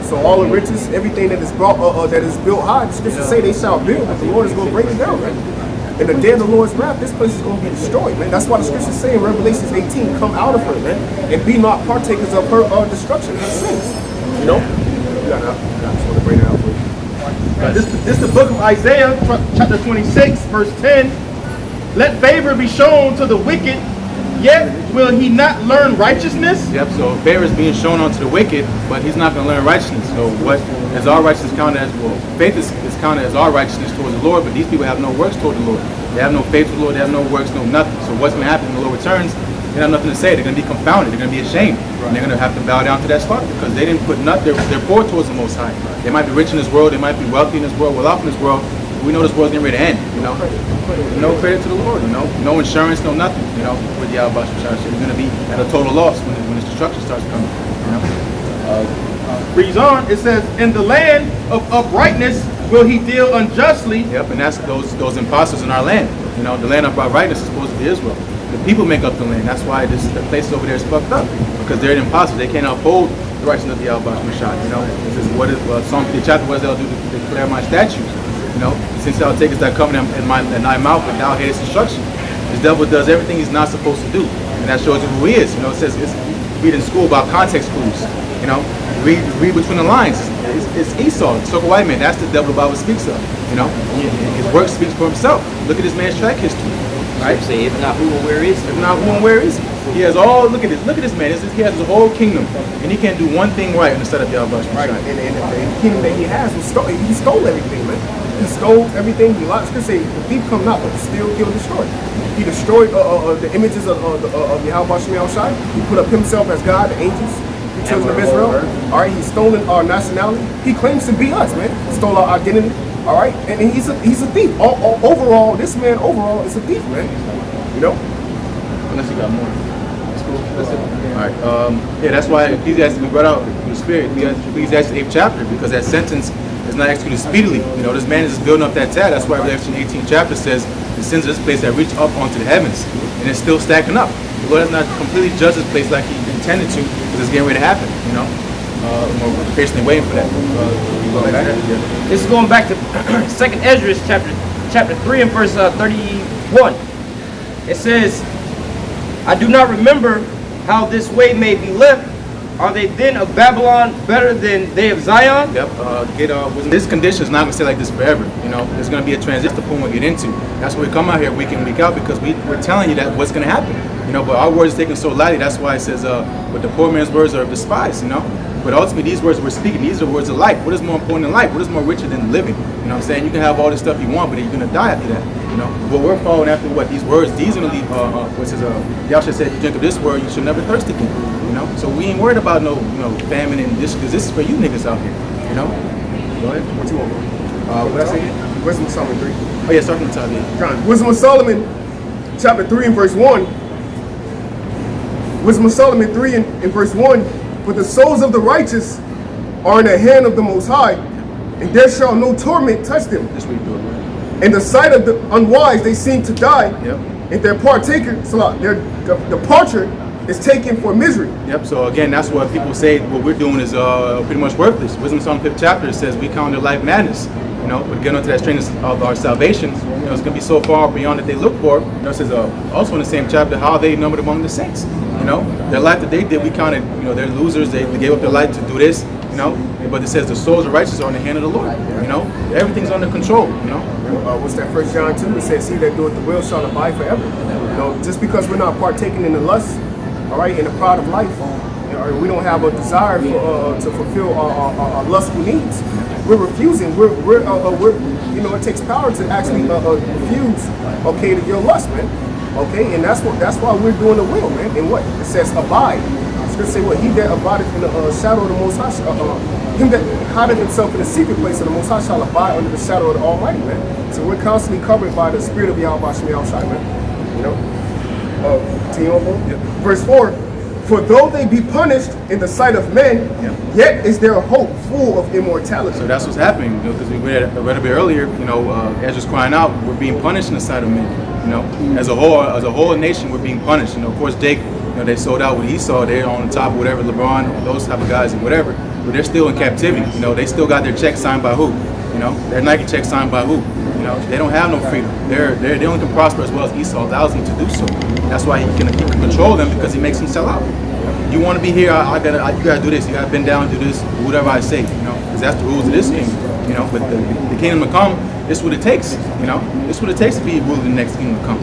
So all the riches, everything that is brought, that is built high, the scriptures say they shall build, but the Lord is going to break it down, man. In the day of the Lord's wrath, this place is going to be destroyed, man. That's why the scriptures say in Revelation 18, come out of her, man, and be not partakers of her destruction and sins. You know? I just want to bring it out for you. This is the book of Isaiah, chapter 26, verse 10. Let favor be shown to the wicked, yet will he not learn righteousness? Yep, so favor is being shown unto the wicked, but he's not going to learn righteousness. So what is our righteousness counted as? Well, faith is counted as our righteousness towards the Lord, but these people have no works toward the Lord. They have no faith to the Lord, they have no works, no nothing. So what's going to happen when the Lord returns? They have nothing to say. They're going to be confounded. They're going to be ashamed. And they're going to have to bow down to that spot because they didn't put nothing. They're poor towards the Most High. They might be rich in this world. They might be wealthy in this world, well off in this world. We know this world's getting ready to end, you know. No credit to the Lord, you know. No insurance, no nothing, you know. With Yahweh Shah, you're going to be at a total loss when this destruction starts coming, you know. Reads on, it says, in the land of uprightness will he deal unjustly. Yep, and that's those imposters in our land. You know, the land of uprightness is supposed to be Israel. The people make up the land. That's why the place over there is fucked up, because they're the imposters. They can't uphold the righteousness of Yahweh Shah, you know. This is what is Psalm 50 chapter, what they'll do to declare my statutes. You know, since thou takest thy covenant in thy mouth, but thou hatest instruction. The devil does everything he's not supposed to do, and that shows you who he is. You know, it says read in school about context clues. You know, read between the lines. It's Esau, the so-called white man. That's the devil the Bible speaks of. You know, his work speaks for himself. Look at this man's track history. Right? Say, if not who and where is he? If not who and where is he? He has all, look at this man. He has the whole kingdom. And he can't do one thing right in the sight of Yahweh. Right, and the kingdom that he has was he stole everything, man. He stole everything. He lied. Scripture say the thief come not, but to steal, kill, and destroy. He destroyed the images of Yahweh Shemel Shai. He put up himself as God, the angels, the children of Israel. All right, he's stolen our nationality. He claims to be us, man. Stole our identity. All right, and he's a thief. Overall, this man overall is a thief, man. You know. Unless you got more. That's cool. That's it. All right. Yeah, that's why Ecclesiastes we brought out the spirit. Ecclesiastes 8th chapter, because that sentence is not executed speedily. You know, this man is just building up that tab. That's why Revelation 18th chapter says the sins of this place that reach up onto the heavens, and it's still stacking up. The Lord has not completely judged this place like He intended to, because it's getting ready to happen. You know, we're patiently waiting for that. This is going back to 2nd Ezra chapter 3 and verse 31. It says, I do not remember how this way may be left. Are they then of Babylon better than they of Zion? Yep. This condition is not going to stay like this forever. You know, there's going to be a transition point we'll get into. That's why we come out here week in, week out, because we're telling you that what's going to happen. You know, but our words are taken so lightly. That's why it says, "But the poor man's words are despised." You know, but ultimately these words we're speaking, these are words of life. What is more important than life? What is more richer than living? You know what I'm saying? You can have all this stuff you want, but you're going to die after that. You know, but we're following after what these words. These are going to leave. What says? Yahshua said, "You drink of this word, you should never thirst again." You know, so we ain't worried about no, famine and this, because this is for you niggas out here. You know. Go ahead. What you want? What I say? Wisdom of Solomon 3. Oh yeah, start from the top. Yeah. John. Wisdom of Solomon, chapter 3 and verse 1. Wisdom of Solomon 3 and verse 1. But the souls of the righteous are in the hand of the Most High, and there shall no torment touch them. Just read through it. In the sight of the unwise, they seem to die. Yep. And their their departure is taken for misery. Yep. So again, that's what people say. What we're doing is pretty much worthless. Wisdom of Solomon 5th chapter says we count their life madness. You know, but getting onto that strain of our salvation, it's going to be so far beyond that they look for. It says also in the same chapter how they numbered among the saints. You know, their life that they did, we counted. They're losers. They gave up their life to do this. You know, but it says the souls of the righteous are in the hand of the Lord. You know, everything's under control. You know. What's that? 1 John 2. It says, "He that doeth the will shall abide forever." You know, just because we're not partaking in the lust, all right, in the pride of life, we don't have a desire to fulfill our lustful needs. We're refusing. We're it takes power to actually refuse, okay, to your lust, man. Okay, and that's why we're doing the will, man. And what it says, abide. It's gonna say what he that abideth in the shadow of the Most High, him that hideth himself in the secret place of the Most High shall abide under the shadow of the Almighty, man. So we're constantly covered by the Spirit of Yahweh Shemel Shai, man. You know. Verse 4. For though they be punished in the sight of men, yet is their hope full of immortality. So that's what's happening, because we read a bit earlier. Ezra's crying out, we're being punished in the sight of men. As a whole nation, we're being punished. Of course, Jake, they sold out what he saw. They're on the top of whatever, LeBron, those type of guys and whatever. But they're still in captivity. They still got their check signed by who? Their Nike check signed by who? They don't have no freedom. They only can prosper as well as Esau allows them to do so. That's why he can control them, because he makes them sell out. You want to be here? You gotta do this. You gotta bend down and do this. Whatever I say, because that's the rules of this kingdom. But the kingdom to come, this is what it takes. This is what it takes to be ruling the next kingdom to come.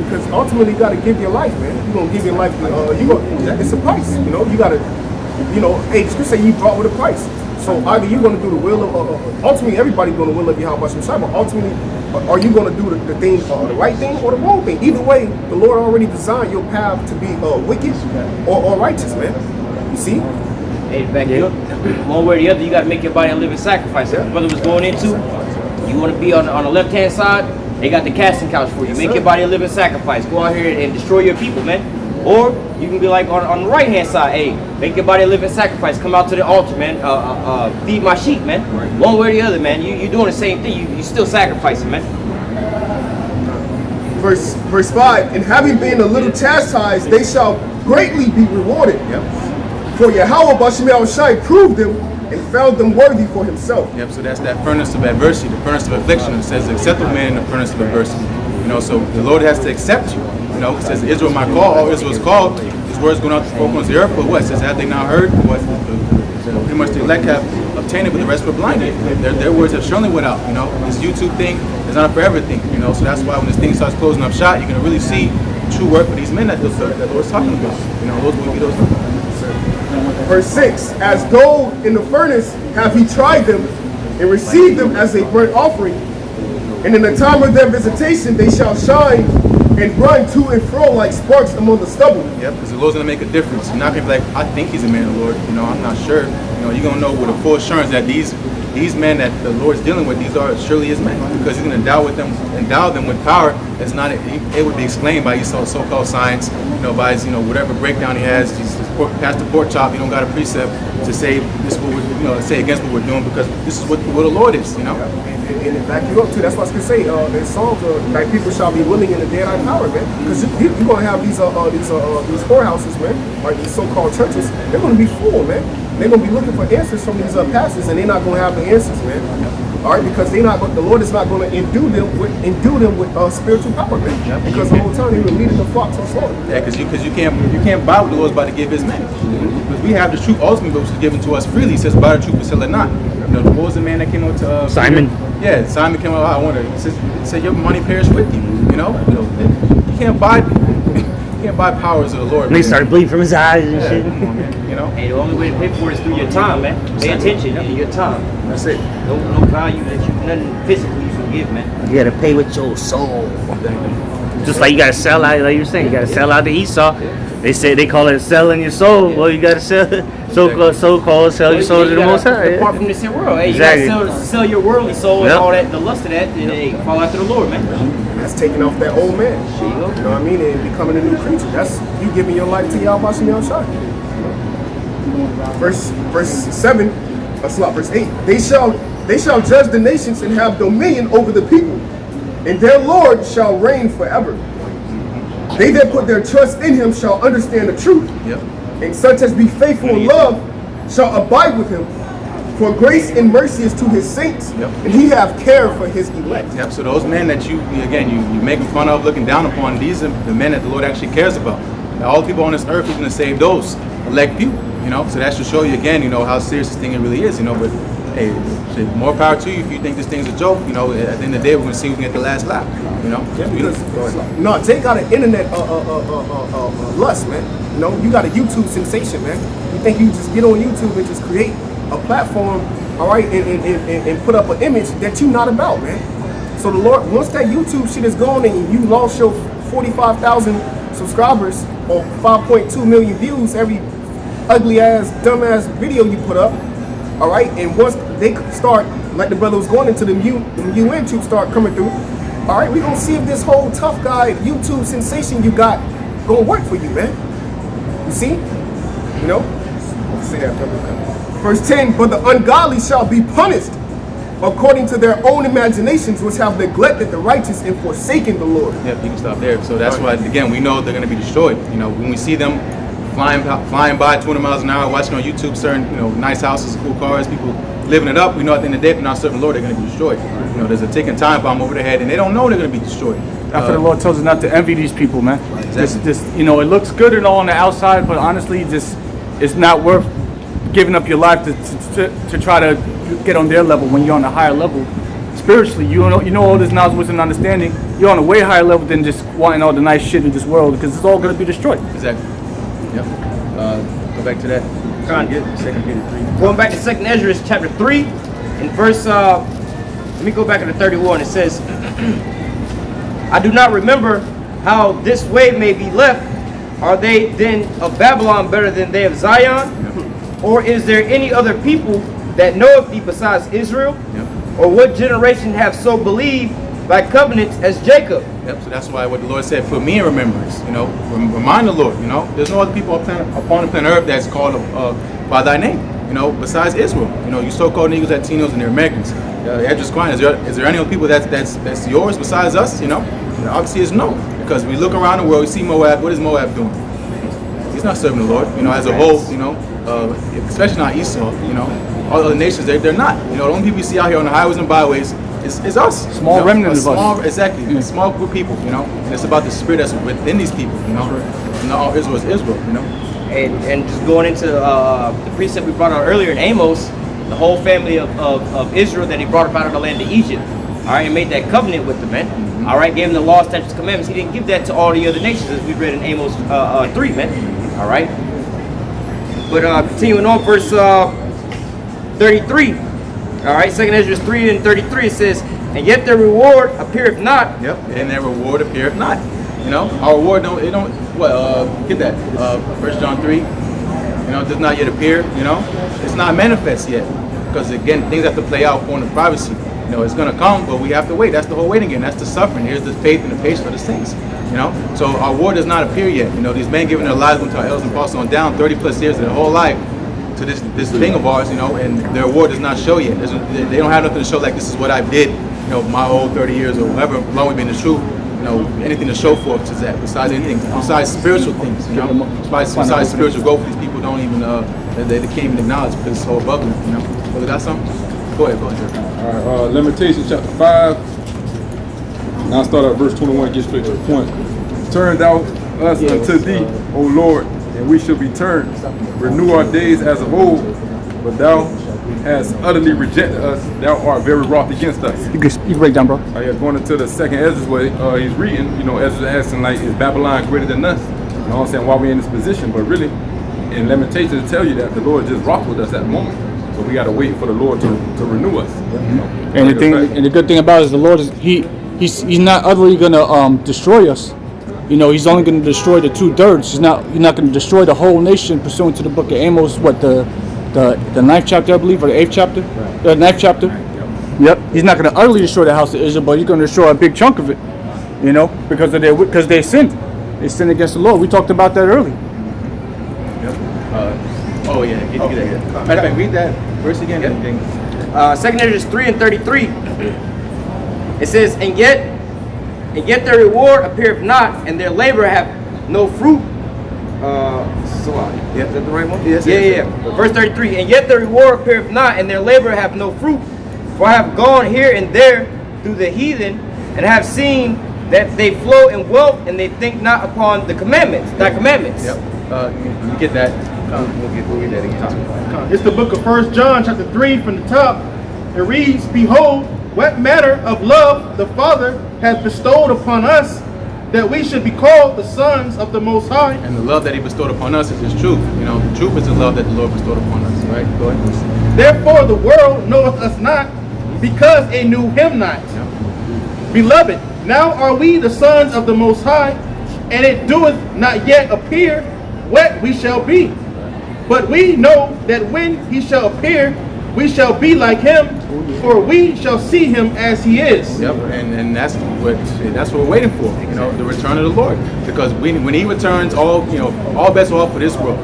Because ultimately you gotta give your life, man. You're gonna give your life. It's a price. You gotta. Hey, the scripture say you bought with a price. So either you're going to do the will of, ultimately everybody's going to will of Yahweh Shemel, but ultimately, are you going to do the thing, the right thing or the wrong thing? Either way, the Lord already designed your path to be wicked or righteous, man. You see? Hey, back here, one way or the other, you got to make your body a living sacrifice. Like the brother was going into, you want to be on the left-hand side, they got the casting couch for you. Make your body a living sacrifice. Go out here and destroy your people, man. Or you can be like on the right hand side, hey, make your body a living sacrifice. Come out to the altar, man. Feed my sheep, man. One way or the other, man. You're doing the same thing. You still sacrificing, man. Verse 5. And having been a little chastised, they shall greatly be rewarded. For Yahweh Shemel Shai proved them and found them worthy for himself. So that's that furnace of adversity, the furnace of affliction. It says, accept a man in the furnace of adversity. So the Lord has to accept you. It says, Israel my call, all Israel is called. His words going out to folk on the earth, but what? It says, have they not heard? What? Pretty much the elect have obtained it, but the rest were blinded. Their words have surely went out. You know, this YouTube thing is not for everything. You know, so that's why when this thing starts closing up shop, you're gonna really see true work for these men that the Lord's talking about. You know, those will be those. Verse 6, as gold in the furnace have he tried them and received them as a burnt offering. And in the time of their visitation they shall shine and run to and fro like sparks among the stubble. Yep, because the Lord's going to make a difference. You're not going to be like, I think he's a man of the Lord. You know, I'm not sure. You know, you're going to know with a full assurance that these men that the Lord's dealing with, these are surely his men. Because he's going to endow them with power that's not, it would be explained by his so-called science, you know, by his, you know, whatever breakdown he has. He's past the pork chop, you don't got a precept to say this is what we're, you know, to say against what we're doing, because this is what the Lord is, you know. And back you up too. That's what I was gonna say. In Psalms, like people shall be willing in the day of thy power, man. Because you're gonna have these whorehouses, man, or these so-called churches. They're gonna be full, man. They're gonna be looking for answers from these pastors, and they're not gonna have the answers, man. All right, because the Lord is not gonna endue them with spiritual power, man. Yep. Because the whole time they were leading the flock to the slaughter. Yeah, because you can't buy what the Lord's about to give his men. Because we have the truth ultimately, which is given to us freely. He says, "Buy the truth, but sell it not." You know, what was the man that came out to Simon? Yeah, Simon came out. I wonder. He said, "Your money perish with you." You know, you can't buy powers of the Lord. And he started bleeding from his eyes and shit. Come on, man. You know. Hey, the only way to pay for it is through your time, man. Pay attention to your time. That's it. No value that nothing physically you can give, man. You gotta pay with your soul. Just like you gotta sell out, like you're saying, you gotta sell out to Esau. They call it selling your soul. Well, you gotta sell sell your soul to the Most High. Apart from this here world, hey, Exactly. you gotta sell your worldly soul and all that, the lust of that, and hey, fall after the Lord, man. That's taking off that old man. There you go. You know what I mean? And becoming a new creature. That's you giving your life to Yahweh Shai. Verse 7, verse 8. They shall judge the nations and have dominion over the people, and their Lord shall reign forever. They that put their trust in him shall understand the truth. Yep. And such as be faithful in love shall abide with him. For grace and mercy is to his saints, Yep. and he have care for his elect. Yep. So those men that you making fun of, looking down upon, these are the men that the Lord actually cares about. Now, all the people on this earth, he's going to save those elect few. You know, so that should show you again, you know, how serious this thing it really is. You know, but hey, more power to you if you think this thing's a joke. You know, at the end of the day, we're going to see who can get the last lap. You know. Yeah, because no, Jay got an internet lust, man. You know, you got a YouTube sensation, man. You think you just get on YouTube and just create a platform, all right, and put up an image that you're not about, man. So the Lord, once that YouTube shit is gone and you lost your 45,000 subscribers or 5.2 million views every ugly ass, dumb ass video you put up, all right, and once they start, like the brother was going into the UN troops start coming through, all right, we gonna see if this whole tough guy YouTube sensation you got gonna work for you, man. You see, you know. Say that, brother. Verse 10, but the ungodly shall be punished according to their own imaginations, which have neglected the righteous and forsaken the Lord. Yeah, you can stop there. So that's why, again, we know they're going to be destroyed. You know, when we see them flying by 200 miles an hour, watching on YouTube certain, you know, nice houses, cool cars, people living it up, we know at the end of the day, if they're not serving the Lord, they're going to be destroyed. You know, there's a ticking time bomb over their head, and they don't know they're going to be destroyed. After the Lord tells us not to envy these people, man. Exactly. This, you know, it looks good and all on the outside, but honestly, it's not worth giving up your life to try to get on their level when you're on a higher level. Spiritually, you know all this knowledge, wisdom, and understanding. You're on a way higher level than just wanting all the nice shit in this world, because it's all going to be destroyed. Exactly. Yep. Go back to that. Second Peter 3. Going back to 2nd Ezra chapter 3, in verse, let me go back to 31. It says, I do not remember how this way may be left. Are they then of Babylon better than they of Zion? Yep. Or is there any other people that knoweth thee besides Israel? Yep. Or what generation have so believed by covenants as Jacob? Yep. So that's why what the Lord said, put me in remembrance. You know, remind the Lord. You know, there's no other people upon the planet Earth that's called by thy name. You know, besides Israel. You know, you so-called Negroes, Latinos, and they're Americans. Edris Klein, is there any other people that's yours besides us? You know, obviously it's no. Because we look around the world, we see Moab. What is Moab doing? He's not serving the Lord. You know, as a whole. You know, especially not Esau. You know, all other nations they're not. You know, the only people we see out here on the highways and byways is us. Small remnant of us. Exactly. A small group of people. You know, and it's about the spirit that's within these people. You know, not all Israel is Israel. You know. And just going into the precept we brought out earlier in Amos, the whole family of Israel that he brought up out of the land of Egypt. All right, and made that covenant with them, man. All right, gave them the law, statutes, commandments. He didn't give that to all the other nations, as we read in Amos 3, man. All right. But continuing on, verse 33. All right, 2 Ezra 3 and 33, it says, and yet their reward appeareth not. Yep, and their reward appeareth not. You know, our reward get that. 1 John 3, does not yet appear, it's not manifest yet. Because again, things have to play out on the privacy. It's gonna come, but we have to wait. That's the whole waiting game. That's the suffering. Here's the faith and the patience for the saints. So our reward does not appear yet. These men giving their lives unto our elders and apostles on down 30 plus years of their whole life to this thing of ours, and their reward does not show yet. They don't have nothing to show like this is what I did, my whole 30 years or however long we've been in the truth. Anything to show for us is that besides anything, besides spiritual things, besides spiritual growth, these people don't even they can't even acknowledge because it's so above them. Brother, got something? Go ahead. All right, Lamentations chapter 5. Now start at verse 21, get straight to the point. Turn thou us unto thee, O Lord, and we shall be turned. Renew our days as of old, but thou hast utterly rejected us. Thou art very wroth against us. You can break down, bro. Going into the second Ezra's way, he's reading, Ezra's asking, like, is Babylon greater than us? You know what I'm saying? Why we in this position? But really, in Lamentations tell you that the Lord just wroth with us at the moment. So we got to wait for the Lord to renew us. And the good thing about it is the Lord is he's not utterly gonna destroy us. He's only gonna destroy the 2/3. He's not gonna destroy the whole nation pursuant to the book of Amos. What the 9th chapter, I believe, or the 8th chapter, the 9th chapter. Yep. He's not gonna utterly destroy the house of Israel, but he's gonna destroy a big chunk of it. Because they sinned. They sinned against the Lord. We talked about that earlier. Oh yeah, get that. Matter of fact, read that verse again. 2 Ezra 3 and 33. It says, and yet their reward appeareth not, and their labor have no fruit. Is that the right one? Yes. Yeah. Verse 33. And yet their reward appeareth not, and their labor have no fruit. For I have gone here and there through the heathen, and have seen that they flow in wealth, and they think not upon the commandments, thy commandments. Yep. You get that. We'll read that again. It's the book of 1 John chapter 3 from the top. It reads, behold, what manner of love the Father hath bestowed upon us, that we should be called the sons of the Most High. And the love that he bestowed upon us is his truth. The truth is the love that the Lord bestowed upon us, right? Go ahead. Therefore the world knoweth us not, because it knew him not. Yep. Beloved, now are we the sons of the Most High, and it doeth not yet appear what we shall be. But we know that when he shall appear, we shall be like him, for we shall see him as he is. Yep, and that's what we're waiting for. The return of the Lord. Because when he returns, all bets are off for this world.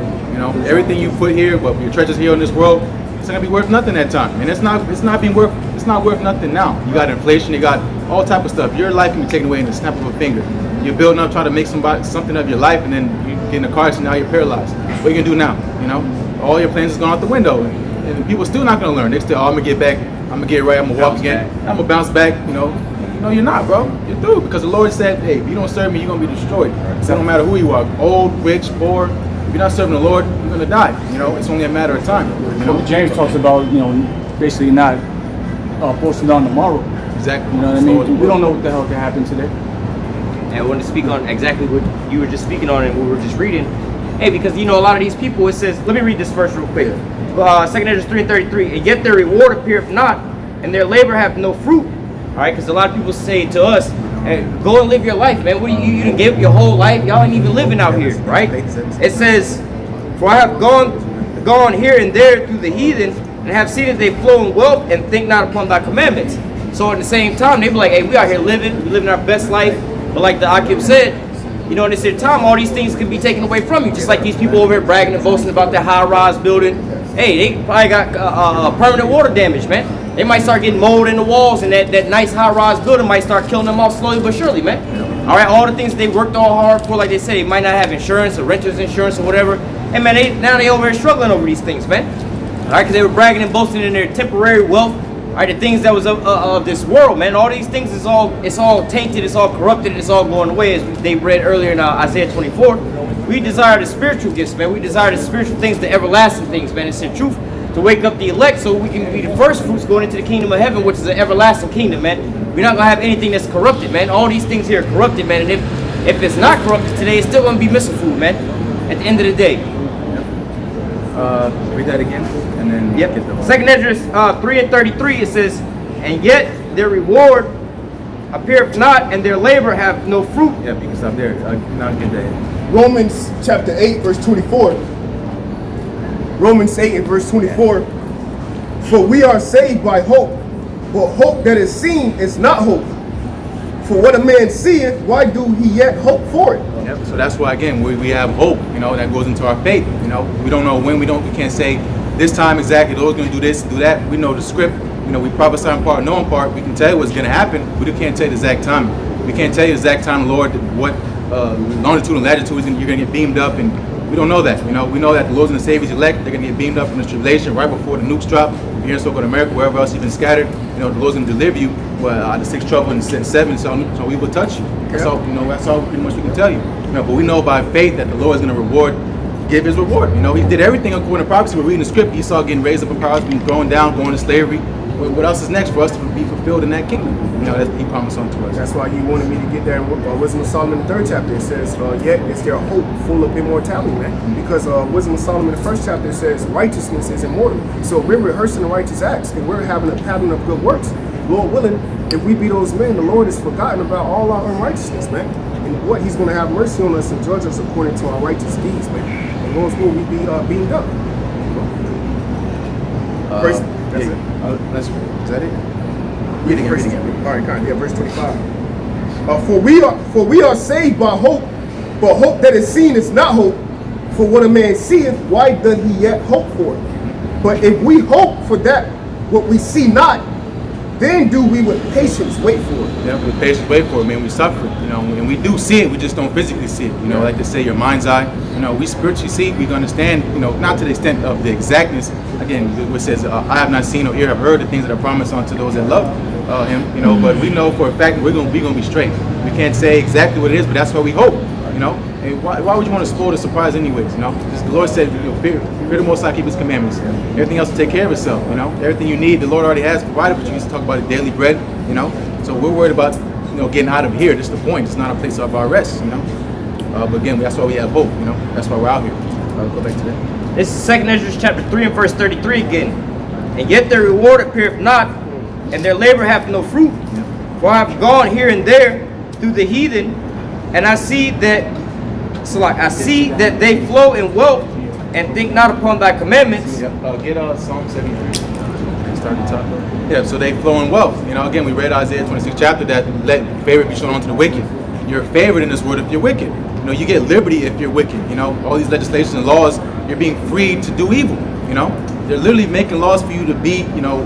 Everything you put here, what your treasures here in this world, it's not gonna be worth nothing that time. And it's not worth nothing now. You got inflation, you got all type of stuff. Your life can be taken away in the snap of a finger. You're building up, trying to make something of your life, and then you get in a car accident, now you're paralyzed. What are you gonna do now? All your plans is gone out the window, and people still not gonna learn. They still, I'm gonna get back, I'm gonna get right, I'm gonna walk again, I'm gonna bounce back. No, you're not, bro. You're through, because the Lord said, hey, if you don't serve me, you're gonna be destroyed. It don't matter who you are, old, rich, poor. If you're not serving the Lord, you're gonna die. It's only a matter of time. James talks about basically not posting on tomorrow. Exactly. You know what I mean? We don't know what the hell can happen today. And I want to speak on exactly what you were just speaking on and we were just reading. Hey, because a lot of these people, it says, let me read this verse real quick. 2 Ezra 3 and 33. And yet their reward appeareth not, and their labor have no fruit. All right, because a lot of people say to us, hey, go and live your life, man. What you didn't give your whole life? Y'all ain't even living out here, right? It says, for I have gone here and there through the heathen, and have seen that they flow in wealth, and think not upon thy commandments. So at the same time, they be like, hey, we out here we living our best life. But like the Akim said, in this time, all these things can be taken away from you. Just like these people over here bragging and boasting about that high-rise building. Hey, they probably got permanent water damage, man. They might start getting mold in the walls, and that nice high-rise building might start killing them off slowly but surely, man. All right, all the things they worked all hard for, like they say, they might not have insurance or renter's insurance or whatever. Hey, man, now they over here struggling over these things, man. All right, because they were bragging and boasting in their temporary wealth. All right, the things that was of this world, man. All these things it's all tainted, it's all corrupted, it's all going away, as they read earlier in Isaiah 24. We desire the spiritual gifts, man. We desire the spiritual things, the everlasting things, man. It's in truth. to wake up the elect so we can be the first fruits going into the kingdom of heaven, which is an everlasting kingdom, man. We're not going to have anything that's corrupted, man. All these things here are corrupted, man. And if it's not corrupted today, it's still going to be missing food, man, at the end of the day. Read that again, and then Yep. get the whole. 2 Esdras 3:33, it says, and yet their reward appeareth not, and their labor have no fruit. Yeah, you can stop there. Now get that. Romans chapter 8, verse 24. Romans 8 and verse 24. For we are saved by hope, but hope that is seen is not hope. For what a man seeth, why do he yet hope for it? Yep. So that's why again we have hope. You know, that goes into our faith. You know, we don't know when. We can't say this time exactly. The Lord's going to do this, do that. We know the script. You know, we prophesy in part, know in part. We can tell you what's going to happen. We can't tell you the exact time. We can't tell you the exact time, Lord, what longitude and latitude is. You're going to get beamed up, and we don't know that. You know, we know that the Lord's going to save His elect. They're going to get beamed up from the tribulation right before the nukes drop. If you're in so-called America, wherever else you've been scattered, you know, the Lord's going to deliver you out of 6 trouble and 7, so we will touch you. That's all. You know, that's all pretty much we can tell you. You know, but we know by faith that the Lord is going to give His reward. You know, He did everything according to prophecy. We're reading the script. Esau getting raised up in power, being thrown down, going to slavery. What else is next for us to be fulfilled in that kingdom? You know, that's He promised unto us. That's why you wanted me to get that Wisdom of Solomon in the 3rd chapter. It says, yet is there hope full of immortality, man. Because Wisdom of Solomon in the 1st chapter says righteousness is immortal. So we're rehearsing the righteous acts and we're having a pattern of good works. Lord willing, if we be those men, the Lord has forgotten about all our unrighteousness, man. And what He's going to have mercy on us and judge us according to our righteous deeds, man. And Lord's will we be beamed up. That's it. Is that it? Reading it. All right, kind of. Yeah, verse 25. For we are saved by hope, but hope that is seen is not hope. For what a man seeth, why doth he yet hope for it? But if we hope for that what we see not, then do we with patience wait for it. Yeah, with patience wait for it, man. We suffer, you know, and we do see it, we just don't physically see it. You know, like they say, your mind's eye. You know, we spiritually see it, we can understand, you know, not to the extent of the exactness. Again, it says, I have not seen or ear have heard the things that are promised unto those that love Him, you know, but we know for a fact that we're going to be straight. We can't say exactly what it is, but that's what we hope, you know. And why would you want to spoil the surprise anyways, you know? Just the Lord said, you know, fear the Most High, keep His commandments. Everything else will take care of itself, you know. Everything you need, the Lord already has provided, but you need to talk about the daily bread, you know. So we're worried about, you know, getting out of here. That's the point. It's not a place of our rest, you know. But again, that's why we have hope, you know. That's why we're out here. Go back to that. This is 2 Esdras chapter 3 and verse 33 again. And yet their reward appeareth not, and their labor hath no fruit. For I have gone here and there through the heathen, and I see that they flow in wealth and think not upon thy commandments. Get Psalm 73. Start the top. Yeah, so they flow in wealth. You know, again, we read Isaiah 26 chapter that let favor be shown unto the wicked. You're favored in this world if you're wicked. You know, you get liberty if you're wicked. You know, all these legislations and laws, you're being freed to do evil. You know, they're literally making laws for you to be, you know,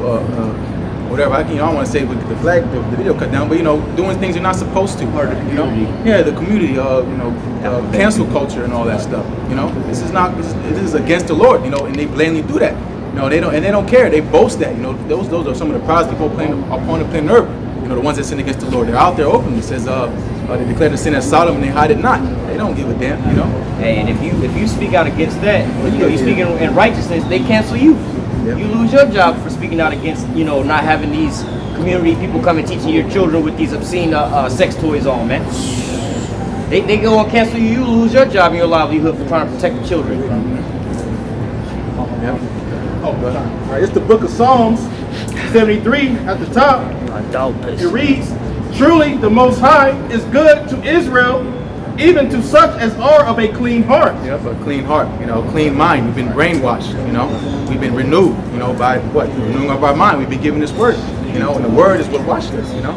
whatever. I don't want to say with the flag, the video cut down, but you know, doing things you're not supposed to. Part of the community. You know? Yeah, the community. You know, cancel culture and all that stuff. You know, this is against the Lord. You know, and they blatantly do that. You know, they don't care. They boast that. You know, those are some of the proudest people upon the planet Earth. You know, the ones that sin against the Lord. They're out there openly. It says, they declare the sin as Sodom and they hide it not. They don't give a damn. You know. Hey, and if you speak out against that, you know, you speak in righteousness, they cancel you. Yep. You lose your job for speaking out against, you know, not having these community people come and teaching your children with these obscene sex toys on, man. They go and cancel you. You lose your job and your livelihood for trying to protect the children. Yep. All right, it's the book of Psalms 73 at the top. It reads, truly the Most High is good to Israel, even to such as are of a clean heart. Yep, a clean heart, you know, a clean mind. We've been brainwashed, you know. We've been renewed, you know, by what? The renewing of our mind. We've been given this word, you know, and the word is what washed us, you know.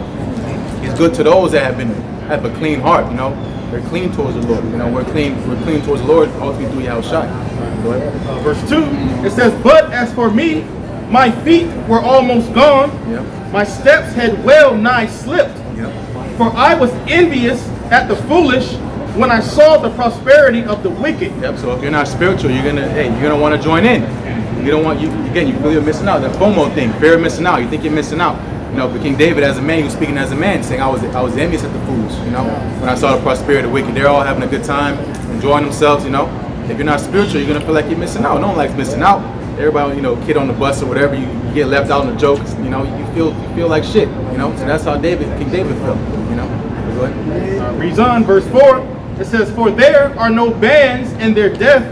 It's good to those that have a clean heart, you know. They're clean towards the Lord. You know, we're clean towards the Lord, ultimately through Yahushua. Go ahead. Verse 2, it says, but as for me, my feet were almost gone. Yep. My steps had well nigh slipped. Yep. For I was envious at the foolish when I saw the prosperity of the wicked. Yep. So if you're not spiritual, you're gonna want to join in. You don't want you feel you're missing out. That FOMO thing, fear of missing out. You think you're missing out. You know, but King David, as a man, he was speaking as a man, saying, I was envious at the fools. You know, when I saw the prosperity of the wicked, they're all having a good time, enjoying themselves. You know, if you're not spiritual, you're gonna feel like you're missing out. No one likes missing out. everybody, you know, kid on the bus or whatever, you get left out in the jokes, you know, you feel like shit, you know. So that's how King David felt, you know. Go ahead. Reads on, verse 4. It says, "For there are no bands in their death,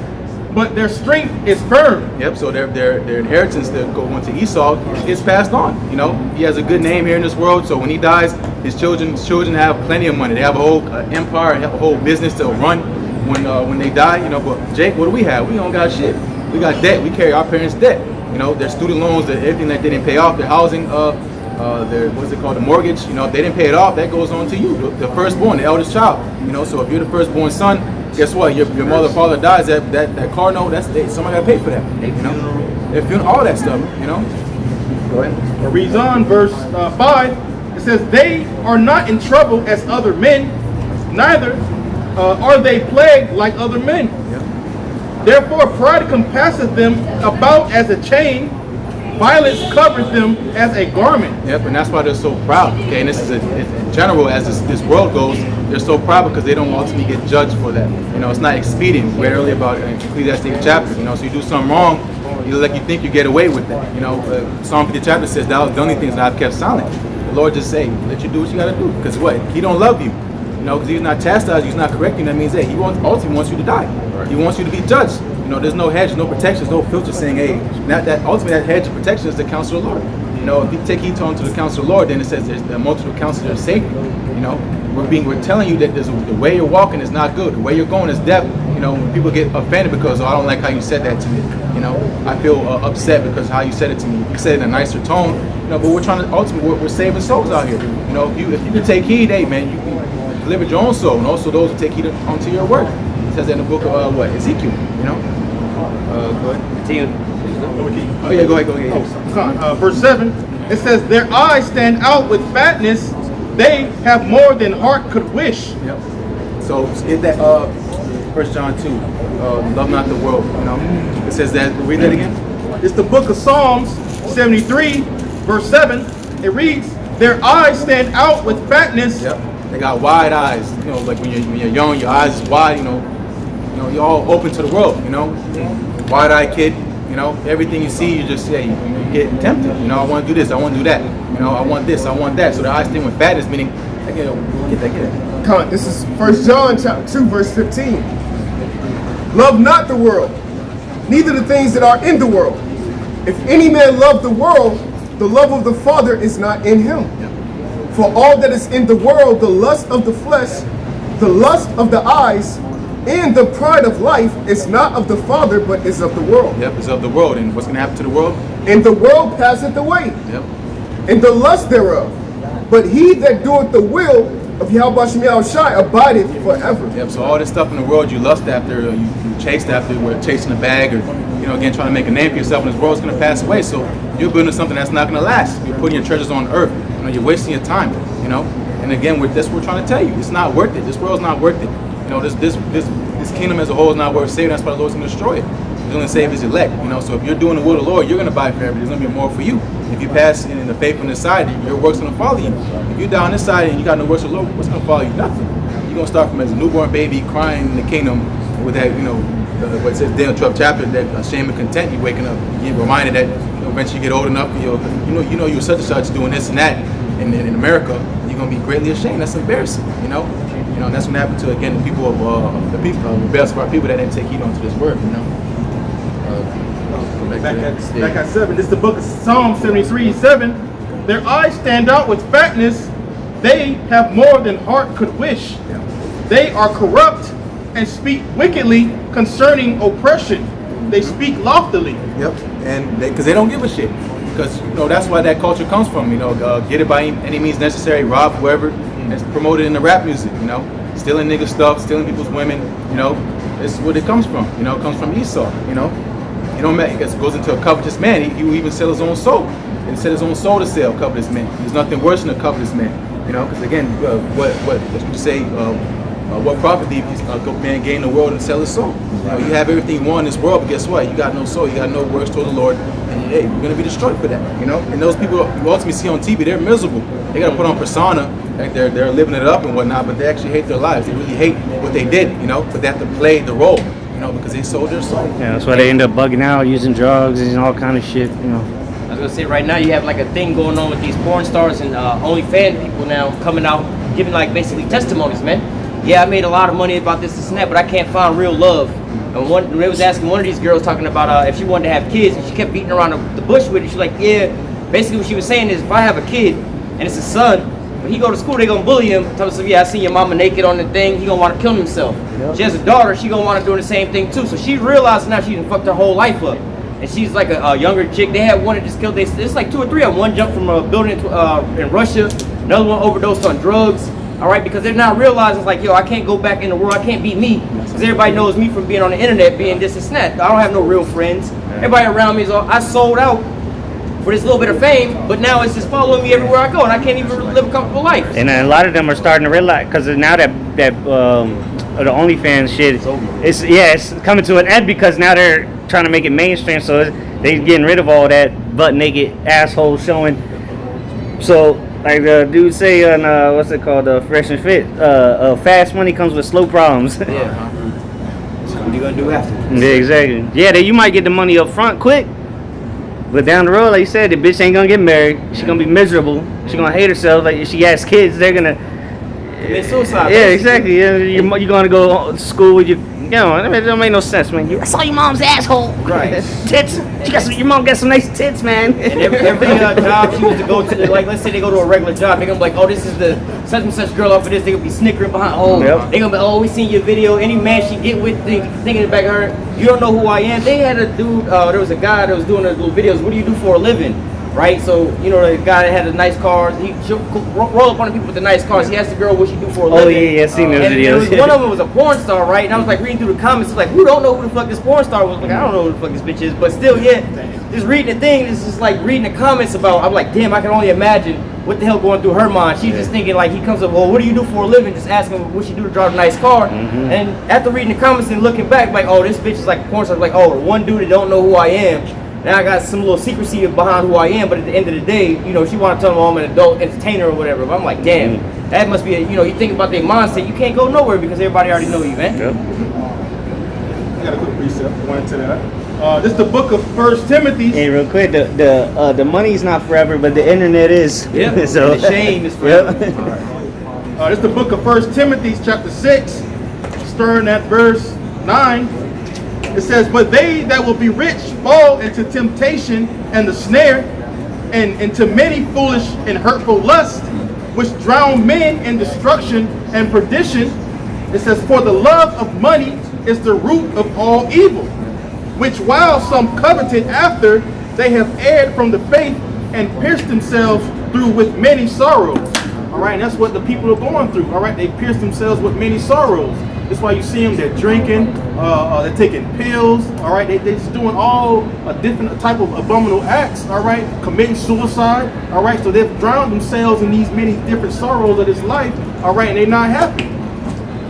but their strength is firm." Yep. So their inheritance that go on to Esau gets passed on. You know, he has a good name here in this world. So when he dies, his children have plenty of money. They have a whole empire, have a whole business to run when they die. You know, but Jake, what do we have? We don't got shit. We got debt. We carry our parents' debt. You know, their student loans, everything that they didn't pay off, their housing, their what's it called, the mortgage. You know, if they didn't pay it off, that goes on to you, the firstborn, the eldest child. You know, so if you're the firstborn son, guess what? Your mother, father dies. That car note, somebody got to pay for that. You know, their funeral, all that stuff. You know. Go ahead. It reads on, verse 5. It says, "They are not in trouble as other men, neither are they plagued like other men. Yep. Therefore pride compasseth them about as a chain, violence covers them as a garment." Yep, and that's why they're so proud. Okay, and this is in general, as this world goes, they're so proud because they don't ultimately get judged for that. You know, it's not expedient. We read earlier about Ecclesiastes chapter. You know, so you do something wrong, you think you get away with that. You know, Psalm 50 chapter says, "Thou hast done these things, and I've kept silent." The Lord just say, "Let you do what you got to do." Because what? He don't love you. You know, because he's not chastised, he's not correcting. That means that he ultimately wants you to die. He wants you to be judged. You know, there's no hedge, no protections, no filter saying, hey, that ultimately that hedge of protection is the counsel of the Lord. You know, if you take heed to the counsel of the Lord, then it says there's a multitude of counsels that are safe. You know, we're telling you that the way you're walking is not good. The way you're going is death. You know, when people get offended because, oh, I don't like how you said that to me. You know, I feel upset because how you said it to me. You said it in a nicer tone. You know, but we're trying to ultimately we're saving souls out here. You know, if you can take heed, hey man, you can deliver your own soul, and also those who take heed unto your work. It says that in the book of Ezekiel. You know. Go ahead. Continue. Oh yeah, go ahead. Verse 7. It says, "Their eyes stand out with fatness; they have more than heart could wish." Yep. So get that 1 John 2. Love not the world. You know. It says that. Read that again. It's the book of Psalms 73, verse 7. It reads, "Their eyes stand out with fatness." Yep. They got wide eyes. You know, like when you're young, your eyes is wide. You know, you're all open to the world. You know, wide-eyed kid. You know, everything you see, you just say, you get tempted. You know, I want to do this, I want to do that. You know, I want this, I want that. So the eyes stand with fatness, meaning, get that. Come on, this is 1 John chapter 2, verse 15. "Love not the world, neither the things that are in the world. If any man love the world, the love of the Father is not in him. For all that is in the world, the lust of the flesh, the lust of the eyes, and the pride of life is not of the Father, but is of the world." Yep, it's of the world. And what's going to happen to the world? "And the world passeth away, Yep. and the lust thereof. But he that doeth the will of Yahweh Shai abideth forever." Yep, so all this stuff in the world you lust after, you chased after, where chasing a bag, or, you know, again, trying to make a name for yourself in this world is going to pass away. So you're building something that's not going to last. You're putting your treasures on earth. You know, you're wasting your time, you know. And again, that's what we're trying to tell you. It's not worth it. This world's not worth it. You know, this kingdom as a whole is not worth saving. That's why the Lord's going to destroy it. He's going to save his elect. You know, so if you're doing the will of the Lord, you're going to buy forever. There's going to be more for you. If you pass in the faithfulness side, your work's going to follow you. If you're down this side and you got no works of the Lord, what's going to follow you? Nothing. You're going to start from as a newborn baby crying in the kingdom with that, you know, what it says Daniel 12 chapter, that shame and content. You're waking up, you're reminded that, you know, eventually you get old enough, you know you're such and such doing this and that in America. You're going to be greatly ashamed. That's embarrassing. You know, that's what happened to, again, the people of the best of our people that didn't take heed onto this word. You know. Back at 7. This is the book of Psalm 73, 7. "Their eyes stand out with fatness; they have more than heart could wish. Yeah. They are corrupt and speak wickedly concerning oppression. They speak loftily." Yep, and because they don't give a shit. Because, you know, that's why that culture comes from. You know, get it by any means necessary, rob whoever. It's promoted in the rap music. You know, stealing nigga stuff, stealing people's women. You know, it's what it comes from. You know, it comes from Esau. You know, it goes into a covetous man. He will even sell his own soul, and sell his own soul to sell covetous men. There's nothing worse than a covetous man. You know, because again, what you say? What profit did a man gain the world and sell his soul? You know, you have everything you want in this world, but guess what? You got no soul. You got no works toward the Lord, and hey, you're gonna be destroyed for that. You know, and those people you ultimately see on TV, they're miserable. They gotta put on persona, like they're living it up and whatnot, but they actually hate their lives. They really hate what they did. You know, but they have to play the role. you know, because they sold their soul. Yeah, that's why they end up bugging out, using drugs and all kind of shit, you know. I was gonna say right now you have like a thing going on with these porn stars and OnlyFans people now coming out giving like basically testimonies, man. Yeah, I made a lot of money about this and that, but I can't find real love. And they was asking one of these girls talking about if she wanted to have kids, and she kept beating around the bush with it. She's like, yeah. Basically, what she was saying is, if I have a kid and it's a son, when he go to school, they gonna bully him. Tell him, yeah, I see your mama naked on the thing. He gonna want to kill himself. Yep. She has a daughter. She gonna want to do the same thing too. So she realized now she done fucked her whole life up. And she's like a younger chick. They had one that just killed. It's like 2 or 3 of them. One jumped from a building in Russia. Another one overdosed on drugs. All right, because they're not realizing, like, yo, I can't go back in the world. I can't be me. Because everybody knows me from being on the internet, being this and that. I don't have no real friends. Everybody around me is all, I sold out for this little bit of fame, but now it's just following me everywhere I go, and I can't even live a comfortable life. And a lot of them are starting to realize, because now that the OnlyFans shit, it's coming to an end because now they're trying to make it mainstream, so they're getting rid of all that butt naked asshole showing. So. Like the dude say on what's it called, Fresh and Fit, fast money comes with slow problems. Yeah. So what are you gonna do after? Yeah, exactly. Yeah, you might get the money up front quick, but down the road, like you said, the bitch ain't gonna get married. She gonna be miserable. She gonna hate herself. Like if she has kids, they're gonna commit suicide. Yeah, exactly. Yeah, you're gonna go to school with your. You know, it don't make no sense, man. I saw your mom's asshole. Right. Tits. Your mom got some nice tits, man. And every job she used to go to, like, let's say they go to a regular job, they're gonna be like, oh, this is the such and such girl off of this. They're gonna be snickering behind. Oh, yep. They're gonna be, oh, we seen your video. Any man she get with, thinking in the back of her, you don't know who I am. They had a dude. There was a guy that was doing those little videos. What do you do for a living? Right, so you know the guy that had a nice car, he roll up on the people with the nice cars. He asked the girl what she do for a living. Oh yeah, I've seen those videos. One of them was a porn star, right? And I was like reading through the comments, like, who don't know who the fuck this porn star was? Like, I don't know who the fuck this bitch is, but still, yeah, just reading the thing, it's just like reading the comments about. I'm like, damn, I can only imagine what the hell going through her mind. She's just thinking like he comes up, well, what do you do for a living? Just asking what she do to drive a nice car. And after reading the comments and looking back, like, oh, this bitch is like a porn star. Like, oh, the one dude that don't know who I am. Now I got some little secrecy behind who I am, but at the end of the day, you know, she want to tell them I'm an adult entertainer or whatever. But I'm like, damn, that must be, you think about their mindset, you can't go nowhere because everybody already know you, man. Yep. I got a quick precept. One to that. This is the book of 1 Timothy. Hey, real quick, the money's not forever, but the internet is. Yep. So and the shame is forever. Yep. This is the book of 1 Timothy, chapter 6, starting at verse 9. It says, but they that will be rich fall into temptation and the snare, and into many foolish and hurtful lusts, which drown men in destruction and perdition. It says, for the love of money is the root of all evil, which while some coveted after, they have erred from the faith and pierced themselves through with many sorrows. All right, and that's what the people are going through. All right, they pierced themselves with many sorrows. That's why you see them, they're drinking, they're taking pills, all right? They're just doing all different type of abominable acts, all right? Committing suicide, all right? So they've drowned themselves in these many different sorrows of this life, all right? And they're not happy.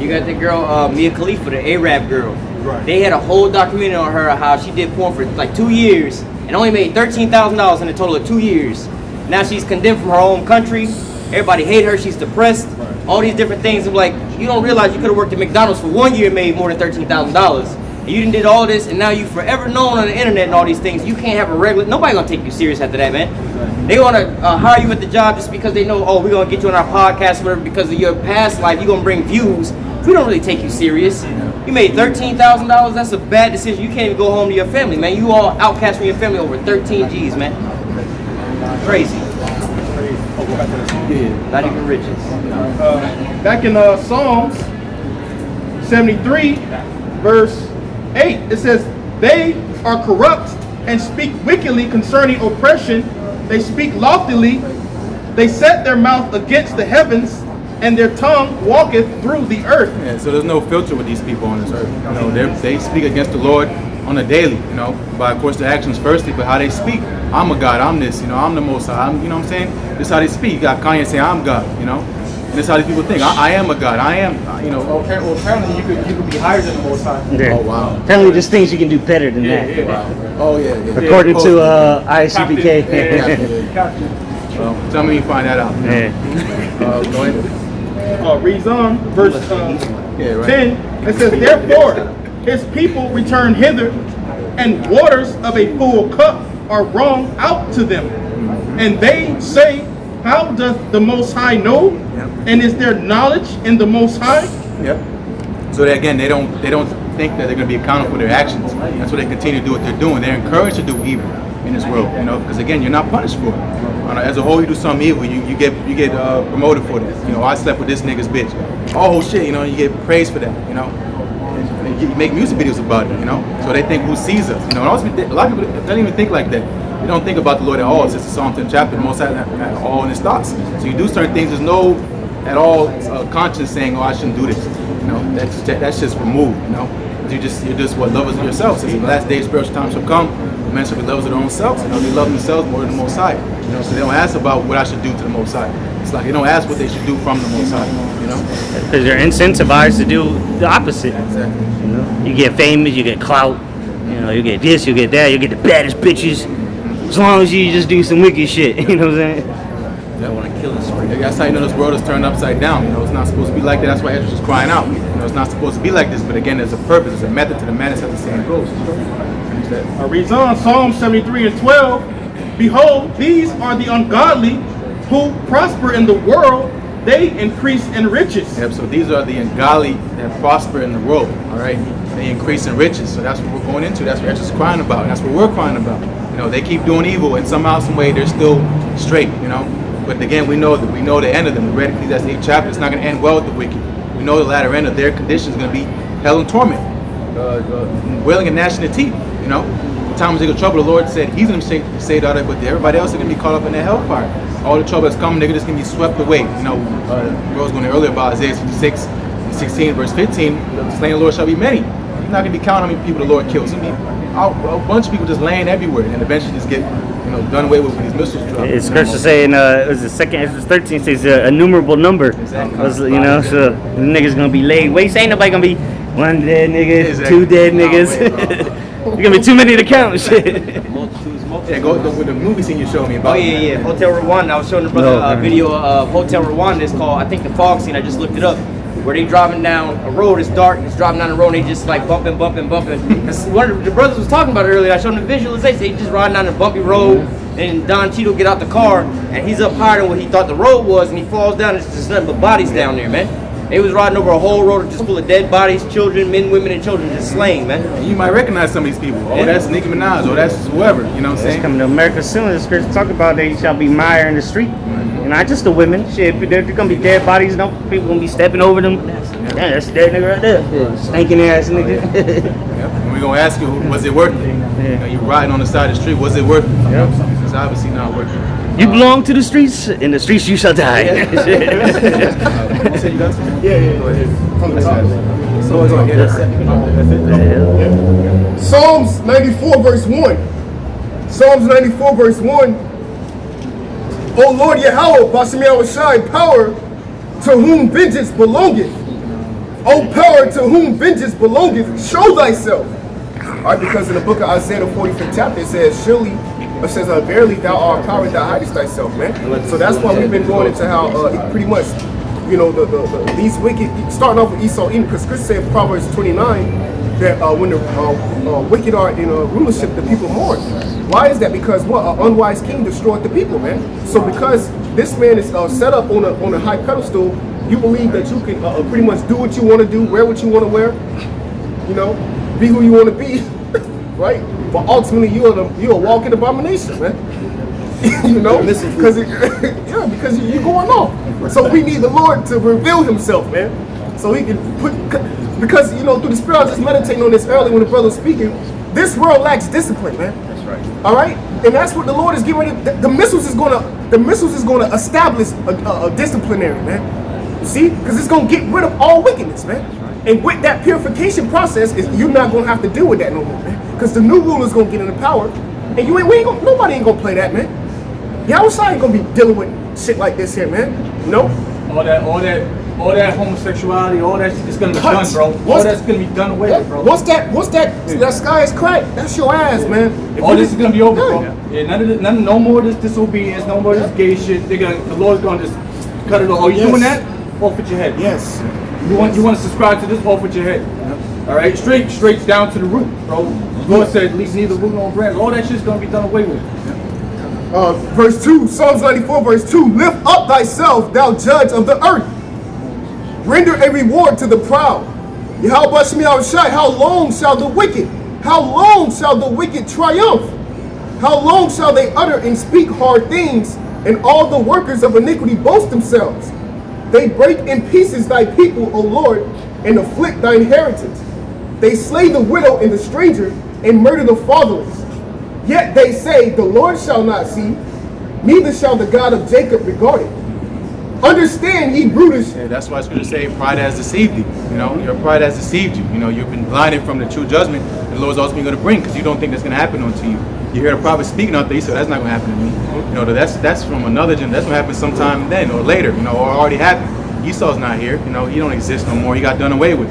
You got the girl, Mia Khalifa, the Arab girl. Right. They had a whole documentary on her, how she did porn for like 2 years and only made $13,000 in a total of 2 years. Now she's condemned from her own country. Everybody hate her, she's depressed. Right. All these different things. I'm like, you don't realize you could have worked at McDonald's for 1 year and made more than $13,000. And you did all this, and now you forever known on the internet and all these things. You can't have a regular. Nobody gonna take you serious after that, man. Right. They wanna hire you at the job just because they know, oh, we're gonna get you on our podcast, or whatever, because of your past life. You're gonna bring views. We don't really take you serious. You made $13,000. That's a bad decision. You can't even go home to your family, man. You all outcast from your family over 13 G's, man. Crazy. Yeah, not even riches. Back in Psalms 73, verse 8, it says, they are corrupt and speak wickedly concerning oppression. They speak loftily. They set their mouth against the heavens, and their tongue walketh through the earth. Yeah, so there's no filter with these people on this earth. You know, they speak against the Lord on a daily, you know, by of course their actions firstly, but how they speak. I'm a God, I'm this, you know, I'm the Most High, you know what I'm saying? This is how they speak. You got Kanye saying, I'm God, you know? And this is how these people think. I am a God, I am, you know. Well, apparently you could be higher than the Most High. Yeah. Oh, wow. Apparently there's things you can do better than that. Yeah. Wow. Oh, yeah. According to ICBK. Well, tell me you find that out. Yeah. Go ahead. Reads on, verse Yeah, right. 10, it says, therefore, his people return hither, and waters of a full cup are wrung out to them. And they say, how doth the Most High know? And is there knowledge in the Most High? Yep. So that, again, they don't think that they're going to be accountable for their actions. That's why they continue to do what they're doing. They're encouraged to do evil in this world, you know, because again, you're not punished for it. As a whole, you do something evil, you get promoted for that. You know, I slept with this nigga's bitch. Oh shit, you know, you get praised for that. You know, and you make music videos about it. You know, so they think who sees us. You know, and also, a lot of people don't even think like that. They don't think about the Lord at all. It's just a Psalm 10 chapter. Most at all in his thoughts. So you do certain things. There's no at all conscience saying, "Oh, I shouldn't do this." You know, that's just removed. You know, you're just what lovers of yourself. Since the last day, spiritual time shall come. Men shall be lovers of their own selves. You know, they love themselves more than the Most High. You know, so they don't ask about what I should do to the Most High. It's like they don't ask what they should do from the Most High. You know, because they're incentivized to do the opposite. Exactly. You know, you get famous, you get clout. You know, you get this, you get that, you get the baddest bitches. As long as you just do some wicked shit, you know what I'm saying? I want to kill this spring. That's how you know this world is turned upside down. You know, it's not supposed to be like that. That's why Ezra's is crying out. You know, it's not supposed to be like this. But again, there's a purpose, there's a method to the madness, as the saying goes. Reads on, Psalm 73 and 12. Behold, these are the ungodly who prosper in the world, they increase in riches. Yep, so these are the ungodly that prosper in the world, all right? They increase in riches. So that's what we're going into. That's what Ezra's crying about. And that's what we're crying about. You know, they keep doing evil, and somehow, some way, they're still straight, you know? But again, we know the end of them. We read Ecclesiastes 8th chapter. It's not going to end well with the wicked. We know the latter end of their condition is going to be hell and torment, wailing and gnashing of teeth. You know, the time of trouble, the Lord said He's going to save out of it, but everybody else is going to be caught up in that hellfire. All the trouble that's coming, they're just going to be swept away. You know, Bro was going earlier about Isaiah 56, 16, verse 15. The slain of the Lord shall be many. You're not going to be counting how many people the Lord kills. It's going to be a bunch of people just laying everywhere, and eventually just get done away with these missiles dropped. It's scripture saying, it was the second Ezra 13 says a innumerable number. Exactly. You know, so the niggas gonna be laid waste. Ain't nobody gonna be one dead nigga, Exactly. two dead niggas. There's gonna be too many to count. Shit. Yeah, go with the movie scene you showed me about. Oh yeah, Hotel Rwanda. I was showing the brother a video of Hotel Rwanda. It's called, I think, the fog scene. I just looked it up. Where they driving down a road, it's dark, it's driving down the road, and they just like bumping. That's one of the brothers was talking about it earlier. I showed him the visualization. They just riding down the bumpy road, and Don Cheeto get out the car, and he's up higher than what he thought the road was, and he falls down. It's just nothing but bodies down there, man. They was riding over a whole road just full of dead bodies, children, men, women, and children just slain, man. You might recognize some of these people. Oh, that's Nicki Minaj, or that's whoever. You know what I'm saying? It's coming to America soon. The scripture talk about they shall be mire in the street. And not just the women. Shit, they're gonna be dead bodies. No people gonna be stepping over them. Yeah, that's a dead nigga right there. Stinking ass nigga. Yep. And we're gonna ask you, was it worth it? You know, you riding on the side of the street, was it worth it? Yep. It's obviously not worth it. You belong to the streets, in the streets you shall die. You said you got something? Yeah. From the top. So it's like, that's it. Psalms 94 verse 1. Psalms 94 verse 1. O Lord Yahweh, Bashem Yahushai, power to whom vengeance belongeth. O power to whom vengeance belongeth, show thyself. Alright, because in the book of Isaiah, the 45th chapter, it says, surely, it says, verily thou art power, thou hidest thyself, man. So that's why we've been going into how pretty much, you know, these wicked, starting off with Esau, because Scripture said in Proverbs 29 that when the wicked are in rulership, the people mourn. Why is that? Because what? An unwise king destroyed the people, man. So because this man is set up on a high pedestal, you believe that you can pretty much do what you want to do, wear what you want to wear, you know, be who you want to be, right? But ultimately, you're a walking abomination, man. You know, because you're going off. So we need the Lord to reveal Himself, man, so He can because you know, through the Spirit, I was just meditating on this earlier when the brother was speaking. This world lacks discipline, man. That's right. All right, and that's what the Lord is getting ready. The missiles is gonna establish a disciplinary, man. You see, because it's gonna get rid of all wickedness, man. And with that purification process, you're not gonna have to deal with that no more, man. Because the new ruler's gonna get into power, and nobody ain't gonna play that, man. Yahushua ain't gonna be dealing with shit like this here, man. No. All that homosexuality, all that shit is gonna be done, bro. All that's gonna be done away with, bro. What's that sky is cracked? That's your ass, man. All this is gonna be over, bro. Yeah, no more of this disobedience, no more of this gay shit. The Lord's gonna just cut it off. Oh, you doing that? Off with your head. Yes. You want to subscribe to this? Off with your head. All right, straight down to the root, bro. The Lord said, leave neither root nor branch. All that shit's gonna be done away with. Verse 2, Psalms 94, verse 2. Lift up thyself, thou judge of the earth. Render a reward to the proud. Yahweh Shai, how long shall the wicked triumph? How long shall they utter and speak hard things, and all the workers of iniquity boast themselves? They break in pieces thy people, O Lord, and afflict thy inheritance. They slay the widow and the stranger, and murder the fatherless. Yet they say, the Lord shall not see, neither shall the God of Jacob regard it. Understand, ye brutish. Yeah, that's why Scripture say pride has deceived thee. You know, your pride has deceived you. You know, you've been blinded from the true judgment the Lord's ultimately going to bring, because you don't think that's going to happen unto you. You hear the prophet speaking out there, you say, that's not going to happen to me. You know, that's from another generation. That's going to happen sometime then or later, you know, or already happened. Esau's not here. You know, he don't exist no more. He got done away with.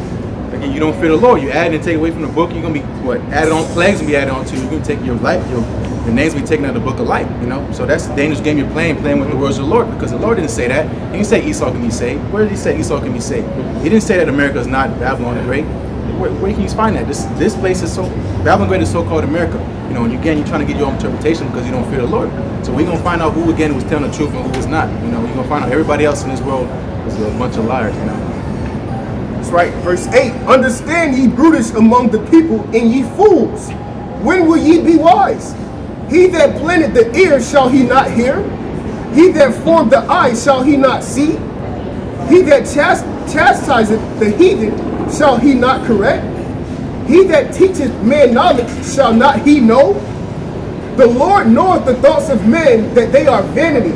Again, you don't fear the Lord. You add and take away from the book, you're going to be, what, added on, plagues will be added on to you. You're going to take your life, the names will be taken out of the book of life, you know. So that's the dangerous game you're playing with the words of the Lord, because the Lord didn't say that. He didn't say Esau can be saved. Where did he say Esau can be saved? He didn't say that America is not Babylon the Great. Where can you find that? This place is so, Babylon Great is so-called America. You know, and again, you're trying to get your own interpretation because you don't fear the Lord. So we're going to find out who, again, was telling the truth and who was not. You know, we're going to find out everybody else in this world is a bunch of liars, you know. That's right. Verse 8. Understand, ye brutish among the people, and ye fools. When will ye be wise? He that planted the ear, shall he not hear? He that formed the eye, shall he not see? He that chastiseth the heathen, shall he not correct? He that teacheth man knowledge, shall not he know? The Lord knoweth the thoughts of men, that they are vanity.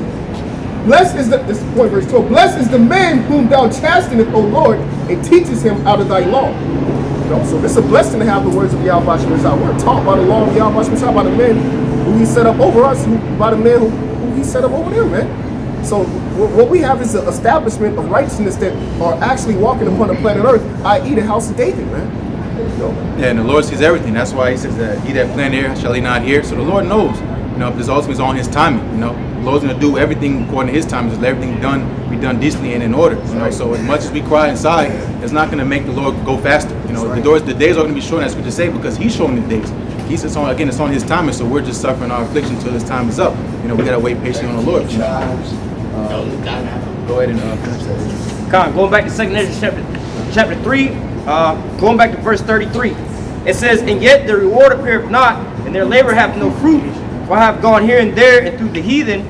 Blessed is this is point verse 12. Blessed is the man whom thou chastenest, O Lord, and teachest him out of thy law. You know, so it's a blessing to have the words of Yahweh Shai. We're taught by the law of Yahweh Shai, by the men who he set up over us, by the men who he set up over them, man. So what we have is an establishment of righteousness that are actually walking upon the planet Earth, i.e. the house of David, man. You know? Yeah, and the Lord sees everything. That's why he says that he that planted ear, shall he not hear? So the Lord knows. You know, this ultimately is on his timing. You know, the Lord's going to do everything according to his time. Just let everything be done decently and in order. You know, so as much as we cry inside, it's not going to make the Lord go faster. You know, the days are going to be short, as we just say, because he's showing the days. He says, again, it's on his timing, so we're just suffering our affliction until his time is up. You know, we got to wait patiently on the Lord. You know? Go ahead and finish that. Going back to 2 Ezra chapter 3, going back to verse 33. It says, and yet the reward appeareth not, and their labor hath no fruit. For I have gone here and there and through the heathen,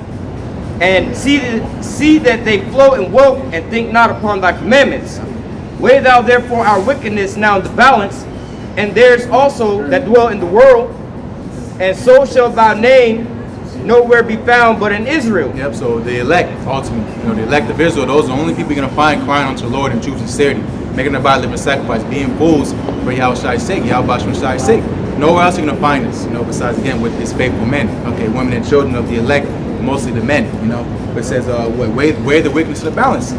and see that they flow in wealth, and think not upon thy commandments. Weigh thou therefore our wickedness now in the balance, and theirs also that dwell in the world, and so shall thy name nowhere be found but in Israel. Yep, so the elect, ultimately, you know, the elect of Israel, those are the only people you're going to find crying unto the Lord in truth and sincerity, making their body living sacrifice, being fools for Yahweh Shai's sake, Yahweh Shai's sake. Nowhere else you're going to find this, you know, besides, again, with his faithful men, okay, women and children of the elect, mostly the men, you know. But it says, weigh the wickedness of the balance.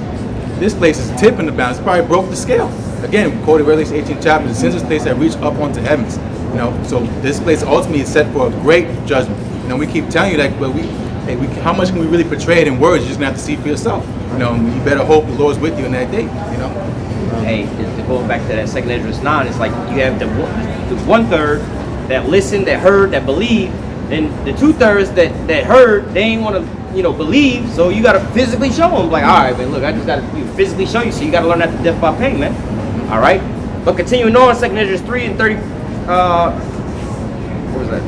This place is tipping the balance, probably broke the scale. Again, quoted Revelation 18 chapter, the sinless place that reached up onto heavens, you know. So this place ultimately is set for a great judgment. You know, we keep telling you that, but how much can we really portray it in words? You're just going to have to see for yourself. You know, you better hope the Lord's with you in that day, you know. Hey, to go back to that 2 Ezra 9, it's like you have the 1/3 that listened, that heard, that believed, then the 2/3 that heard, they ain't want to, you know, believe, so you got to physically show them, like, all right, man, look, I just got to physically show you, so you got to learn that to death by pain, man. All right, but continuing on, 2 Ezra 3 and 30, what was that,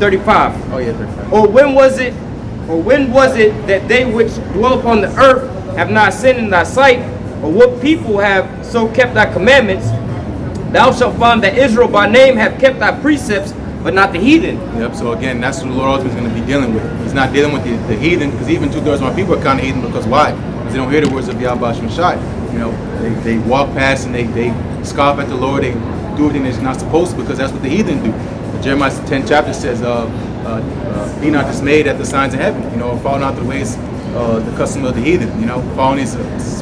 35. Oh yeah, 35. Or when was it that they which dwell upon the earth have not sinned in thy sight? Or what people have so kept thy commandments? Thou shalt find that Israel by name have kept thy precepts, but not the heathen. Yep, so again, that's what the Lord ultimately is going to be dealing with. He's not dealing with the heathen, because even 2/3 of my people are kind of heathen, because why? Because they don't hear the words of Yahweh Shai. You know, they walk past and they scoff at the Lord, they do everything they're not supposed to, because that's what the heathen do. Jeremiah 10 chapter says, be not dismayed at the signs of heaven, you know, fall not the ways, the custom of the heathen, you know, following these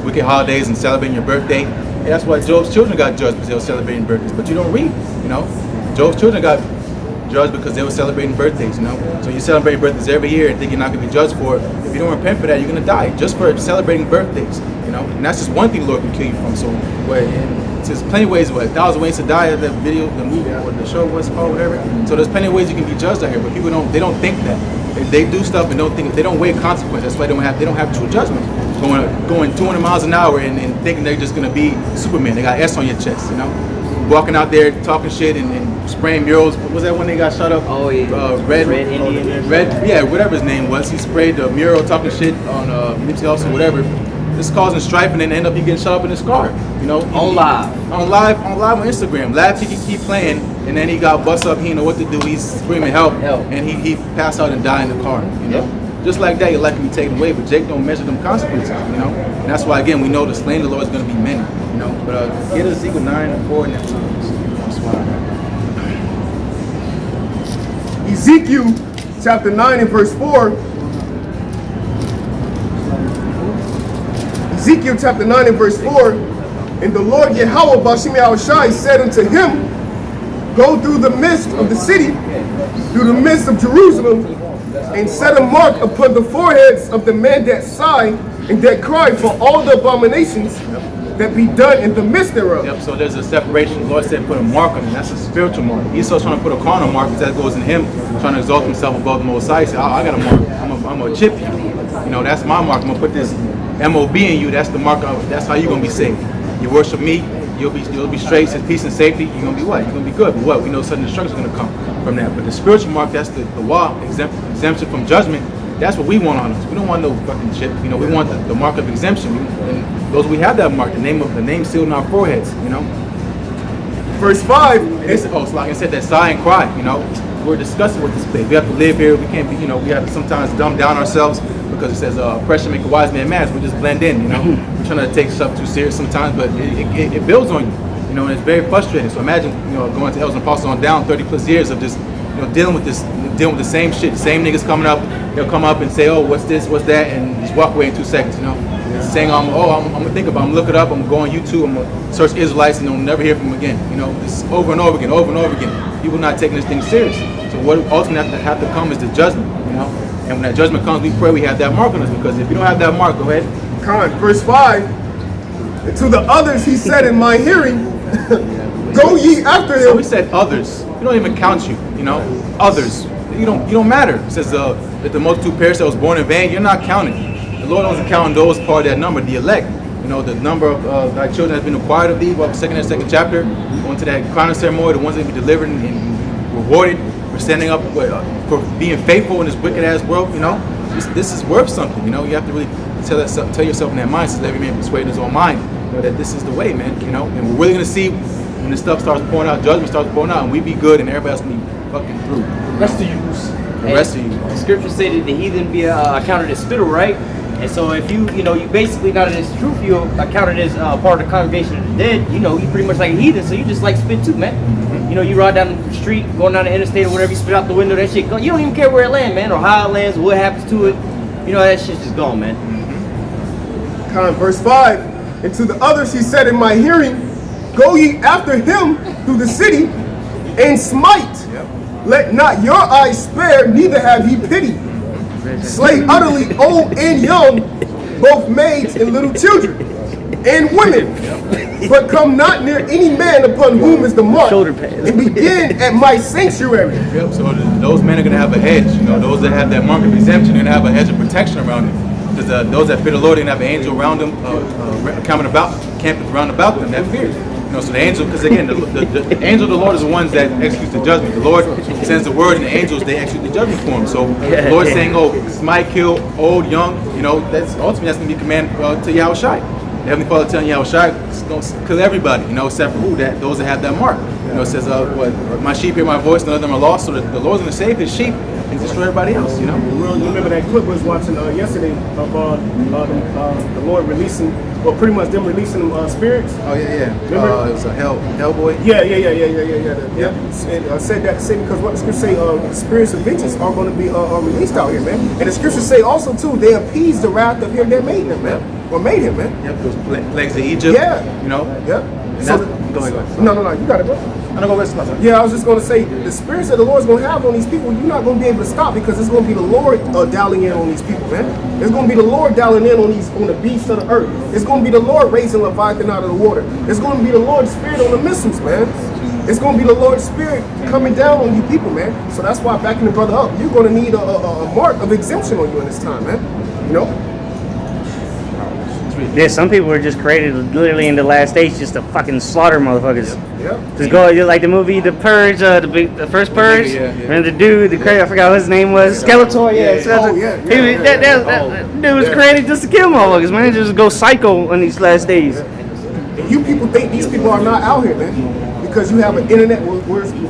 wicked holidays and celebrating your birthday. And that's why Job's children got judged, because they were celebrating birthdays. But you don't read, you know. Job's children got judged because they were celebrating birthdays, you know. So you celebrate birthdays every year and think you're not going to be judged for it. If you don't repent for that, you're going to die just for celebrating birthdays, you know. And that's just one thing the Lord can kill you from. So there's plenty of ways. 1,000 Ways to Die, the video, the movie, or the show, what's called, whatever. So there's plenty of ways you can be judged out here, but people don't think that. They do stuff and they don't weigh consequences. That's why they don't have true judgment. Going 200 miles an hour and thinking they're just going to be Superman. They got S on your chest, you know. Walking out there talking shit and spraying murals. What was that when they got shot up? Oh yeah. Red Indian. Yeah, whatever his name was. He sprayed the mural talking shit on Nipsey Hussle, whatever. This causing strife, and then end up he getting shot up in his car. You know, On live on Instagram. Laugh, he could keep playing, and then he got bust up. He didn't know what to do. He's screaming help, and he passed out and died in the car. You know, just like that, your life can be taken away. But Jake don't measure them consequences. You know, and that's why again we know the slain of the Lord is going to be many. You know, but get Ezekiel 9:4 now. Ezekiel chapter 9 and verse 4. Ezekiel chapter 9 and verse 4. And the Lord Yahweh Bashim Yahushai said unto him, go through the midst of the city, through the midst of Jerusalem, and set a mark upon the foreheads of the men that sigh and that cry for all the abominations that be done in the midst thereof. Yep, so there's a separation. The Lord said put a mark on him. That's a spiritual mark. Esau's trying to put a carnal mark because that goes in him, trying to exalt himself above the Most High. He said, I got a mark. I'm going to chip you. You know, that's my mark. I'm going to put this MOB in you. That's the mark of, that's how you're going to be saved. You worship me, you'll be straight, says peace and safety. You're going to be what? You're going to be good. But what? We know sudden destruction is going to come from that. But the spiritual mark, that's the law, exemption from judgment. That's what we want on us. We don't want no fucking shit. You know, we want the mark of exemption. And those we have that mark, the name sealed on our foreheads. You know. Verse 5. It's like I said, that sigh and cry. You know, we're discussing with this place. We have to live here. We can't be. You know, we have to sometimes dumb down ourselves because it says oppression make a wise man mad. So we just blend in. You know, we're trying to take stuff too serious sometimes, but it builds on you. You know, and it's very frustrating. So imagine, you know, going to Elders and Apostles on down 30+ years of just, you know, dealing with the same shit. The same niggas coming up, they'll come up and say, oh, what's this, what's that, and just walk away in 2 seconds, you know. Saying, I'm gonna think about it, I'm gonna look it up, I'm gonna go on YouTube, I'm gonna search Israelites, and I'll never hear from them again. You know, it's over and over again. People not taking this thing serious. So what ultimately have to come is the judgment, you know. And when that judgment comes, we pray we have that mark on us, because if you don't have that mark, go ahead. Verse 5. And to the others he said in my hearing, go ye after him. So he said others. We don't even count you, you know. Others. You don't matter. It says that the multitude perished that was born in vain. You're not counting. The Lord doesn't count those part of that number, the elect. You know, the number of thy children has been acquired of thee. Well, second chapter, going to that crowning ceremony, the ones that be delivered and rewarded for standing up for being faithful in this wicked ass world. You know, this is worth something. You know, you have to really tell yourself in that mind, since every man persuaded his own mind, you know, that this is the way, man. You know, and we're really gonna see when this stuff starts pouring out, judgment starts pouring out, and we be good, and everybody else be fucking through. The rest of you. The scripture said that the heathen be accounted as spittle, right? And so if you basically not as truth, you're accounted as part of the congregation of the dead, you know, you pretty much like a heathen, so you just like spit too, man. Mm-hmm. You know, you ride down the street, going down the interstate or whatever, you spit out the window, that shit go. You don't even care where it lands, man, or how it lands, or what happens to it. You know, that shit's just gone, man. Mm-hmm. Verse 5. And to the others he said in my hearing, go ye after him through the city and smite. Yep. Let not your eyes spare, neither have ye pity. Slay utterly old and young, both maids and little children, and women. But come not near any man upon whom is the mark, and begin at my sanctuary. Yep, so those men are going to have a hedge. You know, those that have that mark of exemption are going to have a hedge of protection around them. Because those that fear the Lord, they're going to have an angel around them, camping round about them that fear. You know, so the angel, because again, the angel of the Lord is the ones that execute the judgment. The Lord sends the word, and the angels, they execute the judgment for him. So the Lord saying, oh, smite, kill, old, young, you know, that's ultimately that's going to be command to Yahushai. The Heavenly Father telling Yahushai, don't kill everybody, you know, except for who? Those that have that mark. You know, it says, my sheep hear my voice, none of them are lost. So the Lord's going to save his sheep and destroy everybody else, you know. Remember that clip I was watching yesterday of the Lord releasing, well, pretty much them releasing spirits. Oh yeah. Remember? It was a Hellboy. Yeah. I said that to say because what the scriptures say, spirits of vengeance are going to be released out here, man. And the scriptures say also too, they appease the wrath of him that made them, man. Or made him, man. Yep, those plagues of Egypt. Yeah. You know. Yep. And So Go ahead. No, you got it, bro. I'm gonna go rest my time. Yeah, I was just going to say, the spirits that the Lord's going to have on these people, you're not going to be able to stop, because it's going to be the Lord dialing in on these people, man. It's going to be the Lord dialing in on the beasts of the earth. It's going to be the Lord raising Leviathan out of the water. It's going to be the Lord's Spirit on the missiles, man. It's going to be the Lord's Spirit coming down on you people, man. So that's why, backing the brother up, you're going to need a mark of exemption on you in this time, man. You know? Yeah, some people were just created literally in the last stage just to fucking slaughter motherfuckers. Yeah. Just go like the movie The Purge, the first Purge. And the dude, I forgot what his name was. Skeletor, That dude was created just to kill motherfuckers, man. Just go psycho on these last days. And you people think these people are not out here, man, because you have an internet. We're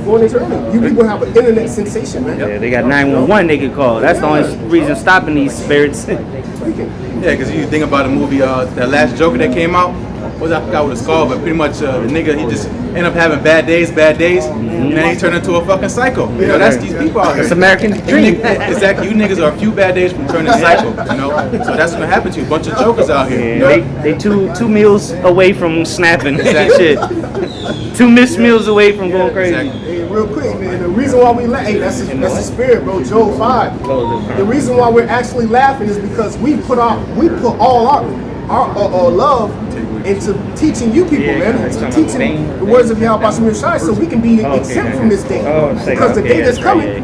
going into early. You people have an internet sensation, man. Yeah, they got 911 they could call. That's the only reason stopping these spirits. Yeah, because you think about the movie, that last Joker that came out. I forgot what it's called, but pretty much the nigga, he just end up having bad days, and then he turned into a fucking psycho. You know, that's these people out here. It's American dream. Exactly. You niggas are a few bad days from turning psycho. You know, so that's gonna happen to you. A bunch of jokers out here. Yeah, they two meals away from snapping. Exactly. Shit. 2 missed meals away from going crazy. Exactly. Hey, real quick, man. The reason why we laugh, that's the spirit, bro. Job 5. The reason why we're actually laughing is because we put all our love into teaching you people, man, teaching the words of Yahweh Bashem Shai, so we can be exempt from this day. Because the day that's coming,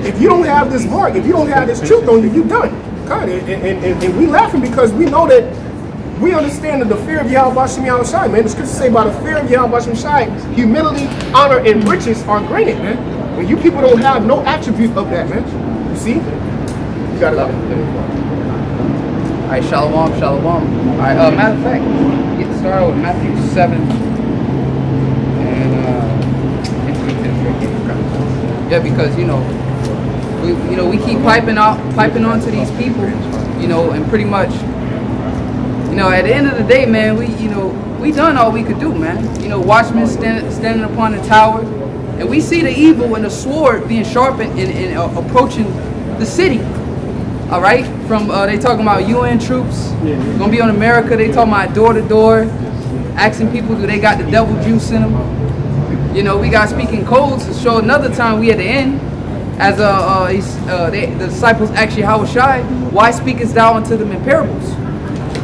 if you don't have this mark, if you don't have this truth on you, you done. God, and we laughing because we know that we understand that the fear of Yahweh Bashem Shai, man. The scriptures say by the fear of Yahweh Bashem Shai, humility, honor, and riches are granted, man. And you people don't have no attribute of that, man. You see? You gotta love it. All right, shalom. All right, matter of fact, get started with Matthew 7 and yeah, because we keep piping on to these people, and pretty much, at the end of the day, man, we done all we could do, man. Watchmen standing upon the tower, and we see the evil and the sword being sharpened and approaching the city. All right, from they talking about UN troops gonna be on America. They talking about door to door, asking people do they got the devil juice in them. We got speaking codes to show another time we at the end, as the disciples asked Yahweh Shai, why speakest thou unto them in parables?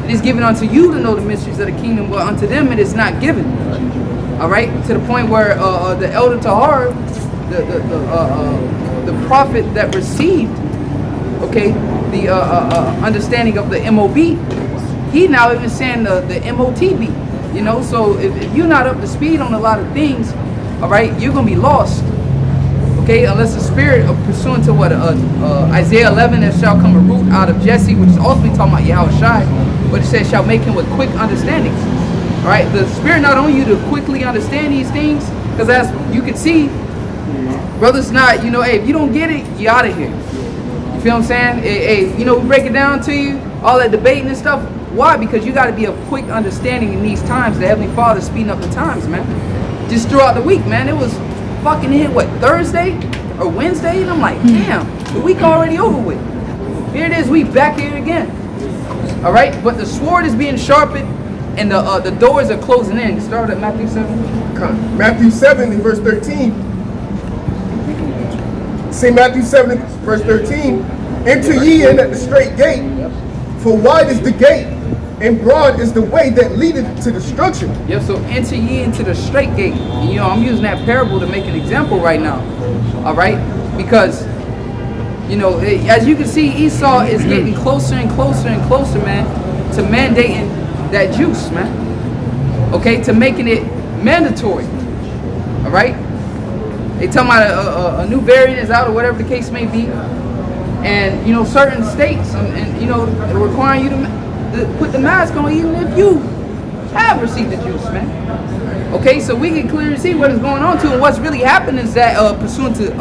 It is given unto you to know the mysteries of the kingdom, but unto them it is not given. All right, to the point where the elder Tahar, the prophet that received, the understanding of the MOB, he now even saying the MOTB, so if you're not up to speed on a lot of things, all right, you're gonna be lost, unless the spirit of pursuant to what Isaiah 11, there shall come a root out of Jesse, which is ultimately talking about Yahweh Shai, but it says shall make him with quick understanding. All right, the spirit not only you to quickly understand these things, because as you can see, brothers not, hey, if you don't get it, you out of here. You feel what I'm saying? Hey, we break it down to you, all that debating and stuff. Why? Because you got to be of quick understanding in these times. The Heavenly Father speeding up the times, man. Just throughout the week, man. It was fucking hit, Thursday or Wednesday? And I'm like, damn, the week already over with. Here it is, we back here again. All right? But the sword is being sharpened and the doors are closing in. Start at Matthew 7. Matthew 7 in verse 13. Say Matthew 7 verse 13. Enter ye in at the straight gate, for wide is the gate, and broad is the way that leadeth to destruction. Yeah, so enter ye into the straight gate. And, I'm using that parable to make an example right now. All right? Because, as you can see, Esau is getting closer and closer and closer, man, to mandating that juice, man. To making it mandatory. All right? They talking about a new variant is out or whatever the case may be. And, certain states and requiring you to put the mask on even if you have received the juice, man. So we can clearly see what is going on too. And what's really happening is that pursuant to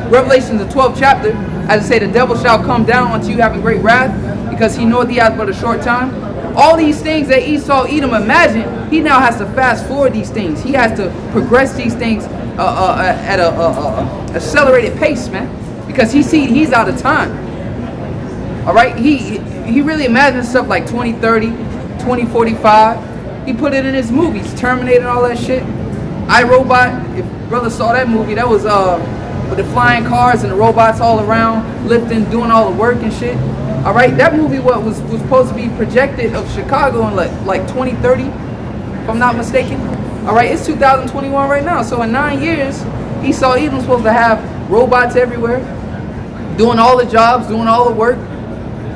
Revelation, the 12th chapter, as I say, the devil shall come down unto you having great wrath, because he knoweth he has but a short time. All these things that Esau, Edom imagined, he now has to fast forward these things. He has to progress these things at a accelerated pace, man, because he's out of time. All right, he really imagines stuff like 2030, 2045. He put it in his movies, Terminator and all that shit. iRobot, if brother saw that movie, that was with the flying cars and the robots all around, lifting, doing all the work and shit. All right, that movie was supposed to be projected of Chicago in like 2030, if I'm not mistaken. All right, it's 2021 right now. So in 9 years, Esau Edom's supposed to have robots everywhere, doing all the jobs, doing all the work.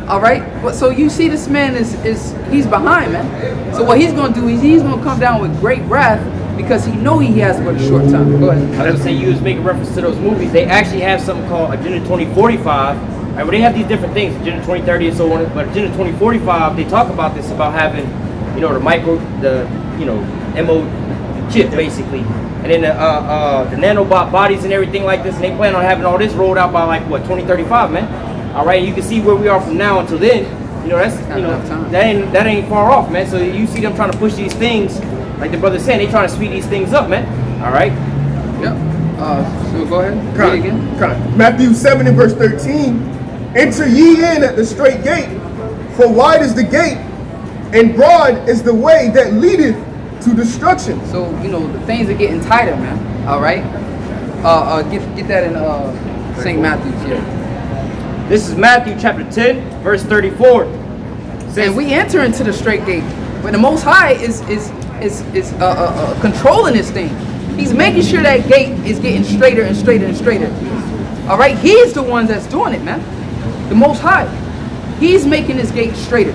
All right, but so you see, this man he's behind, man. So what he's gonna do is he's gonna come down with great wrath because he know he has but a short time. Go ahead. I was gonna say, you was making reference to those movies. They actually have something called Agenda 2045. Right, where they have these different things, Agenda 2030 and so on. But Agenda 2045, they talk about this, about having, the MO chip basically, and then the nanobot bodies and everything like this. And they plan on having all this rolled out by like what, 2035, man. All right, you can see where we are from now until then. That ain't far off, man. So you see them trying to push these things, like the brother said, they trying to speed these things up, man. All right. Yep. So go ahead. Read again. Matthew 7 and verse 13. Enter ye in at the straight gate, for wide is the gate, and broad is the way that leadeth to destruction. So the things are getting tighter, man. All right. Get that in St. Matthew's here. This is Matthew chapter 10, verse 34. And we enter into the straight gate, but the Most High is controlling this thing. He's making sure that gate is getting straighter and straighter and straighter. All right, He's the one that's doing it, man. The Most High. He's making this gate straighter.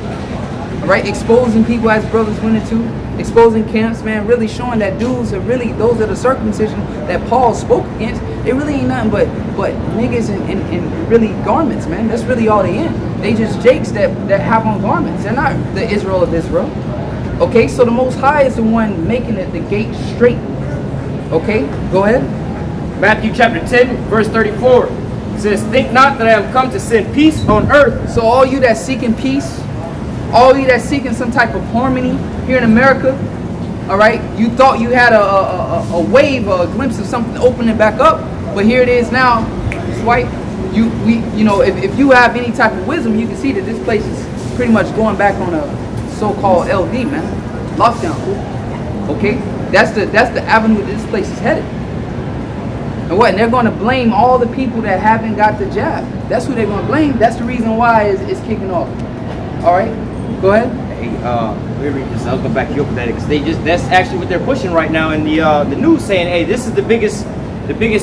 All right, exposing people as brothers went into, exposing camps, man. Really showing that dudes are really those are the circumcision that Paul spoke against. They really ain't nothing but niggas and really garments, man. That's really all they in. They just jakes that have on garments. They're not the Israel of Israel. Okay, so the Most High is the one making it the gate straight. Okay, go ahead. Matthew chapter 10, verse 34 says, think not that I am come to send peace on earth. So all you that seeking peace, all you that seeking some type of harmony here in America, all right, you thought you had a wave or a glimpse of something opening back up, but here it is now. It's white. If you have any type of wisdom, you can see that this place is pretty much going back on a so-called LD, man, lockdown. Okay, that's the avenue that this place is headed. And what? And they're going to blame all the people that haven't got the jab. That's who they're going to blame. That's the reason why it's kicking off. All right, go ahead. Hey, let me read this. I was going to back you up with that because that's actually what they're pushing right now in the news, saying, hey, this is the biggest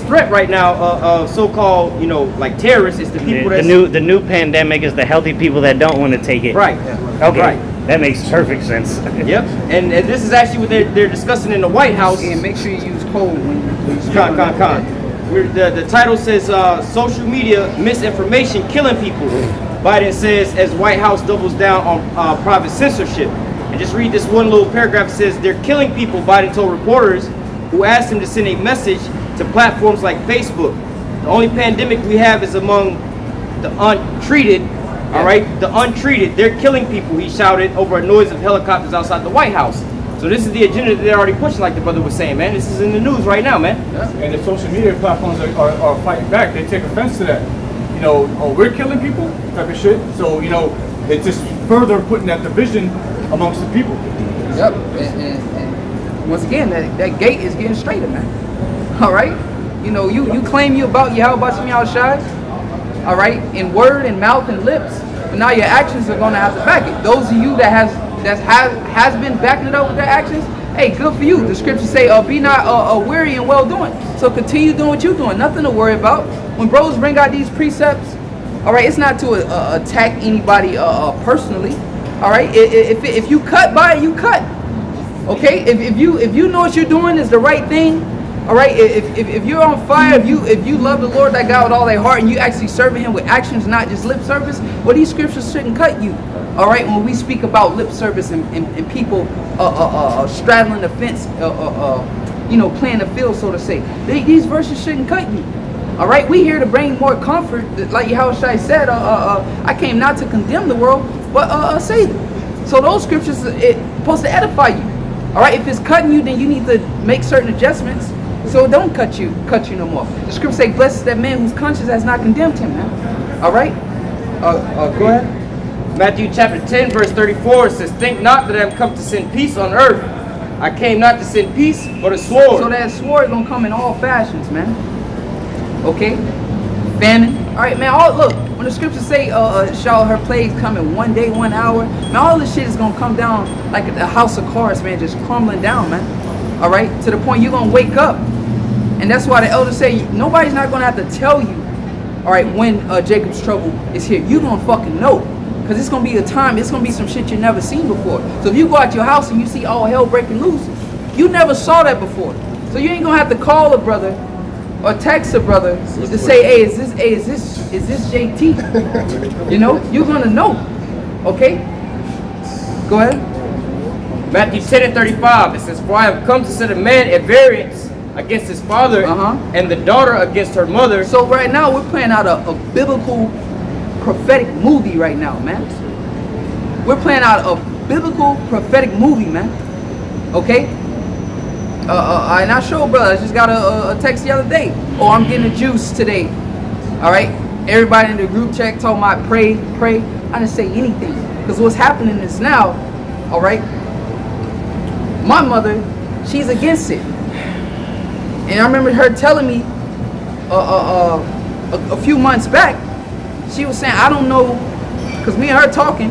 threat right now of so-called, like terrorists. Is the people the new pandemic is the healthy people that don't want to take it. Right. Okay. Right. That makes perfect sense. Yep. And this is actually what they're discussing in the White House. And make sure you use code when you The title says social media misinformation killing people. Biden says as White House doubles down on private censorship. And just read this one little paragraph. It says they're killing people, Biden told reporters who asked him to send a message to platforms like Facebook. The only pandemic we have is among the untreated. All right, the untreated. They're killing people, he shouted over a noise of helicopters outside the White House. So this is the agenda that they're already pushing, like the brother was saying, man. This is in the news right now, man. Yeah. And the social media platforms are fighting back. They take offense to that. We're killing people type of shit. So, it's just further putting that division amongst the people. Yep. And once again, that gate is getting straighter, man. All right? You claim you about Yahweh Shem Yahushai, all right, in word and mouth and lips, but now your actions are going to have to back it. Those of you that has been backing it up with their actions, hey, good for you. The scriptures say, be not weary and well doing. So continue doing what you're doing. Nothing to worry about. When bros bring out these precepts, all right, it's not to attack anybody personally. All right, if you cut by it, you cut. Okay, if you know what you're doing is the right thing. All right, if you're on fire, if you love the Lord thy God with all thy heart, and you actually serving Him with actions, not just lip service, well, these scriptures shouldn't cut you. All right, when we speak about lip service and people straddling the fence, playing the field, so to say, these verses shouldn't cut you. All right, we here to bring more comfort, like Yahushua said. I came not to condemn the world, but save it. So those scriptures are supposed to edify you. All right, if it's cutting you, then you need to make certain adjustments. So it don't cut you no more. The scripture say, blessed is that man whose conscience has not condemned him, man. All right? Go ahead. Matthew chapter 10, verse 34 says, think not that I am come to send peace on earth. I came not to send peace, but a sword. So that sword gonna come in all fashions, man. Okay? Famine. Alright, man, look, when the scriptures say shall her plagues come in 1 day, 1 hour, man, all this shit is gonna come down like a house of cards, man, just crumbling down, man. Alright? To the point you're gonna wake up. And that's why the elders say nobody's not gonna have to tell you, alright, when Jacob's trouble is here. You're gonna fucking know. Because it's going to be a time, it's going to be some shit you've never seen before. So if you go out your house and you see all hell breaking loose, you never saw that before. So you ain't going to have to call a brother or text a brother to say, hey, is this JT? You know, you're going to know. Okay? Go ahead. Matthew 10 and 35, it says, for I have come to set a man at variance against his father and the daughter against her mother. So right now we're playing out a biblical prophetic movie right now, man. We're playing out a biblical prophetic movie, man. Okay? And I showed brother, I just got a text the other day. Oh, I'm getting a juice today. Alright? Everybody in the group chat told me I pray. I didn't say anything. Because what's happening is now, alright? My mother, she's against it. And I remember her telling me a few months back, she was saying, I don't know, because me and her talking,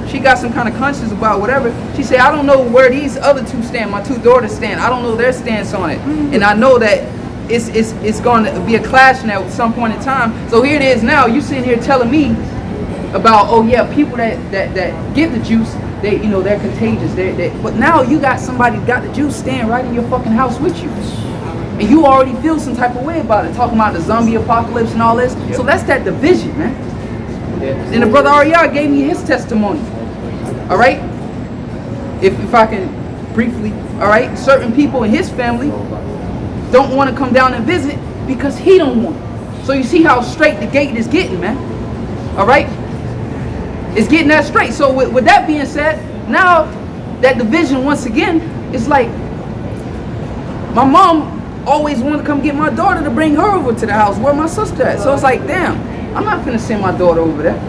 she got some kind of conscience about whatever. She said, I don't know where these other two stand, my two daughters stand. I don't know their stance on it. And I know that it's going to be a clash now at some point in time. So here it is now, you sitting here telling me about, oh yeah, people that get the juice, they, you know, they're contagious. But now you got somebody got the juice staying right in your fucking house with you. And you already feel some type of way about it, talking about the zombie apocalypse and all this. Yep. So that's that division, man. And the brother Ariel gave me his testimony. All right? If I can briefly, all right? Certain people in his family don't want to come down and visit because he don't want it. So you see how straight the gate is getting, man. All right? It's getting that straight. So with that being said, now that division once again, it's like my mom always wanted to come get my daughter to bring her over to the house where my sister at. So it's like, damn, I'm not finna send my daughter over there.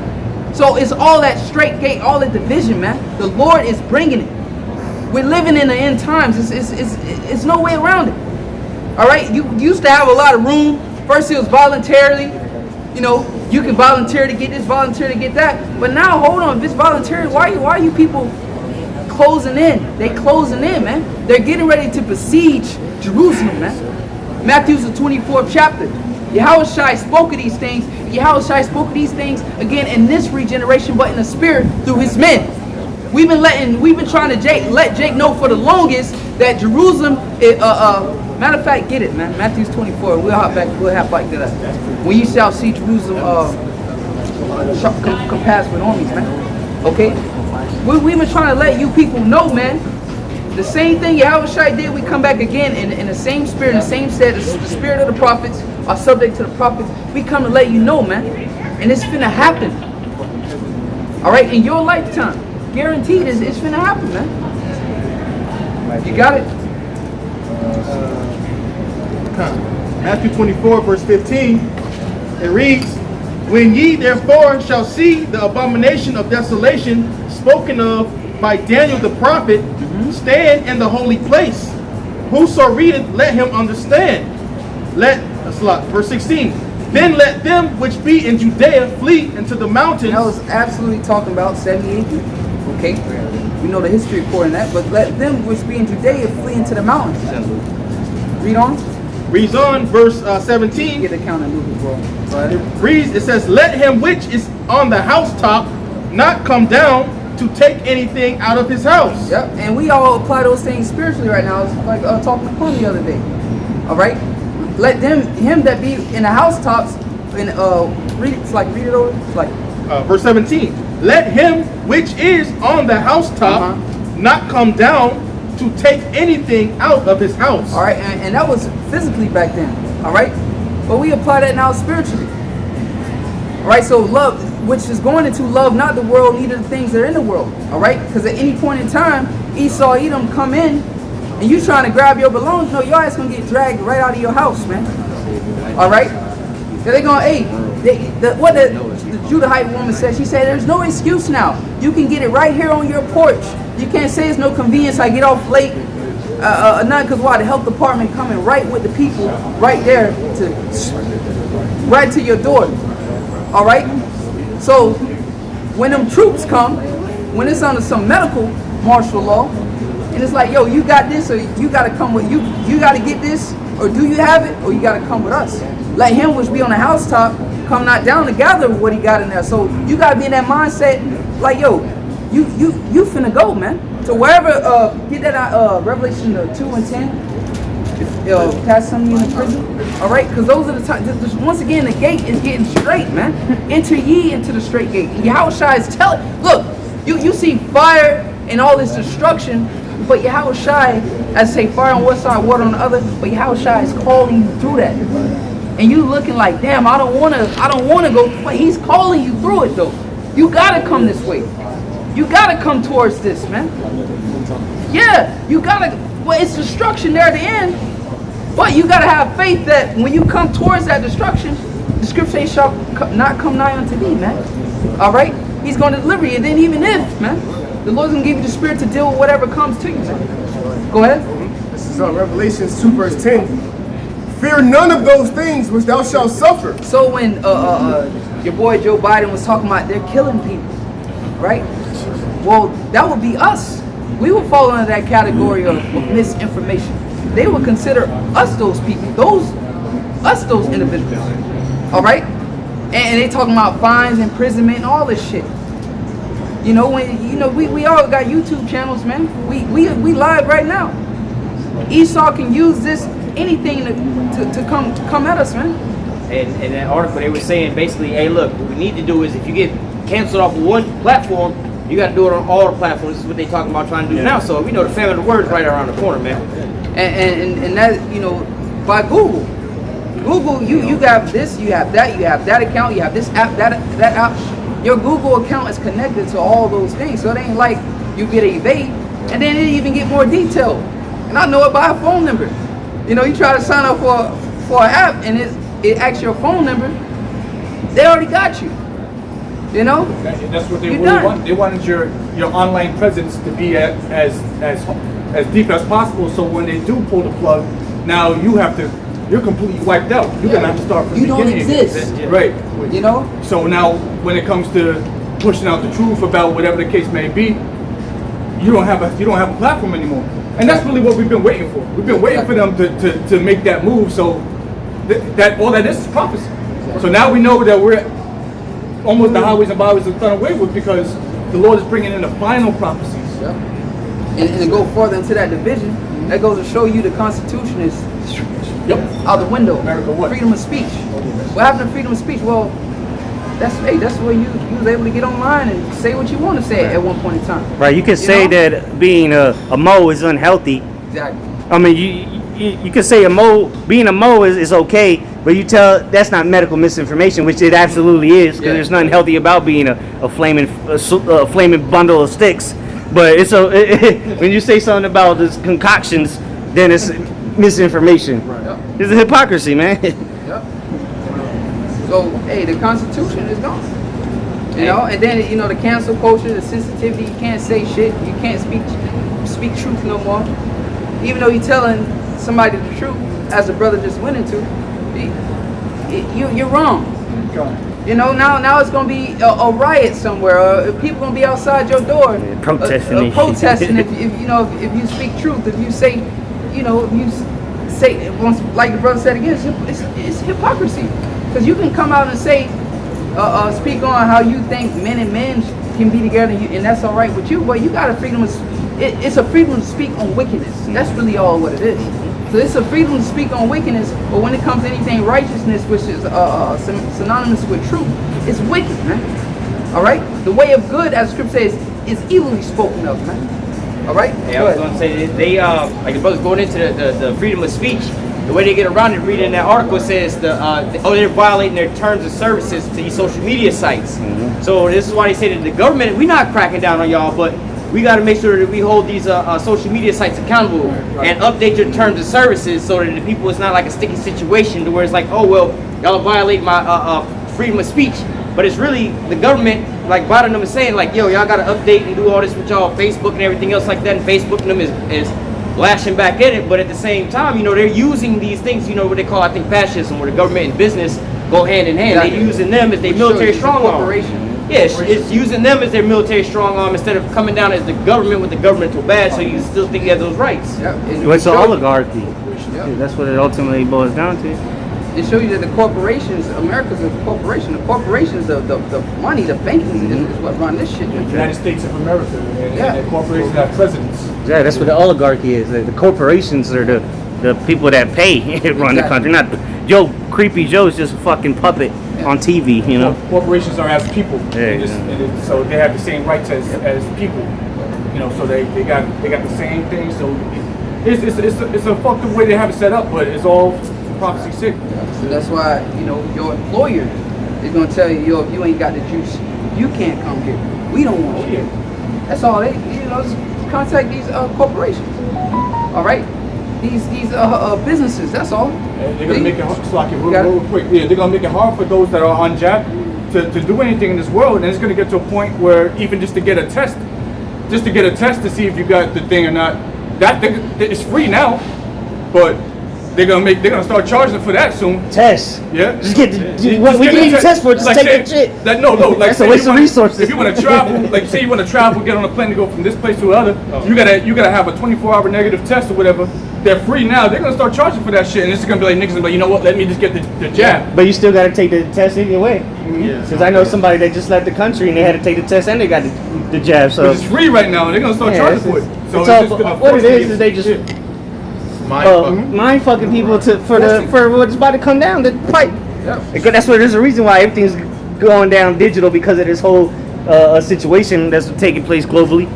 So it's all that straight gate, all that division, man. The Lord is bringing it. We're living in the end times. It's no way around it. All right, you used to have a lot of room. First it was voluntarily, you know, you can volunteer to get this, volunteer to get that. But now, hold on, if it's voluntary, why are you people closing in? They closing in, man. They're getting ready to besiege Jerusalem, man. Matthew's the 24th chapter. Yahushua spoke of these things. Yahushua spoke of these things again in this regeneration, but in the spirit through his men. We've been trying to let Jake know for the longest that Jerusalem, matter of fact, get it, man. Matthew's 24. We'll hop back to that. When you shall see Jerusalem compassed with armies, man. Okay? We've been trying to let you people know, man. The same thing Yahushua did, we come back again in the same spirit, in the same set. The spirit of the prophets are subject to the prophets. We come to let you know, man. And it's finna happen. Alright, in your lifetime. Guaranteed it's finna happen, man. You got it? Matthew 24, verse 15. It reads, when ye therefore shall see the abomination of desolation spoken of by Daniel the prophet, stand in the holy place. Whoso readeth, let him understand. Verse 16. Then let them which be in Judea flee into the mountains. That was absolutely talking about 70 AD. Okay? We know the history according to that, but let them which be in Judea flee into the mountains. Read on. Reads on, verse 17. Get the count and move it, bro. It says, let him which is on the housetop not come down to take anything out of his house. Yep, and we all apply those things spiritually right now. It's like talking to Quinn the other day. All right, let him that be in the housetops, and read it over. It's like verse 17. Let him which is on the housetop not come down to take anything out of his house. All right, and that was physically back then. All right, but we apply that now spiritually. All right, so love, which is going into love, not the world, neither the things that are in the world. All right, because at any point in time, Esau, Edom come in, and you trying to grab your belongings. No, your ass gonna get dragged right out of your house, man. All right, they're gonna, hey, what the Judahite woman said, she said, there's no excuse now. You can get it right here on your porch. You can't say it's no convenience. I get off late. Not because why? The health department coming right with the people right there right to your door. All right. So when them troops come, when it's under some medical martial law, and it's like, yo, you got this, or you got to come with you. You got to get this, or do you have it, or you got to come with us. Let him which be on the housetop come not down to gather what he got in there. So you got to be in that mindset, like, yo, you finna go, man. So wherever, get that Revelation 2 and 10. Pass some of you in prison, all right? Because those are the times. Once again, the gate is getting straight, man. Enter ye into the straight gate. Yahushua is telling. Look, you see fire and all this destruction, but Yahushua, as say, fire on one side, water on the other. But Yahushua is calling you through that, and you looking like, damn, I don't wanna go. But He's calling you through it, though. You gotta come this way. You gotta come towards this, man. Yeah, you gotta. Well, it's destruction there at the end. But you got to have faith that when you come towards that destruction, the scripture says, shall not come nigh unto thee, man. All right? He's going to deliver you. And then even if, man, the Lord's going to give you the spirit to deal with whatever comes to you, man. Go ahead. This is Revelation 2 verse 10. Fear none of those things which thou shalt suffer. So when your boy Joe Biden was talking about they're killing people, right? Well, that would be us. We would fall under that category of misinformation. They would consider us those people, those individuals. All right, and they talking about fines, imprisonment, and all this shit. You know, we all got YouTube channels, man. We live right now. Esau can use this anything to come at us, man. And in that article, they were saying basically, hey, look, what we need to do is if you get canceled off of one platform, you got to do it on all the platforms. This is what they talking about trying to do now. So we know the family of the word is right around the corner, man. And that, you know, by Google, you got this, you have that account, you have this app, that app. Your Google account is connected to all those things. So it ain't like you get a vape and then it even get more detailed. And I know it by a phone number. You know, you try to sign up for an app and it asks your phone number. They already got you. You know? That's what they really want. They wanted your online presence to be as deep as possible, so when they do pull the plug, now you're completely wiped out. You're gonna have to start from the beginning. You don't exist. Right. You know? So now when it comes to pushing out the truth about whatever the case may be, you don't have a platform anymore. And that's really what we've been waiting for. We've been waiting for them to make that move, so that all that is prophecy. So now we know that we're almost the highways and byways are done away with because the Lord is bringing in the final prophecies. And to go further into that division, that goes to show you the Constitution is out the window. America what? Freedom of speech. What happened to freedom of speech? Well, that's where you was able to get online and say what you want to say at one point in time. Right, you can say that being a Mo is unhealthy. Exactly. I mean, you can say being a Mo is okay, but you tell that's not medical misinformation, which it absolutely is, because there's nothing healthy about being a flaming bundle of sticks. But when you say something about this concoctions, then it's misinformation. Right. It's a hypocrisy, man. So, hey, the Constitution is gone. You know, and then, you know, the cancel culture, the sensitivity, you can't say shit, you can't speak truth no more. Even though you're telling somebody the truth, as the brother just went into, you're wrong. You know, now it's gonna be a riot somewhere, or people gonna be outside your door protesting. Protesting if you speak truth, if you say, like the brother said again, it's hypocrisy. Because you can come out and say, speak on how you think men and men can be together, and that's all right with you, but you got a freedom it's a freedom to speak on wickedness. That's really all what it is. So it's a freedom to speak on wickedness, but when it comes to anything righteousness, which is synonymous with truth, it's wicked, man. All right? The way of good, as the scripture says, is evilly spoken of, man. All right? Yeah, I was going to say, they like the brother's going into the freedom of speech. The way they get around it, reading that article, says they're violating their terms of services to these social media sites. Mm-hmm. So this is why they say that the government, we're not cracking down on y'all, but we got to make sure that we hold these social media sites accountable and update your terms of services so that the people, it's not like a sticky situation to where it's like, oh, well, y'all violate my freedom of speech, but it's really the government, like Biden them is saying, like, yo, y'all gotta update and do all this with y'all Facebook and everything else like that, and Facebook and them is lashing back at it, but at the same time, you know, they're using these things, you know, what they call, I think, fascism, where the government and business go hand in hand. They're using them as their military strong arm. Yeah, it's using them as their military strong arm instead of coming down as the government with the governmental badge, so you still think you have those rights. Well, it's an oligarchy. That's what it ultimately boils down to. It shows you that the corporations, America's a corporation. The corporations, the money, the banking is what run this shit. The United States of America, and the corporations have presidents. Yeah, that's what the oligarchy is. The corporations are the people that pay run the country. Not Creepy Joe is just a fucking puppet on TV, you know. Corporations are as people, so they have the same rights as people, you know. So they got the same thing. So it's a fucked up way they have it set up, but it's all prophecy sick. So that's why, you know, your employer is gonna tell you, yo, if you ain't got the juice, you can't come here. We don't want you. That's all they, you know, just contact these corporations. All right, these businesses. That's all. And they're gonna make it hard. Real quick. Yeah, they're gonna make it hard for those that are unjacked to do anything in this world, and it's gonna get to a point where even just to get a test to see if you got the thing or not, that thing it's free now, but they're gonna start charging for that soon. Test. Yeah. Just get what we need to test for. Just like take that shit. No. Like, that's a waste of resources. If you want to travel, like say you want to travel, get on a plane to go from this place to another, you gotta have a 24-hour negative test or whatever. They're free now. They're gonna start charging for that shit, and this is gonna be like niggas, like, you know what? Let me just get the jab. But you still gotta take the test anyway. Because I know somebody that just left the country and they had to take the test and they got the jab. So it's free right now, and they're gonna start charging for it. So it's just gonna what it is they just mind fucking people for what's about to come down the pipe. Because that's what there's a reason why everything's going down digital, because of this whole situation that's taking place globally.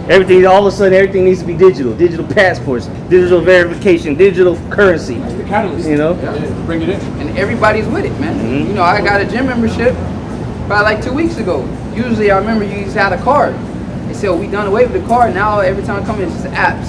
Everything, all of a sudden, everything needs to be digital. Digital passports, digital verification, digital currency. That's the catalyst. You know, bring it in, and everybody's with it, man. You know, I got a gym membership probably like 2 weeks ago. Usually, I remember you used to have a card. They said, we done away with the card. Now every time I come in, it's just apps.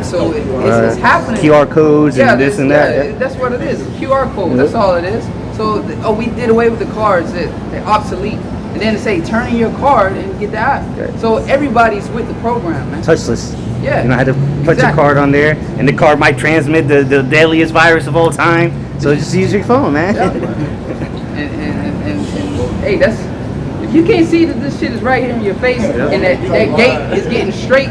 So it's happening. QR codes and this and that. Yeah, that's what it is. QR code. That's all it is. So we did away with the cards. They're obsolete. And then they say turn in your card and get the app. Okay. So everybody's with the program, man. Touchless. Yeah. You know, I had to put your card on there, and the card might transmit the deadliest virus of all time. So just use your phone, man. Yeah. and hey, that's, if you can't see that this shit is right here in your face, and that gate is getting straight.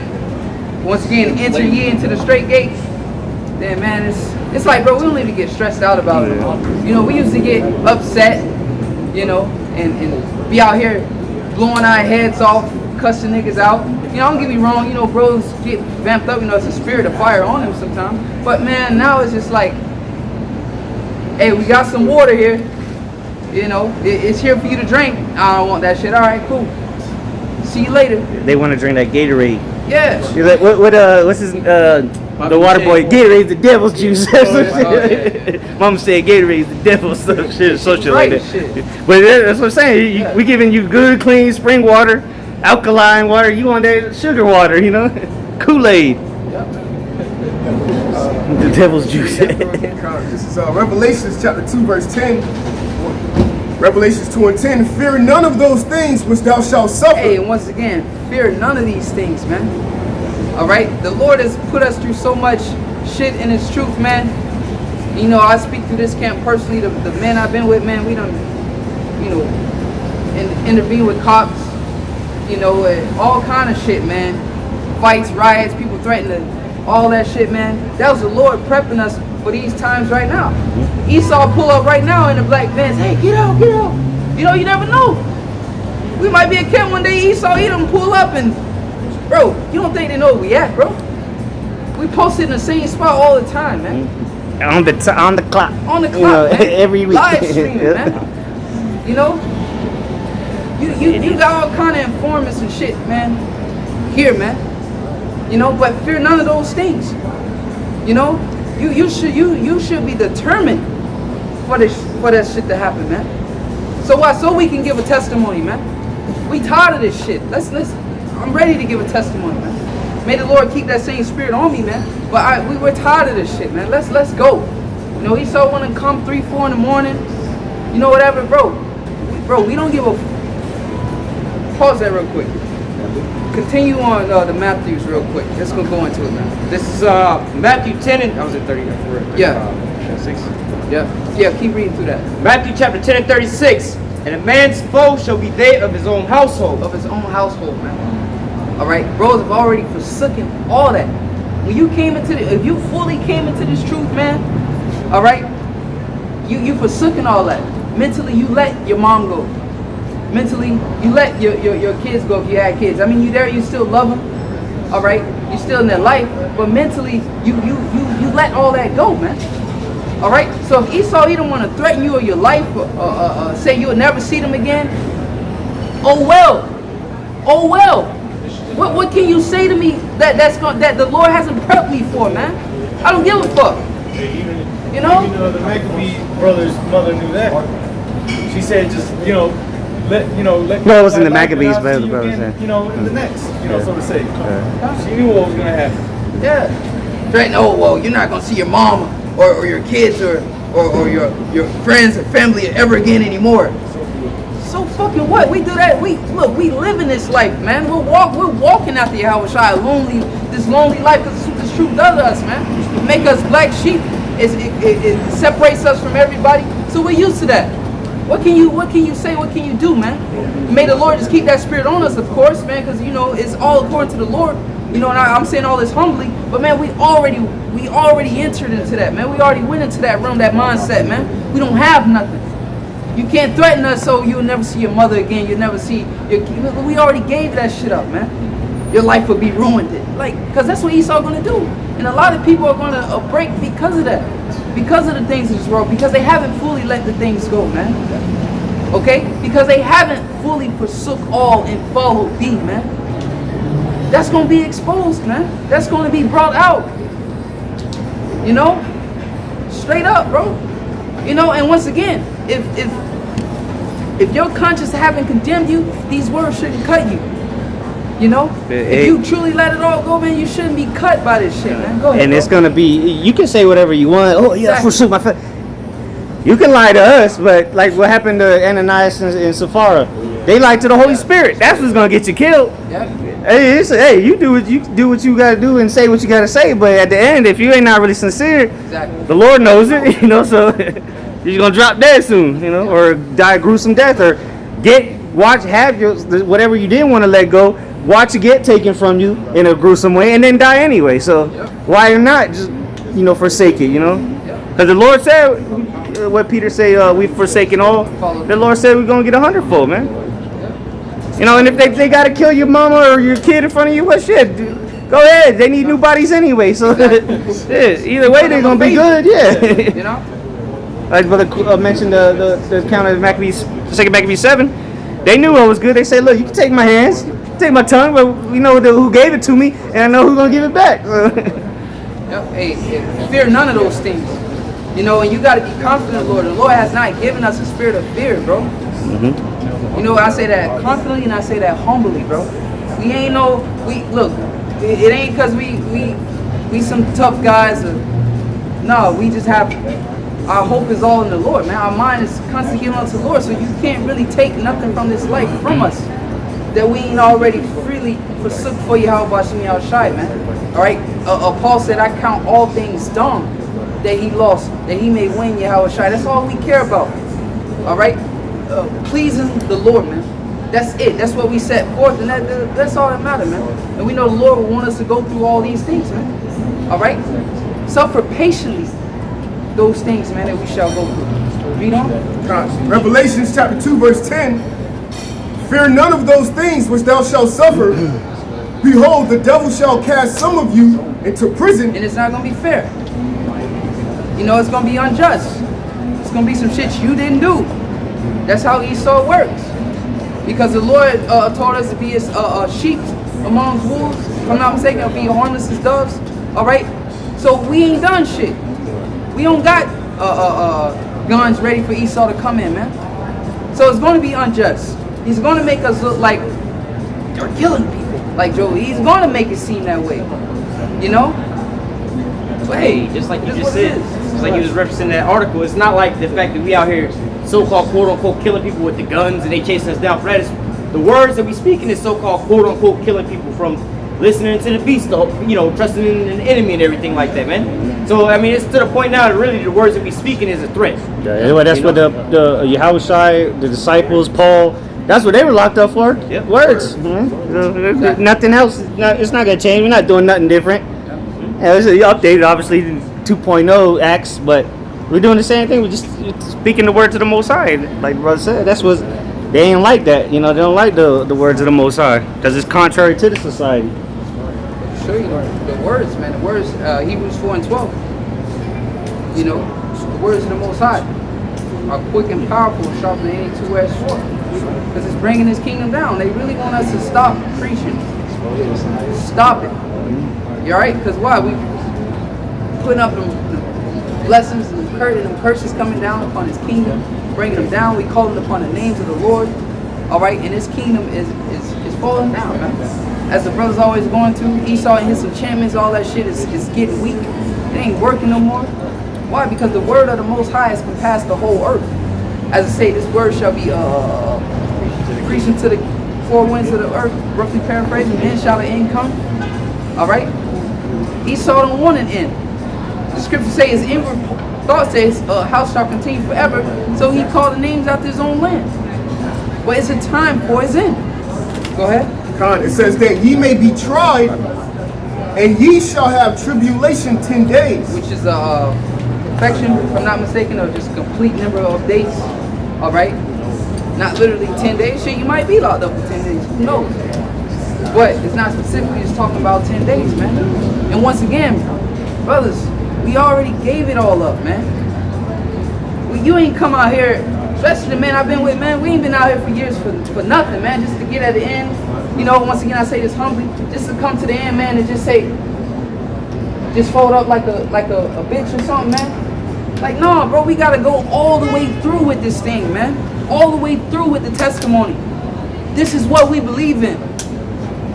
Once again, enter ye into the straight gate. Then man, it's like, bro, we don't even get stressed out about it. You know, we used to get upset, you know, and be out here blowing our heads off, cussing niggas out. You know, don't get me wrong, you know, bros get vamped up, you know, it's a spirit of fire on them sometimes. But man, now it's just like, hey, we got some water here. You know, it's here for you to drink. I don't want that shit. All right, cool. See you later. They want to drink that Gatorade. Yeah. You're like, what's his, the water boy, Gatorade's the devil's juice. Mama said Gatorade's the devil's stuff, shit, so shit like that. But that's what I'm saying. We giving you good, clean spring water, alkaline water. You want that sugar water, you know? Kool-Aid. The devil's juice. This is Revelations chapter 2, verse 10. Revelations 2 and 10. Fear none of those things which thou shalt suffer. Hey, and once again, fear none of these things, man. All right? The Lord has put us through so much shit in His truth, man. You know, I speak to this camp personally. The men I've been with, man, we done, you know, intervene with cops, you know, all kind of shit, man. Fights, riots, people threatening all that shit, man. That was the Lord prepping us for these times right now. Esau pull up right now in the black Vans. Hey, get out, get out. You know, you never know. We might be a camp one day. Esau, he done pull up and, bro, you don't think they know where we at, bro? We posted in the same spot all the time, man. On the clock. On the clock, you know, man. Every week. Live streaming, man. You know, you got all kind of informants and shit, man. Here, man. You know, but fear none of those things. You know, you should be determined for that shit to happen, man. So why? So we can give a testimony, man. We tired of this shit. Let's. I'm ready to give a testimony, man. May the Lord keep that same spirit on me, man. But we're tired of this shit, man. Let's go. You know, Esau want to come 3, 4 in the morning. You know, whatever, bro. bro, we don't give a. Pause that real quick. Continue on the Matthews real quick. Let's go into it now. This is Matthew 10 and I was at 30. Yeah. 6. Yeah, keep reading through that. Matthew chapter 10 and 36. And a man's foe shall be they of his own household. Of his own household, man. All right, bros have already forsaken all that. When you came into if you fully came into this truth, man, all right, you forsaken all that. Mentally, you let your mom go. Mentally, you let your kids go if you had kids. I mean, you still love them, all right. You still in their life, but mentally, you let all that go, man. All right. So if Esau, he don't want to threaten you or your life, or say you'll never see them again. Oh well. What can you say to me that the Lord hasn't prepped me for, man? I don't give a fuck. You know? The Maccabee brothers' mother knew that. She said, just let. No, it wasn't the Maccabees, but the brothers. In the next, so to say. She knew what was gonna happen. Yeah. Threaten. Oh well, you're not gonna see your mom or your kids or your friends or family ever again anymore. So fucking what? We do that. We live in this life, man. We're walking after Yahweh Shai, this lonely life, because this is what this truth does to us, man. It make us black sheep. It separates us from everybody. So we're used to that. What can you say? What can you do, man? May the Lord just keep that spirit on us, of course, man, because it's all according to the Lord. And I'm saying all this humbly, but man, we already entered into that, man. We already went into that realm, that mindset, man. We don't have nothing. You can't threaten us, so you'll never see your mother again. You'll never see your. We already gave that shit up, man. Your life will be ruined, because that's what Esau gonna do, and a lot of people are gonna break because of that, because of the things in this world, because they haven't fully let the things go, man. Okay, because they haven't fully forsook all and followed thee, man. That's gonna be exposed, man. That's gonna be brought out. Straight up, bro. And once again, if your conscience haven't condemned you, these words shouldn't cut you. If you truly let it all go, man, you shouldn't be cut by this shit, man. Go ahead. And it's gonna be. You can say whatever you want. Oh yeah, forsook my faith. You can lie to us, but like what happened to Ananias and Sapphira, they lied to the Holy Spirit. That's what's gonna get you killed. Yeah. Hey, you do what you gotta do and say what you gotta say. But at the end, if you ain't not really sincere, exactly. The Lord knows it. So you're gonna drop dead soon. Or die a gruesome death, or have your whatever you didn't want to let go. Watch it get taken from you in a gruesome way, and then die anyway. So why not just forsake it? Because the Lord said, what Peter say, we've forsaken all. The Lord said we're gonna get 100-fold, man. And if they gotta kill your mama or your kid in front of you, what shit? Go ahead. They need new bodies anyway. So either way, they're gonna be good. Yeah. Like brother mentioned the account of Maccabees, 2 Maccabees 7. They knew what was good. They said, look, you can take my hands. Take my tongue, but we know who gave it to me, and I know who's gonna give it back. Hey, fear none of those things. And you gotta be confident, Lord. The Lord has not given us a spirit of fear, bro. Mm-hmm. I say that confidently and I say that humbly, bro. We ain't look. It ain't because we some tough guys. No, we just have. Our hope is all in the Lord, man. Our mind is constantly given unto the Lord, so you can't really take nothing from this life from us that we ain't already freely forsook for Yahweh Bashim Yahushai, man. All right. Paul said, "I count all things dung that he lost, that he may win Yahweh Shai." That's all we care about. All right. Pleasing the Lord, man. That's it. That's what we set forth, and that's all that matters, man. And we know the Lord will want us to go through all these things, man. All right. Suffer patiently those things, man, that we shall go through. Read on. Revelations chapter 2, verse 10. Fear none of those things which thou shalt suffer. Behold, the devil shall cast some of you into prison. And it's not going to be fair. It's going to be unjust. It's going to be some shit you didn't do. That's how Esau works. Because the Lord told us to be sheep among wolves. If I'm not mistaken, be harmless as doves. All right? So we ain't done shit. We don't got guns ready for Esau to come in, man. So it's going to be unjust. He's going to make us look like they're killing people, like Joe. He's going to make it seem that way, But Hey, just like you it is just what it said, is. just like you was referencing that article, it's not like the fact that we out here so-called quote-unquote killing people with the guns and they chasing us down for that. It's the words that we speaking is so-called quote-unquote killing people from listening to the beast, trusting in an enemy and everything like that, man. So, I mean, it's to the point now that really the words that we speaking is a threat. Yeah, that's what the Yahushua, the disciples, Paul, that's what they were locked up for. Yep. Words. Mhm. Nothing else. It's not going to change. We're not doing nothing different. Yeah, it's updated, obviously, 2.0 acts, but we're doing the same thing. We're just speaking the word to the Most High. Like the brother said, that's what they ain't like that. They don't like the words of the Most High because it's contrary to the society. Show you the words, man. The words, Hebrews 4:12. The words of the Most High are quick and powerful, sharper than any two-edged sword. Because it's bringing His kingdom down. They really want us to stop preaching. Stop it. You all right? Because why? We putting up them blessings and them curses coming down upon His kingdom, bringing them down. We calling upon the names of the Lord. All right, and His kingdom is falling down, man. As the brother's always going to, Esau and his enchantments, all that shit is getting weak. It ain't working no more. Why? Because the word of the Most High has compassed the whole earth. As I say, this word shall be preaching to the four winds of the earth, roughly paraphrasing, then shall the end come. All right? Esau don't want an end. The scriptures say his inward thought says, house shall continue forever. So he called the names after his own land. But it's a time for his end. Go ahead. It says that ye may be tried, and ye shall have tribulation 10 days. Which is perfection, if I'm not mistaken, or just complete number of days. All right? Not literally 10 days. Shit, you might be locked up for 10 days. Who knows? But it's not specifically just talking about 10 days, man. And once again, brothers, we already gave it all up, man. You ain't come out here, especially the men I've been with, man, we ain't been out here for years for nothing, man, just to get at the end. Once again, I say this humbly, just to come to the end, man, and just say, just fold up like a bitch or something, man. Like, no, bro, we gotta go all the way through with this thing, man. All the way through with the testimony. This is what we believe in.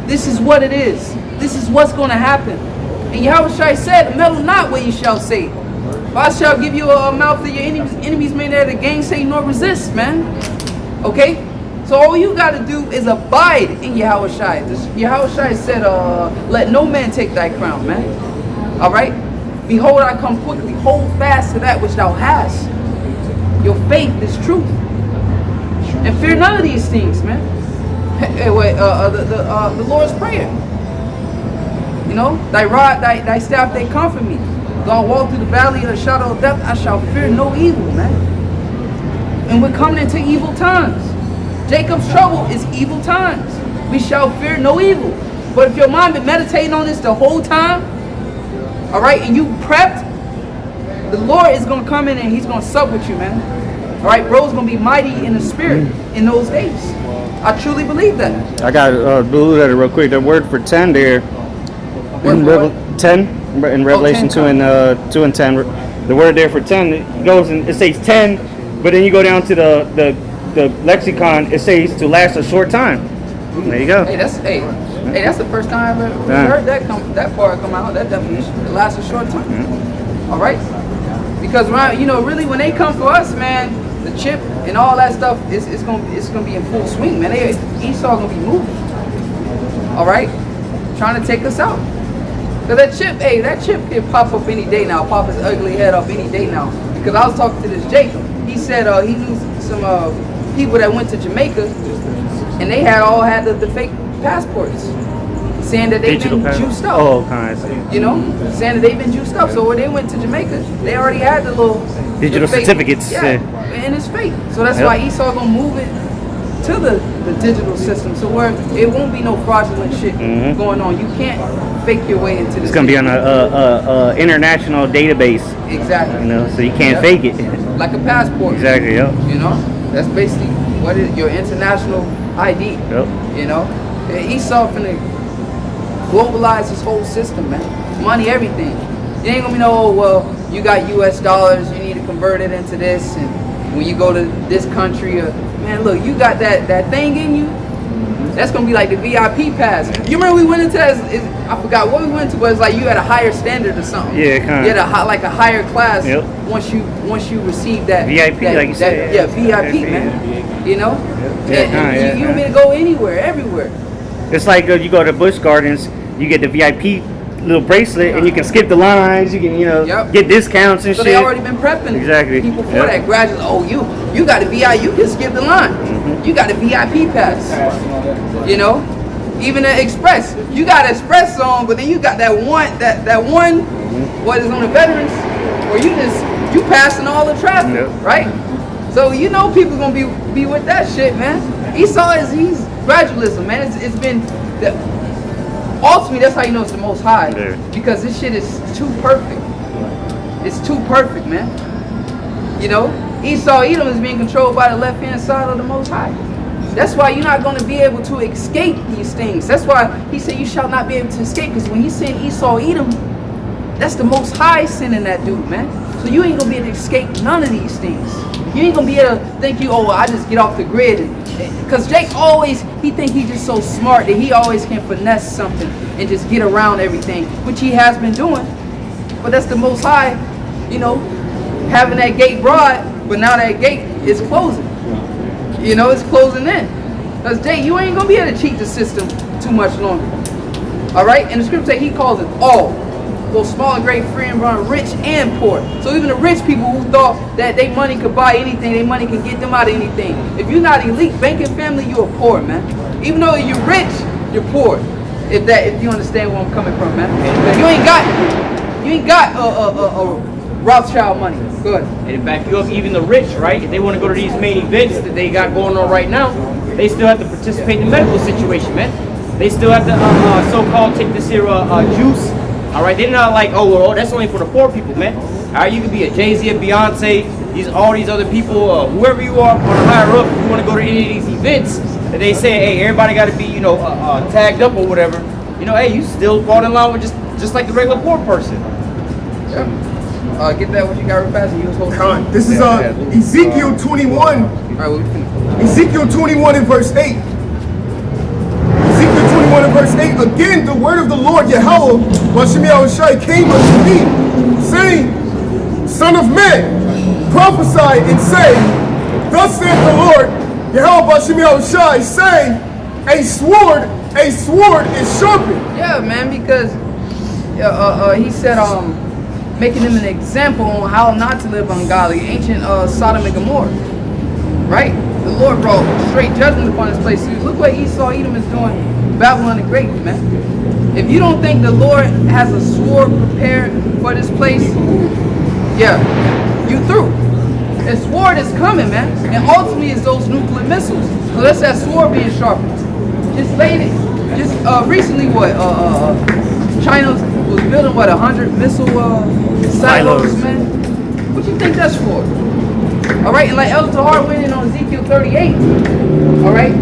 This is what it is. This is what's gonna happen. And Yahushua said, meddle not what ye shall say. For I shall give you a mouth that your enemies may neither gainsay nor resist, man. Okay? So all you got to do is abide in Yahushua. Yahushua said, let no man take thy crown, man. All right? Behold, I come quickly. Hold fast to that which thou hast. Your faith is truth. And fear none of these things, man. The Lord's Prayer. Thy rod, thy staff, they comfort me. Though I walk through the valley of the shadow of death, I shall fear no evil, man. And we're coming into evil times. Jacob's trouble is evil times. We shall fear no evil. But if your mind been meditating on this the whole time, all right, and you prepped, the Lord is going to come in and He's going to sup with you, man. All right, bro's going to be mighty in the spirit in those days. I truly believe that. I got to do that real quick. The word for 10 there, in 10, in Revelation 2 and 10, the word there for 10, it goes and it says 10, but then you go down to the lexicon, it says to last a short time. There you go. Hey, that's the first time I've ever heard that part come out. That definition, it lasts a short time. All right, because really when they come for us, man, the chip and all that stuff it's gonna be in full swing, man. Esau gonna be moving. All right, trying to take us out. Cause that chip can pop up any day now. Pop his ugly head up any day now. Because I was talking to this Jacob. He said he knew some people that went to Jamaica, and they all had the fake passports, saying that they've been juiced up. Oh, kind of. Saying that they've been juiced up. So when they went to Jamaica, they already had the little digital certificates. Yeah, and it's fake. So that's why Esau gonna move it to the digital system, so where it won't be no fraudulent shit going on. You can't fake your way into this. It's gonna be on a international database. Exactly. So you can't fake it. Like a passport. Exactly. Yep. That's basically what is your international ID. Yep. Esau finna globalize his whole system, man. Money, everything. It ain't gonna be you got US dollars, you need to convert it into this, and when you go to this country, man, look, you got that thing in you, That's gonna be like the VIP pass. You remember we went into that? I forgot what we went to, but it's like you had a higher standard or something. Yeah, kind of. You had like a higher class. Yep. Once you receive that VIP, like you said. Yeah, VIP, man. You know. Yeah, you want me to go anywhere, everywhere. It's like you go to Busch Gardens, you get the VIP little bracelet, and you can skip the lines. You can, get discounts and so shit. So they already been prepping exactly people for that. Graduates, oh, you got a VIP, you can skip the line. Mm-hmm. You got a VIP pass. You know, even the Express, you got Express on, but then you got that one, mm-hmm. what is on the veterans, where you passing all the traffic, right? So people gonna be with that shit, man. He's gradualism, man. It's been. Ultimately, that's how you know it's the Most High, because this shit is too perfect. It's too perfect, man. Esau, Edom is being controlled by the left-hand side of the Most High. That's why you're not going to be able to escape these things. That's why he said you shall not be able to escape, because when he's saying Esau, Edom, that's the Most High sending that dude, man. So you ain't going to be able to escape none of these things. You ain't going to be able to think I just get off the grid. Because Jake he think he's just so smart that he always can finesse something and just get around everything, which he has been doing. But that's the Most High, having that gate broad, but now that gate is closing. It's closing in. Because Jake, you ain't going to be able to cheat the system too much longer. All right? And the scripture says he calls it all. Both small and great, free and bond, rich and poor. So even the rich people who thought that their money could buy anything, their money can get them out of anything. If you're not elite banking family, you're poor, man. Even though you're rich, you're poor. If you understand where I'm coming from, man. But you ain't got a Rothschild money. Good. And to back you up, even the rich, right? If they want to go to these main events that they got going on right now, they still have to participate in the medical situation, man. They still have to so-called take this here juice. All right, they're not like, that's only for the poor people, man. All right, you could be a Jay-Z, a Beyonce, all these other people, whoever you are, on the higher up. If you want to go to any of these events, that they say, hey, everybody got to be, tagged up or whatever. Hey, you still fall in line with just like the regular poor person. Yeah. Get that what you got real fast and you was holding. This is Ezekiel 21. All right, what we finna? Ezekiel 21 and verse 8. Ezekiel 21 and verse 8. Again, the word of the Lord Yahweh, Bashem Yahushai, came unto me, saying, Son of man, prophesy and say, Thus saith the Lord Yahweh Bashem Yahushai, saying, a sword is sharpened. Yeah, man, because he said, making them an example on how not to live ungodly. Ancient Sodom and Gomorrah, right? The Lord brought straight judgment upon this place. So look what Esau, Edom is doing, Babylon the Great, man. If you don't think the Lord has a sword prepared for this place, yeah, you through. The sword is coming, man, and ultimately it's those nuclear missiles. So that's that sword being sharpened. Just recently, China was building 100 missile silos, man. What you think that's for? All right, and like Elder Tahar went in on Ezekiel 38. All right,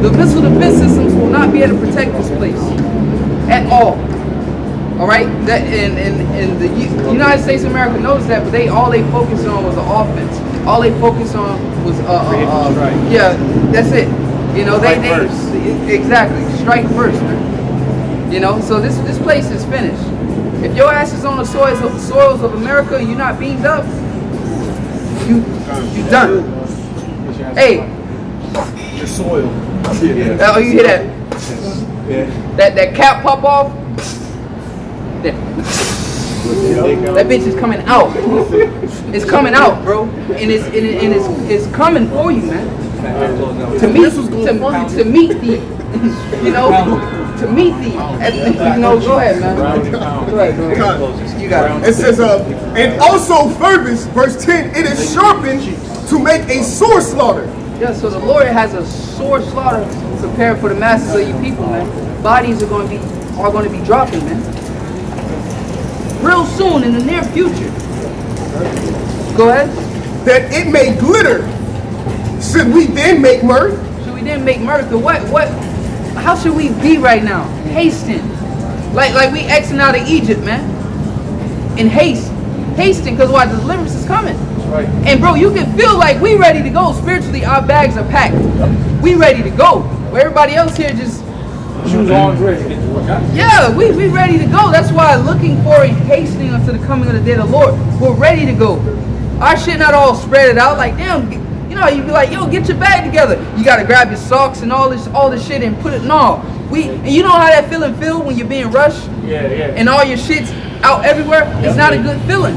the missile defense systems will not be able to protect this place at all. All right, that and the United States of America knows that, but all they focused on was the offense. All they focused on was yeah, that's it. They exactly strike first, man. So this place is finished. If your ass is on the soils of America, and you're not beamed up, you done. Hey, Your soil. oh, you hear that? Yeah. That cap pop off. There. That bitch is coming out. It's coming out, bro, and it's coming for you, man. To meet thee, to meet thee. Go ahead, man. Go ahead. You got it. It says, and also furthest, verse 10, it is sharpened to make a sore slaughter. Yeah, so the Lord has a sore slaughter prepared for the masses of you people, man. Bodies are going to be dropping, man. Real soon, in the near future. Go ahead. That it may glitter. Should we then make mirth? Should we then make mirth? What? How should we be right now? Hasting. Like we exiting out of Egypt, man. In haste. Hasting, because why? The deliverance is coming. Right. And bro, you can feel like we ready to go spiritually. Our bags are packed. We ready to go. Where everybody else here just, Shoes on, ready to get to work. yeah, we ready to go. That's why looking for and hastening unto the coming of the day of the Lord. We're ready to go. Our shit not all spread it out like, damn, you know, you be like, yo, get your bag together. You gotta grab your socks and all this shit and put it, no. And you know how that feeling feel when you're being rushed? Yeah. And all your shit's out everywhere? It's not a good feeling.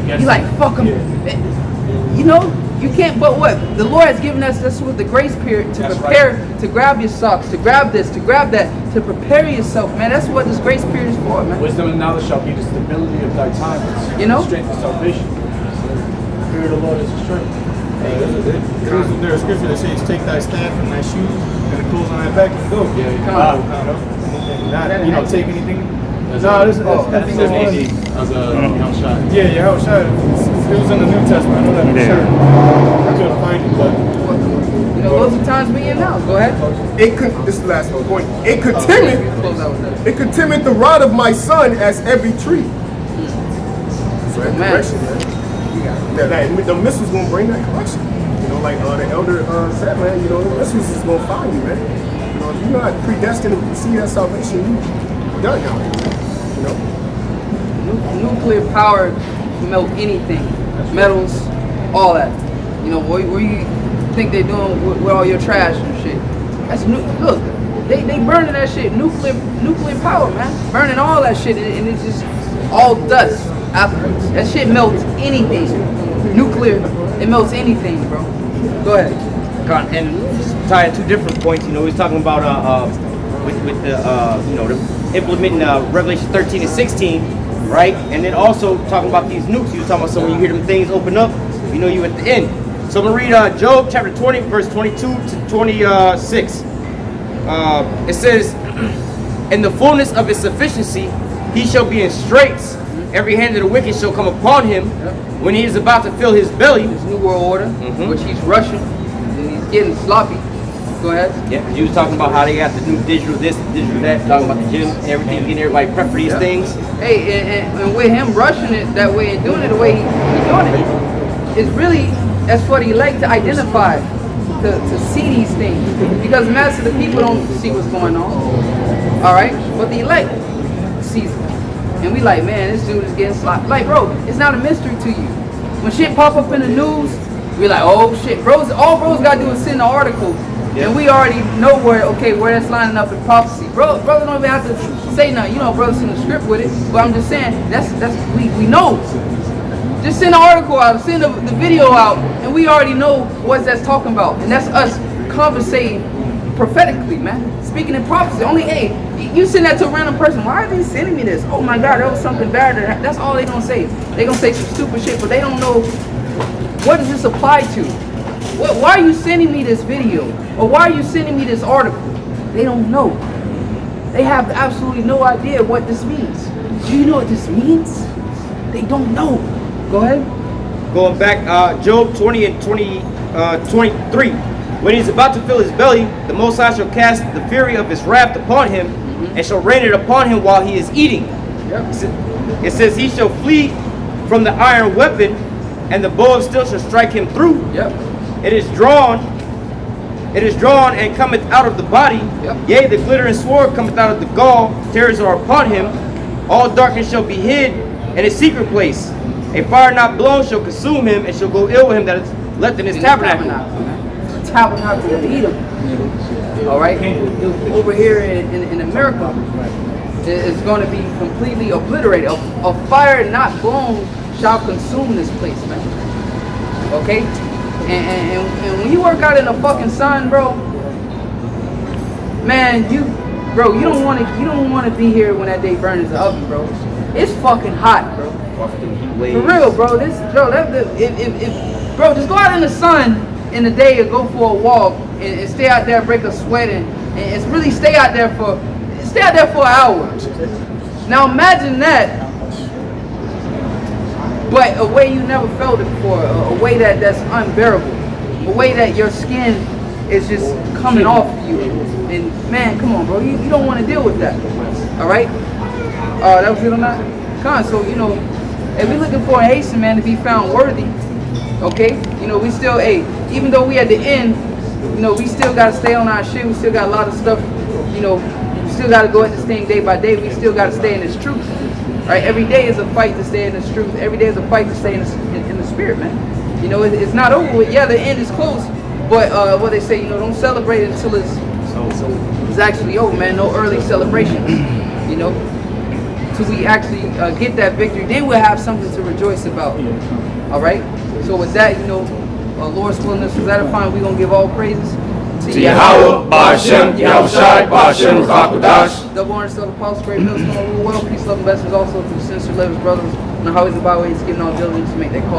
You like, fuck them. You know, you can't, but what? The Lord has given us this with the grace period to prepare, to grab your socks, to grab this, to grab that, to prepare yourself, man. That's what this grace period is for, man. Wisdom and knowledge shall be the stability of thy times. You know? Strength and salvation. The fear of the Lord is the strength. There's a scripture that says, take thy staff and thy shoes and the clothes on thy back and go. Not take anything. No, this is I think that's AD. Yeah, how shot. It was in the New Testament. I know that for sure. I couldn't find it, but you know, those are times we in now. Go ahead. This is the last point. It could timid the rod of my son as every tree. So that correction, man. The missiles gonna bring that correction. You know, like the elder said, man. You know, the missiles is gonna find you, man. You know, if you're not predestined to see that salvation, you done now. You know, nuclear power can melt anything, metals, all that. You know, where you think they're doing with all your trash and shit? That's look, they burning that shit. Nuclear power, man. Burning all that shit, and it's just all dust afterwards. That shit melts anything. Nuclear, it melts anything, bro. Go ahead. And just tying two different points. You know, he's talking about with the you know, the implementing Revelation 13 and 16, right? And then also talking about these nukes. He was talking about, so when you hear them things open up, you know you at the end. So I'm gonna read Job chapter 20, verse 22 to 26. It says, in the fullness of his sufficiency, he shall be in straits. Every hand of the wicked shall come upon him when he is about to fill his belly. This new world order, which he's rushing, and he's getting sloppy. Go ahead. Yeah, you was talking about how they got the new digital this, digital that, talking about the gym, everything, getting everybody prep for these things. Hey, and with him rushing it that way and doing it the way he's doing it, it's really, that's for the elect to identify, to see these things. Because mass of the people don't see what's going on. All right? But the elect sees it. And we like, man, this dude is getting sloppy. Like, bro, it's not a mystery to you. When shit pop up in the news, we like, oh shit, bros, all bros gotta do is send an article. And we already know where that's lining up in prophecy. Brother don't even have to say nothing. You know, brother's in the script with it. But I'm just saying, we know. Just send an article out, send the video out, and we already know what that's talking about. And that's us conversating prophetically, man. Speaking in prophecy. Only, hey, you send that to a random person. Why are they sending me this? Oh my God, that was something bad. That's all they gonna say. They gonna say some stupid shit, but they don't know what does this apply to. Why are you sending me this video? Or why are you sending me this article? They don't know. They have absolutely no idea what this means. Do you know what this means? They don't know. Go ahead. Going back, Job 20 and 23. When he's about to fill his belly, the Most High shall cast the fury of his wrath upon him, and shall rain it upon him while he is eating. It says he shall flee from the iron weapon, and the bow of steel shall strike him through. It is drawn and cometh out of the body. Yea, the glittering sword cometh out of the gall. Terrors are upon him. All darkness shall be hid in his secret place. A fire not blown shall consume him, and shall go ill with him that is left in his tabernacle. Tabernacle of Edom. All right, over here in America, it's going to be completely obliterated. A fire not blown shall consume this place, man. Okay. And when you work out in the fucking sun, bro, man, you don't want to be here when that day burns in the oven, bro. It's fucking hot, bro. For real, bro. Bro, just go out in the sun in the day or go for a walk and stay out there, break a sweat and it's really stay out there for an hour. Now imagine that. But a way you never felt it before, a way that's unbearable, a way that your skin is just coming off you. And man, come on, bro, you don't want to deal with that. All right? That was it on that? Come on, so, you know, if we're looking for a hasten, man, to be found worthy, okay? You know, we still, even though we at the end, you know, we still got to stay on our shit. We still got a lot of stuff, you know, we still got to go at this thing day by day. We still got to stay in this truth, right? Every day is a fight to stay in this truth. Every day is a fight to stay in the spirit, man. You know, it's not over with. Yeah, the end is close, but what they say, you know, don't celebrate it until it's actually over, man. No early celebrations, you know, till we actually get that victory. Then we'll have something to rejoice about. All right. So with that, you know, Lord's willingness is edifying. We're gonna give all praises to Yahweh, Ba'Shem, Yahushai, Ba'Shem, Rachakodash. Double honor to the apostles, great millstone, rule well, peace, love, and blessings also to the sincere lovers, brothers, on the highways and byways, giving all diligence to make that call.